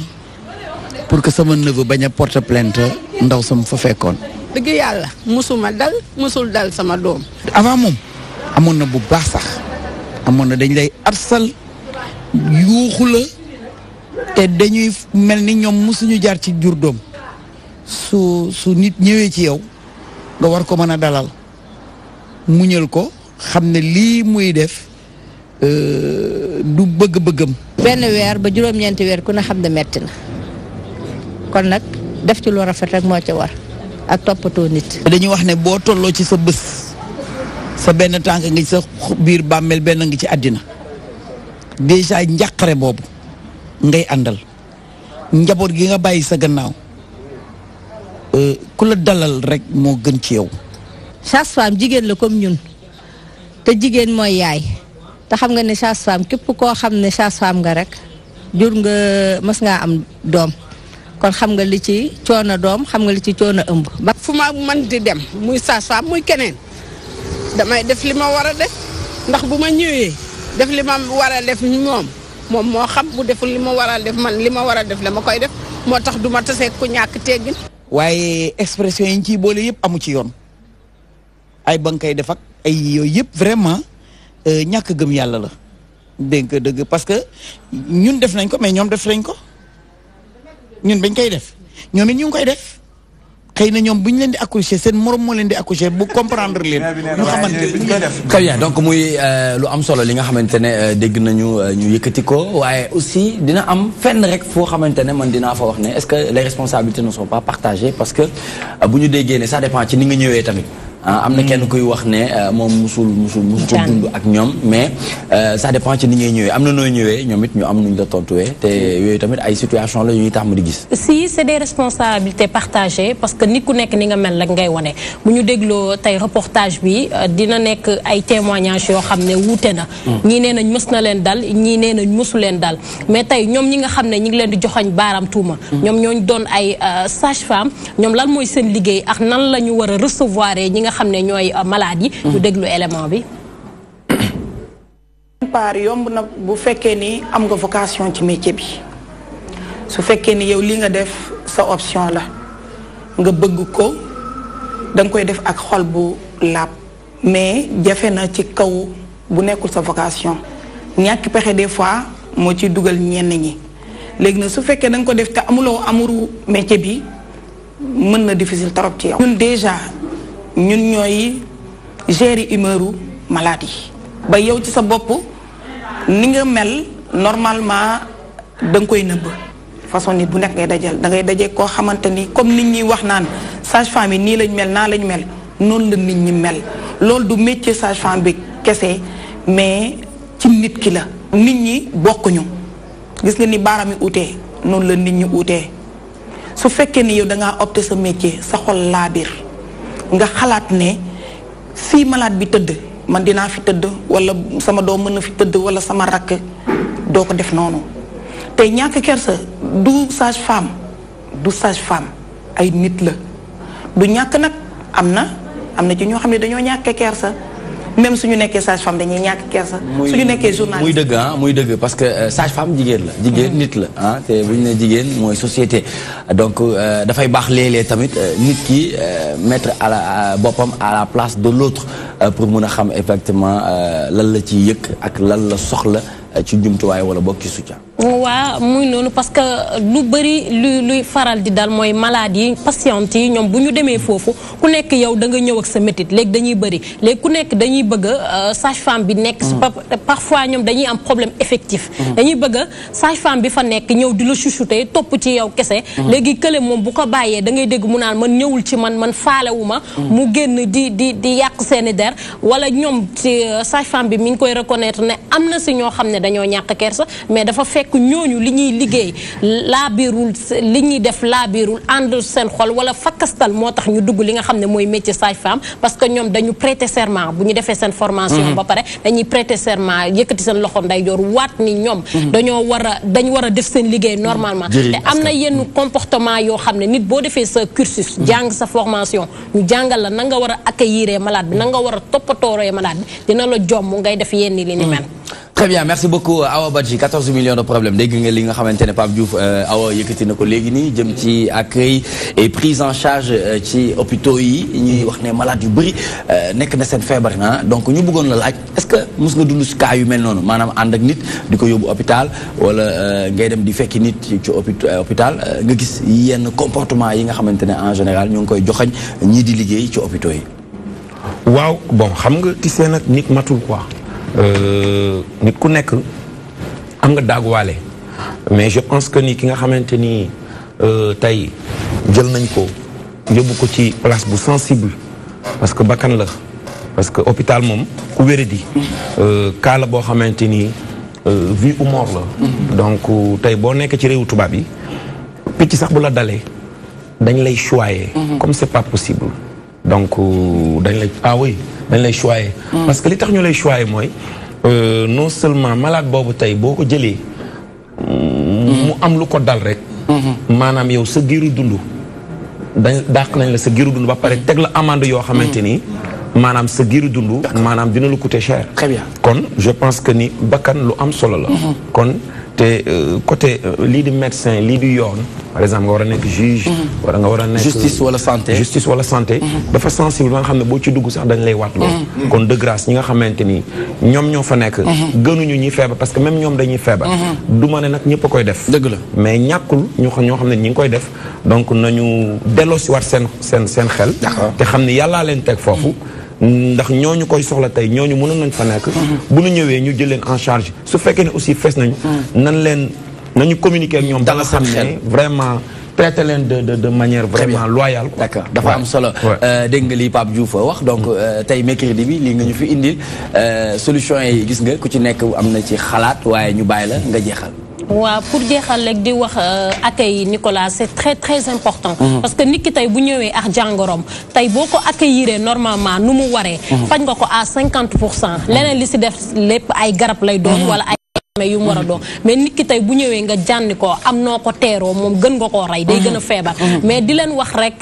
pour que sama neveu bañ a porter plainte ndaw sama fa fekkoon. dëgg yàlla musuma dal musul dal sama doom. avant moom amoon na bu baax sax amoon na dañ lay arsal yuuxu la te dañuy mel ni ñoom musuñu jaar ci jur doom su nit ñëwee ci yow nga war ko mën a dalal muñal ko xam ne lii muy def du bëgg-bëggam. benn weer ba juróom-ñeenti weer ku ne xam ne metti na kon nag def ci lu rafet rek moo ci war ak toppatoo nit. dañuy wax ne boo tolloo ci sa bés sa benn tànk nga ci sa biir bàmmeel benn nga ci àddina déjà njàqare boobu ngay àndal njaboot gi nga bàyyi sa gannaaw ku la dalal rek moo gën ci yow. sage-femme jigéen la comme ñun te jigéen mooy yaay te xam nga ne sage-femme képp koo xam ne sage-femme nga rek jur nga mës ngaa am doom. kon xam nga li ci coono doom xam nga li ci coono ëmb. fu ma mën di dem muy sage-femme muy keneen damay def li ma war a def ndax bu ma ñëwee def li ma war a def moom moo xam bu deful li ma war a def man li ma war a def la ma koy def moo tax du ma tasee ku ñàkk teggin. waaye expression yi ñu ciy boole yëpp amu ci yoon ay ba nga koy def ak ay yooyu yëpp vraiment ñàkk gëm yàlla la dégg dëgg parce que ñun def nañ ko mais ñoom def nañ ko. ñun bañ koy def ñoom it ñu ngi koy def xëy na ñoom bu ñu leen di accoucher seen morom moo leen di accoucher bu comprendre leen. ñu xamante bu ñu koy def. très bien donc muy lu am solo li nga xamante ne dégg nañu ñu yëkkati ko waaye aussi dina am fenn rek foo xamante ne man dinaa fa wax ne est-ce que les responsabilités ne sont pas partagées parce que bu ñu déggee ne ça dépend ci ni nga ñëwee tamit. am na kenn kuy wax ne moom musul ko dund ak ñoom mais ça dépend ci ni ngay ñëwee am na nooy ñëwee ñoom it ñu am nuñ la tontuwee te yooyu tamit ay situation la ñuy tax mu di gis. si c'est des responsabilités partagées parce que nit ku nekk ni nga mel rek ngay wane bu ñu dégloo tey reportage bi dina nekk ay témoignages yoo xam ne wuute na. ñii nee nañ mës na leen dal ñii nee nañ mësu leen dal mais tey ñoom ñi nga xam ne ñi ngi leen di joxoñ baaraam tuuma. ñoom ñooñu doon ay sage-femme ñoom lan mooy seen liggéey ak nan la ñu war a recevoir ñi nga xam ne ñooy malade yi. ñu déglu élément bi. part yomb na bu fekkee ni am nga vocation ci métier bi su fekkee ni yow li nga def sa option la nga bëgg ko da nga koy def ak xol bu laab mais jafe na ci kaw bu nekkul sa vocation ñàkk pexe des fois moo ci dugal ñenn ñi léegi nag su fekkee da nga ko def te amuloo amuru métier bi mën na difficile trop ci yow. ñun déjà ñun ñooy gérer humeuru malade yi ba yow ci sa bopp ni nga mel normalement da nga koy nëbb façon nit bu nekk ngay dajal da ngay daje koo xamante ni comme nit ñi wax naan sage-femme yi nii lañ mel naa lañ mel noonu la nit ñi mel loolu du métier sage-femme bi kese mais ci nit ki la. nit ñi bokkuñu gis nga ni baaraam yi utee noonu la nit ñi utee su fekkee ni yow da ngaa opté sa métier sa xol laabir nga xalaat ne fii malade bi tëdd man dinaa fi tëdd wala sama doom mën na fi tëdd wala sama rakk doo ko def noonu tey ñàkk kersa du sage-femme ay nit la du ñàkk nag am na ci ñoo xam ne dañoo ñàkk kersa même suñu nekkee sage-femme dañuy ñàkk kersa. suñu nekkee journaliste muy dëgg parce que sage-femme jigéen la. jigéen nit la ah te bu ñu nee jigéen mooy société donc dafay baax léeg-léeg tamit nit ki mettre à la boppam à la place de l'autre pour mën a xam effectivement lan la ci yëg ak lan la soxla ci jumtuwaay wala bokk ci soutien. waaw muy noonu parce que lu bëri luy faral di dal mooy maladie yi patiente yi ñoom bu ñu demee foofu ku nekk yow da nga ñëw ak sa métit léegi dañuy bëri léegi ku nekk dañuy bëgg sage-femme bi nekk parfois ñoom dañuy am problème effectif dañuy bëgg sage-femme bi fa nekk ñëw di la chuchoter topp ci yow kese léegi kële moom bu ko bàyyee da ngay dégg mu naan man ñëwul ci man faalewu ma mu génn di yàq seeni der wala ñoom ci sage-femme bi mi ngi koy reconnaître ne am na si ñoo xam ne dañoo ñàkk kersa mais dafa fekk ñooñu li ñuy liggéey laabirul li ñuy def laabirul ànd seen xol wala fakkastal moo tax ñu dugg li nga xam ne mooy métier sage-femme parce que ñoom dañu prêter serment bu ñu defee seen formation ba pare dañuy prêter serment yëkkati seen loxo ndeyjoor waat ni ñoom dañu war a def seen liggéey normalement te am na yenn comportement yoo xam ne nit boo defee sa cursus jàng sa formation ñu jàngal la na nga war a accueillir malade bi na nga war a toppatooree malade bi dina la jomm ngay def yenn li ni mel. Très bien, merci beaucoup Awa Badji. 14 millions de problèmes dégg nga li nga xamante ne Pape Diouf Awa yëkkati na ko léegi nii jëm ci accueil et prise en charge ci hôpitaux yi ñuy wax ne malade yu bëri nekk na seen feebar na donc ñu bëggoon la laaj est-ce que mos nga dund si cas yu mel noonu maanaam ànd ak nit di ko yóbbu hôpital wala ngay dem di fekki nit ci hôpital nga gis yenn comportement yi nga xamante ne en général ñu ngi koy joxañ ñii di liggéey ci hôpitaux yi. waaw bon xam nga ti seen ak nit matul quoi. nit ku nekk am nga daaguwaale mais je pense que ni ki nga xamante ni tey jël nañ ko yóbbu ko ci place bu sensible parce que bakkan la parce que hôpital moom ku wéradi cas la boo xamante ni vie ou mort la donc tey boo nekk ci réewu tubaab yi picc sax bu la dalee dañ lay choyer comme c'est pas possible donc dañ lay choyer parce que li tax ñu lay choyer mooy non seulement malade boobu tey boo ko jëlee mu am lu ko dal rek maanaam yow sa giiru dund dañ dàq nañ la sa giiru dund ba pare teg la amende yoo xamante ni maanaam sa giiru dund maanaam dina lu coûter cher. Très bien. kon je pense que ni bakkan lu am solo la kon te côté lii di médecin lii di yoon par exemple nga war a nekk juge wala nga war a nekk justice wala santé dafa sensible ba nga xam ne boo ci dugg sax dañ lay waat loolu kon de grâce ñi nga xamante ni ñoom ñoo fa nekk gënuñu ñi feebar parce que même ñoom dañuy feebar du ma ne nag ñëpp a koy def dëgg la mais ñàkkul ñoo xam ne ñi ngi koy def donc nañu delloo si waat seen xel te xam ne yàllaa leen teg foofu ndax ñooñu koy soxla tey ñooñu mënoon nañ fa nekk bu ñu ñëwee ñu jël leen en charge su fekkee ne aussi fees nañu nañu communiquer ak ñoom ba nga xam ne vraiment traiter leen de manière vraiment loyale quoi. D'accord dafa am solo dégg nga li Pape Diouf wax donc tey mercredi bi lii nga ñu fi indil solution yi gis nga ku ci nekk am na ci xalaat waaye ñu bàyyi la nga jeexal. waaw pour jeexal rek di wax accueil Nicolas c'est très très important parce que nit ki tey bu ñëwee ak jàngoroom tey boo ko accueillir normalement nu mu waree faj nga ko à 50% leneen li si def lépp ay garab lay doon wala ay yu mu war a doon mais nit ki tey bu ñëwee nga jànni ko am noo ko teeroo moom gën nga koo rey day gën a feebar mais di leen wax rek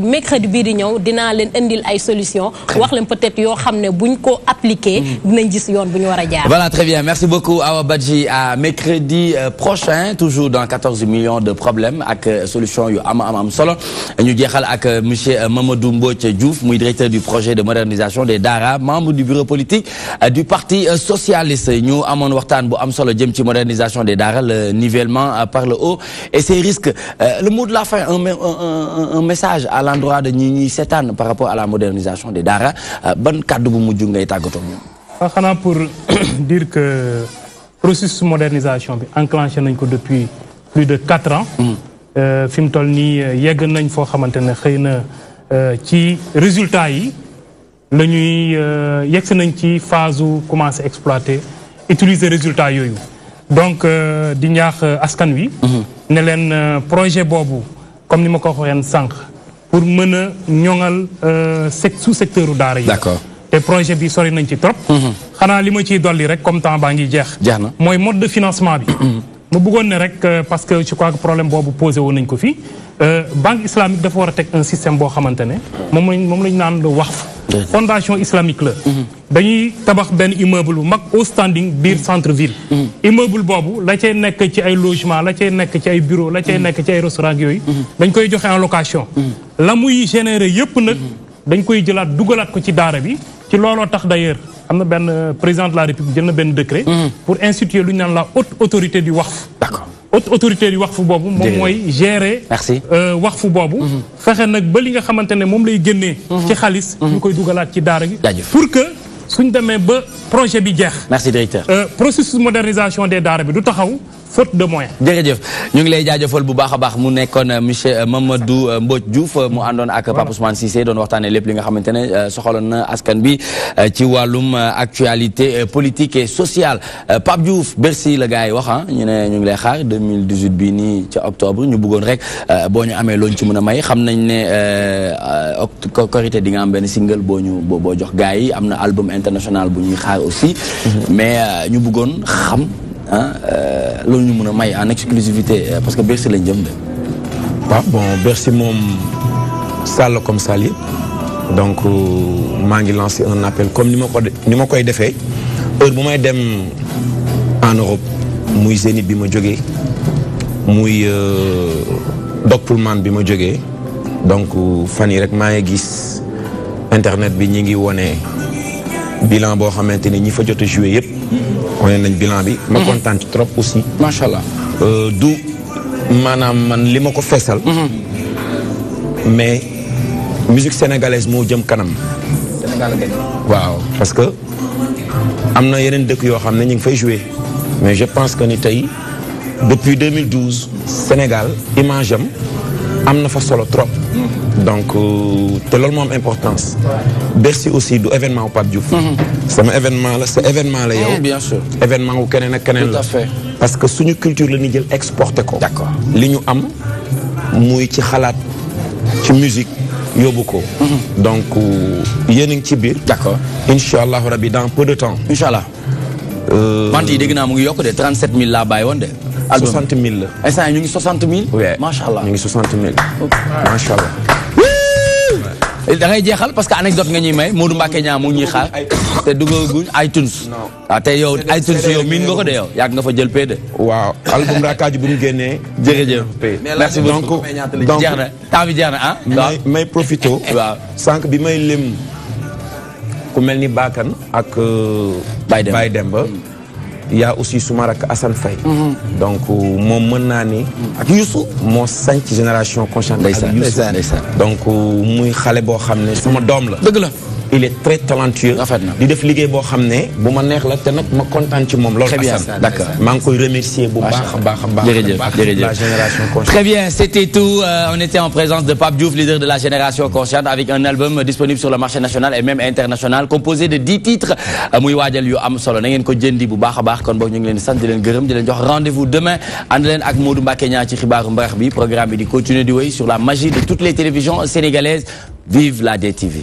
mercredi bii di ñëw dinaa leen indil ay solution wax leen peut-être yoo xam ne buñ ko appliquer dinañ gis yoon bu ñu war a jaar. Voilà, très bien, merci beaucoup Awa Badji. À mercredi prochain toujours dans 14 millions de problèmes ak solution yu am solo ñu jeexal ak monsieur Mamadou Mbodj Diouf muy directeur du projet de modernisation des Daara membre du bureau politique du parti socialiste ñu amoon waxtaan bu am solo jëm ci modernisation des Daara le nivellement par le haut et ses risques le mot de la fin un message à l'endroit de ñi seetaan par rapport à la modernisation des Daara ban kàddu bu mujj ngay tàggatoo ñoom. xanaa pour dire que processus modernisation bi enclenché nañ ko depuis plus de 4 ans. fi mu toll nii yegg nañ foo xamante ne xëy na ci résultats yi la ñuy yegg nañ ci phase u commencer exploiter utiliser résultats yooyu donc di ñaax askan wi. ne leen projet boobu comme ni ma ko waxee sànq pour mën a ñoŋal sous secteur u daara yi. D'accord. te projet bi sori nañ ci trop. xanaa li ma ciy dolli rek comme temps baa ngi jeex. na mooy mode de financement bi. ma bëggoon ne rek parce que je crois que problème boobu posé woon nañ ko fii banque islamique dafa war a teg un système boo xamante ne moom lañ naan le waqf fondation islamique la dañuy tabax benn immeuble bu mag au standing biir centre ville immeuble boobu la cay nekk ci ay logement la cay nekk ci ay bureau la cay nekk ci ay restaurant yooyu dañ koy joxe en location la muy générer yépp nag dañ koy jëlaat dugalaat ko ci daara bi ci looloo tax d'ailleurs am na benn président de la République jël na benn décret pour instituer lu ñu naan la haute autorité du waqf. D'accord. haute autorité du waqf boobu moom mooy gérer waqf boobu fexe nag ba li nga xamante ne moom lay génnee ci xaalis ñu koy dugalaat ci daara gi pour que suñ demee ba projet bi jeex merci directeur processus modernisation des daara bi du taxaw faute de moyens. jërëjëf ñu ngi lay jaajëfal bu baax a baax mu nekkoon monsieur Mamadou Mbodj Diouf mu àndoon ak Pape Ousmane Cissé doon waxtaanee lépp li nga xamante ne soxaloon na askan bi ci wàllum actualité politique et sociale Pape Diouf Bercy la gars yi wax ñu ne ñu ngi lay xaar 2018 bii nii ca octobre ñu bëggoon rek boo ñu amee looñ ci mën a may xam nañ ne Korité di nga am benn single boo jox gars yi am na album international bu ñuy xaar aussi mais ñu bëggoon xam. loolu ñu mën a may en exclusivité parce que Bercy lañ jëm de. waaw bon Bercy moom salle comme salle yëpp donc maa ngi lancé un appel comme ni ma koy defee heure bu may dem en Europe muy Zénith bi ma jógee muy Dock Pullman bi ma jógee donc fan yi rek maa ngi gis internet bi ñi ngi wone bilan boo xamante ni ñi fa jot a joué yëpp. wane nañ bilan bi. ma kontaan ci trop aussi. macha allah. du maanaam man li ma ko feesal. mais musique sénégalaise moo jëm kanam. waaw parce que am na yeneen dëkk yoo xam ne ñu ngi fay jouer mais je pense que ni tey depuis 2012 Sénégal image am na fa solo trop. donc te loolu moo am importance. Bercy aussi du événement wu Pape Diouf. sama événement la sa événement la yow. bien sûr événement wu keneen ak keneen la. tout à fait. parce que suñu culture la ñuy jël exporté ko. d'accord li ñu am muy ci xalaat ci musique yóbbu ko. donc yéen a ngi ci biir. d'accord incha allah rabi dans peu de temps. incha allah. vente yi dégg naa mu ngi yokk de 37000 laa bàyyi woon de. 60000 la. instant ñu ngi 60000. oui macha allah ñu ngi 60000. macha allah. da ngay jeexal parce que anecdote nga ñuy may Modou Mbacké ñaa mu ngi ñuy xaar te duggaguñ iTunes. waaw te yow iTunes yow miin nga ko de yow yàgg nga fa jël pay de. waaw album Rakkaaju bu mu génnee. jërëjëf merci beaucoup donc jeex na temps bi jeex na ah. may profito. waaw sànq bi may lim ku mel ni Bakane ak. Baye Demba. y a aussi suma rakk Assane Faye. donc moom mën naa ni. ak Youssou moo sañ ci génération consciente. ak Youssou donc muy xale boo xam ne sama doom la. dëgg la. il est très talentueux. di def liggéey boo xam ne bu ma neex la te nag ma kontaan ci moom. loolu Assane d'accord maa ngi koy remercier bu baax a baax a baax. jërëjëf la génération consciente. très bien c'était tout on était en présence de Pape Diouf leader de la génération consciente avec un album disponible sur le marché national et même international composé de 10 titres muy waajal yu am solo na ngeen ko jëndi bu baax a baax kon boog ñu ngi leen di sant di leen gërëm di leen jox rendez-vous demain ànd leen ak Modou Mbacké ñaa ci xibaaru mbarax bi programme bi di continuer di wéy sur la magie de toutes les télévisions sénégalaises vive la DTV.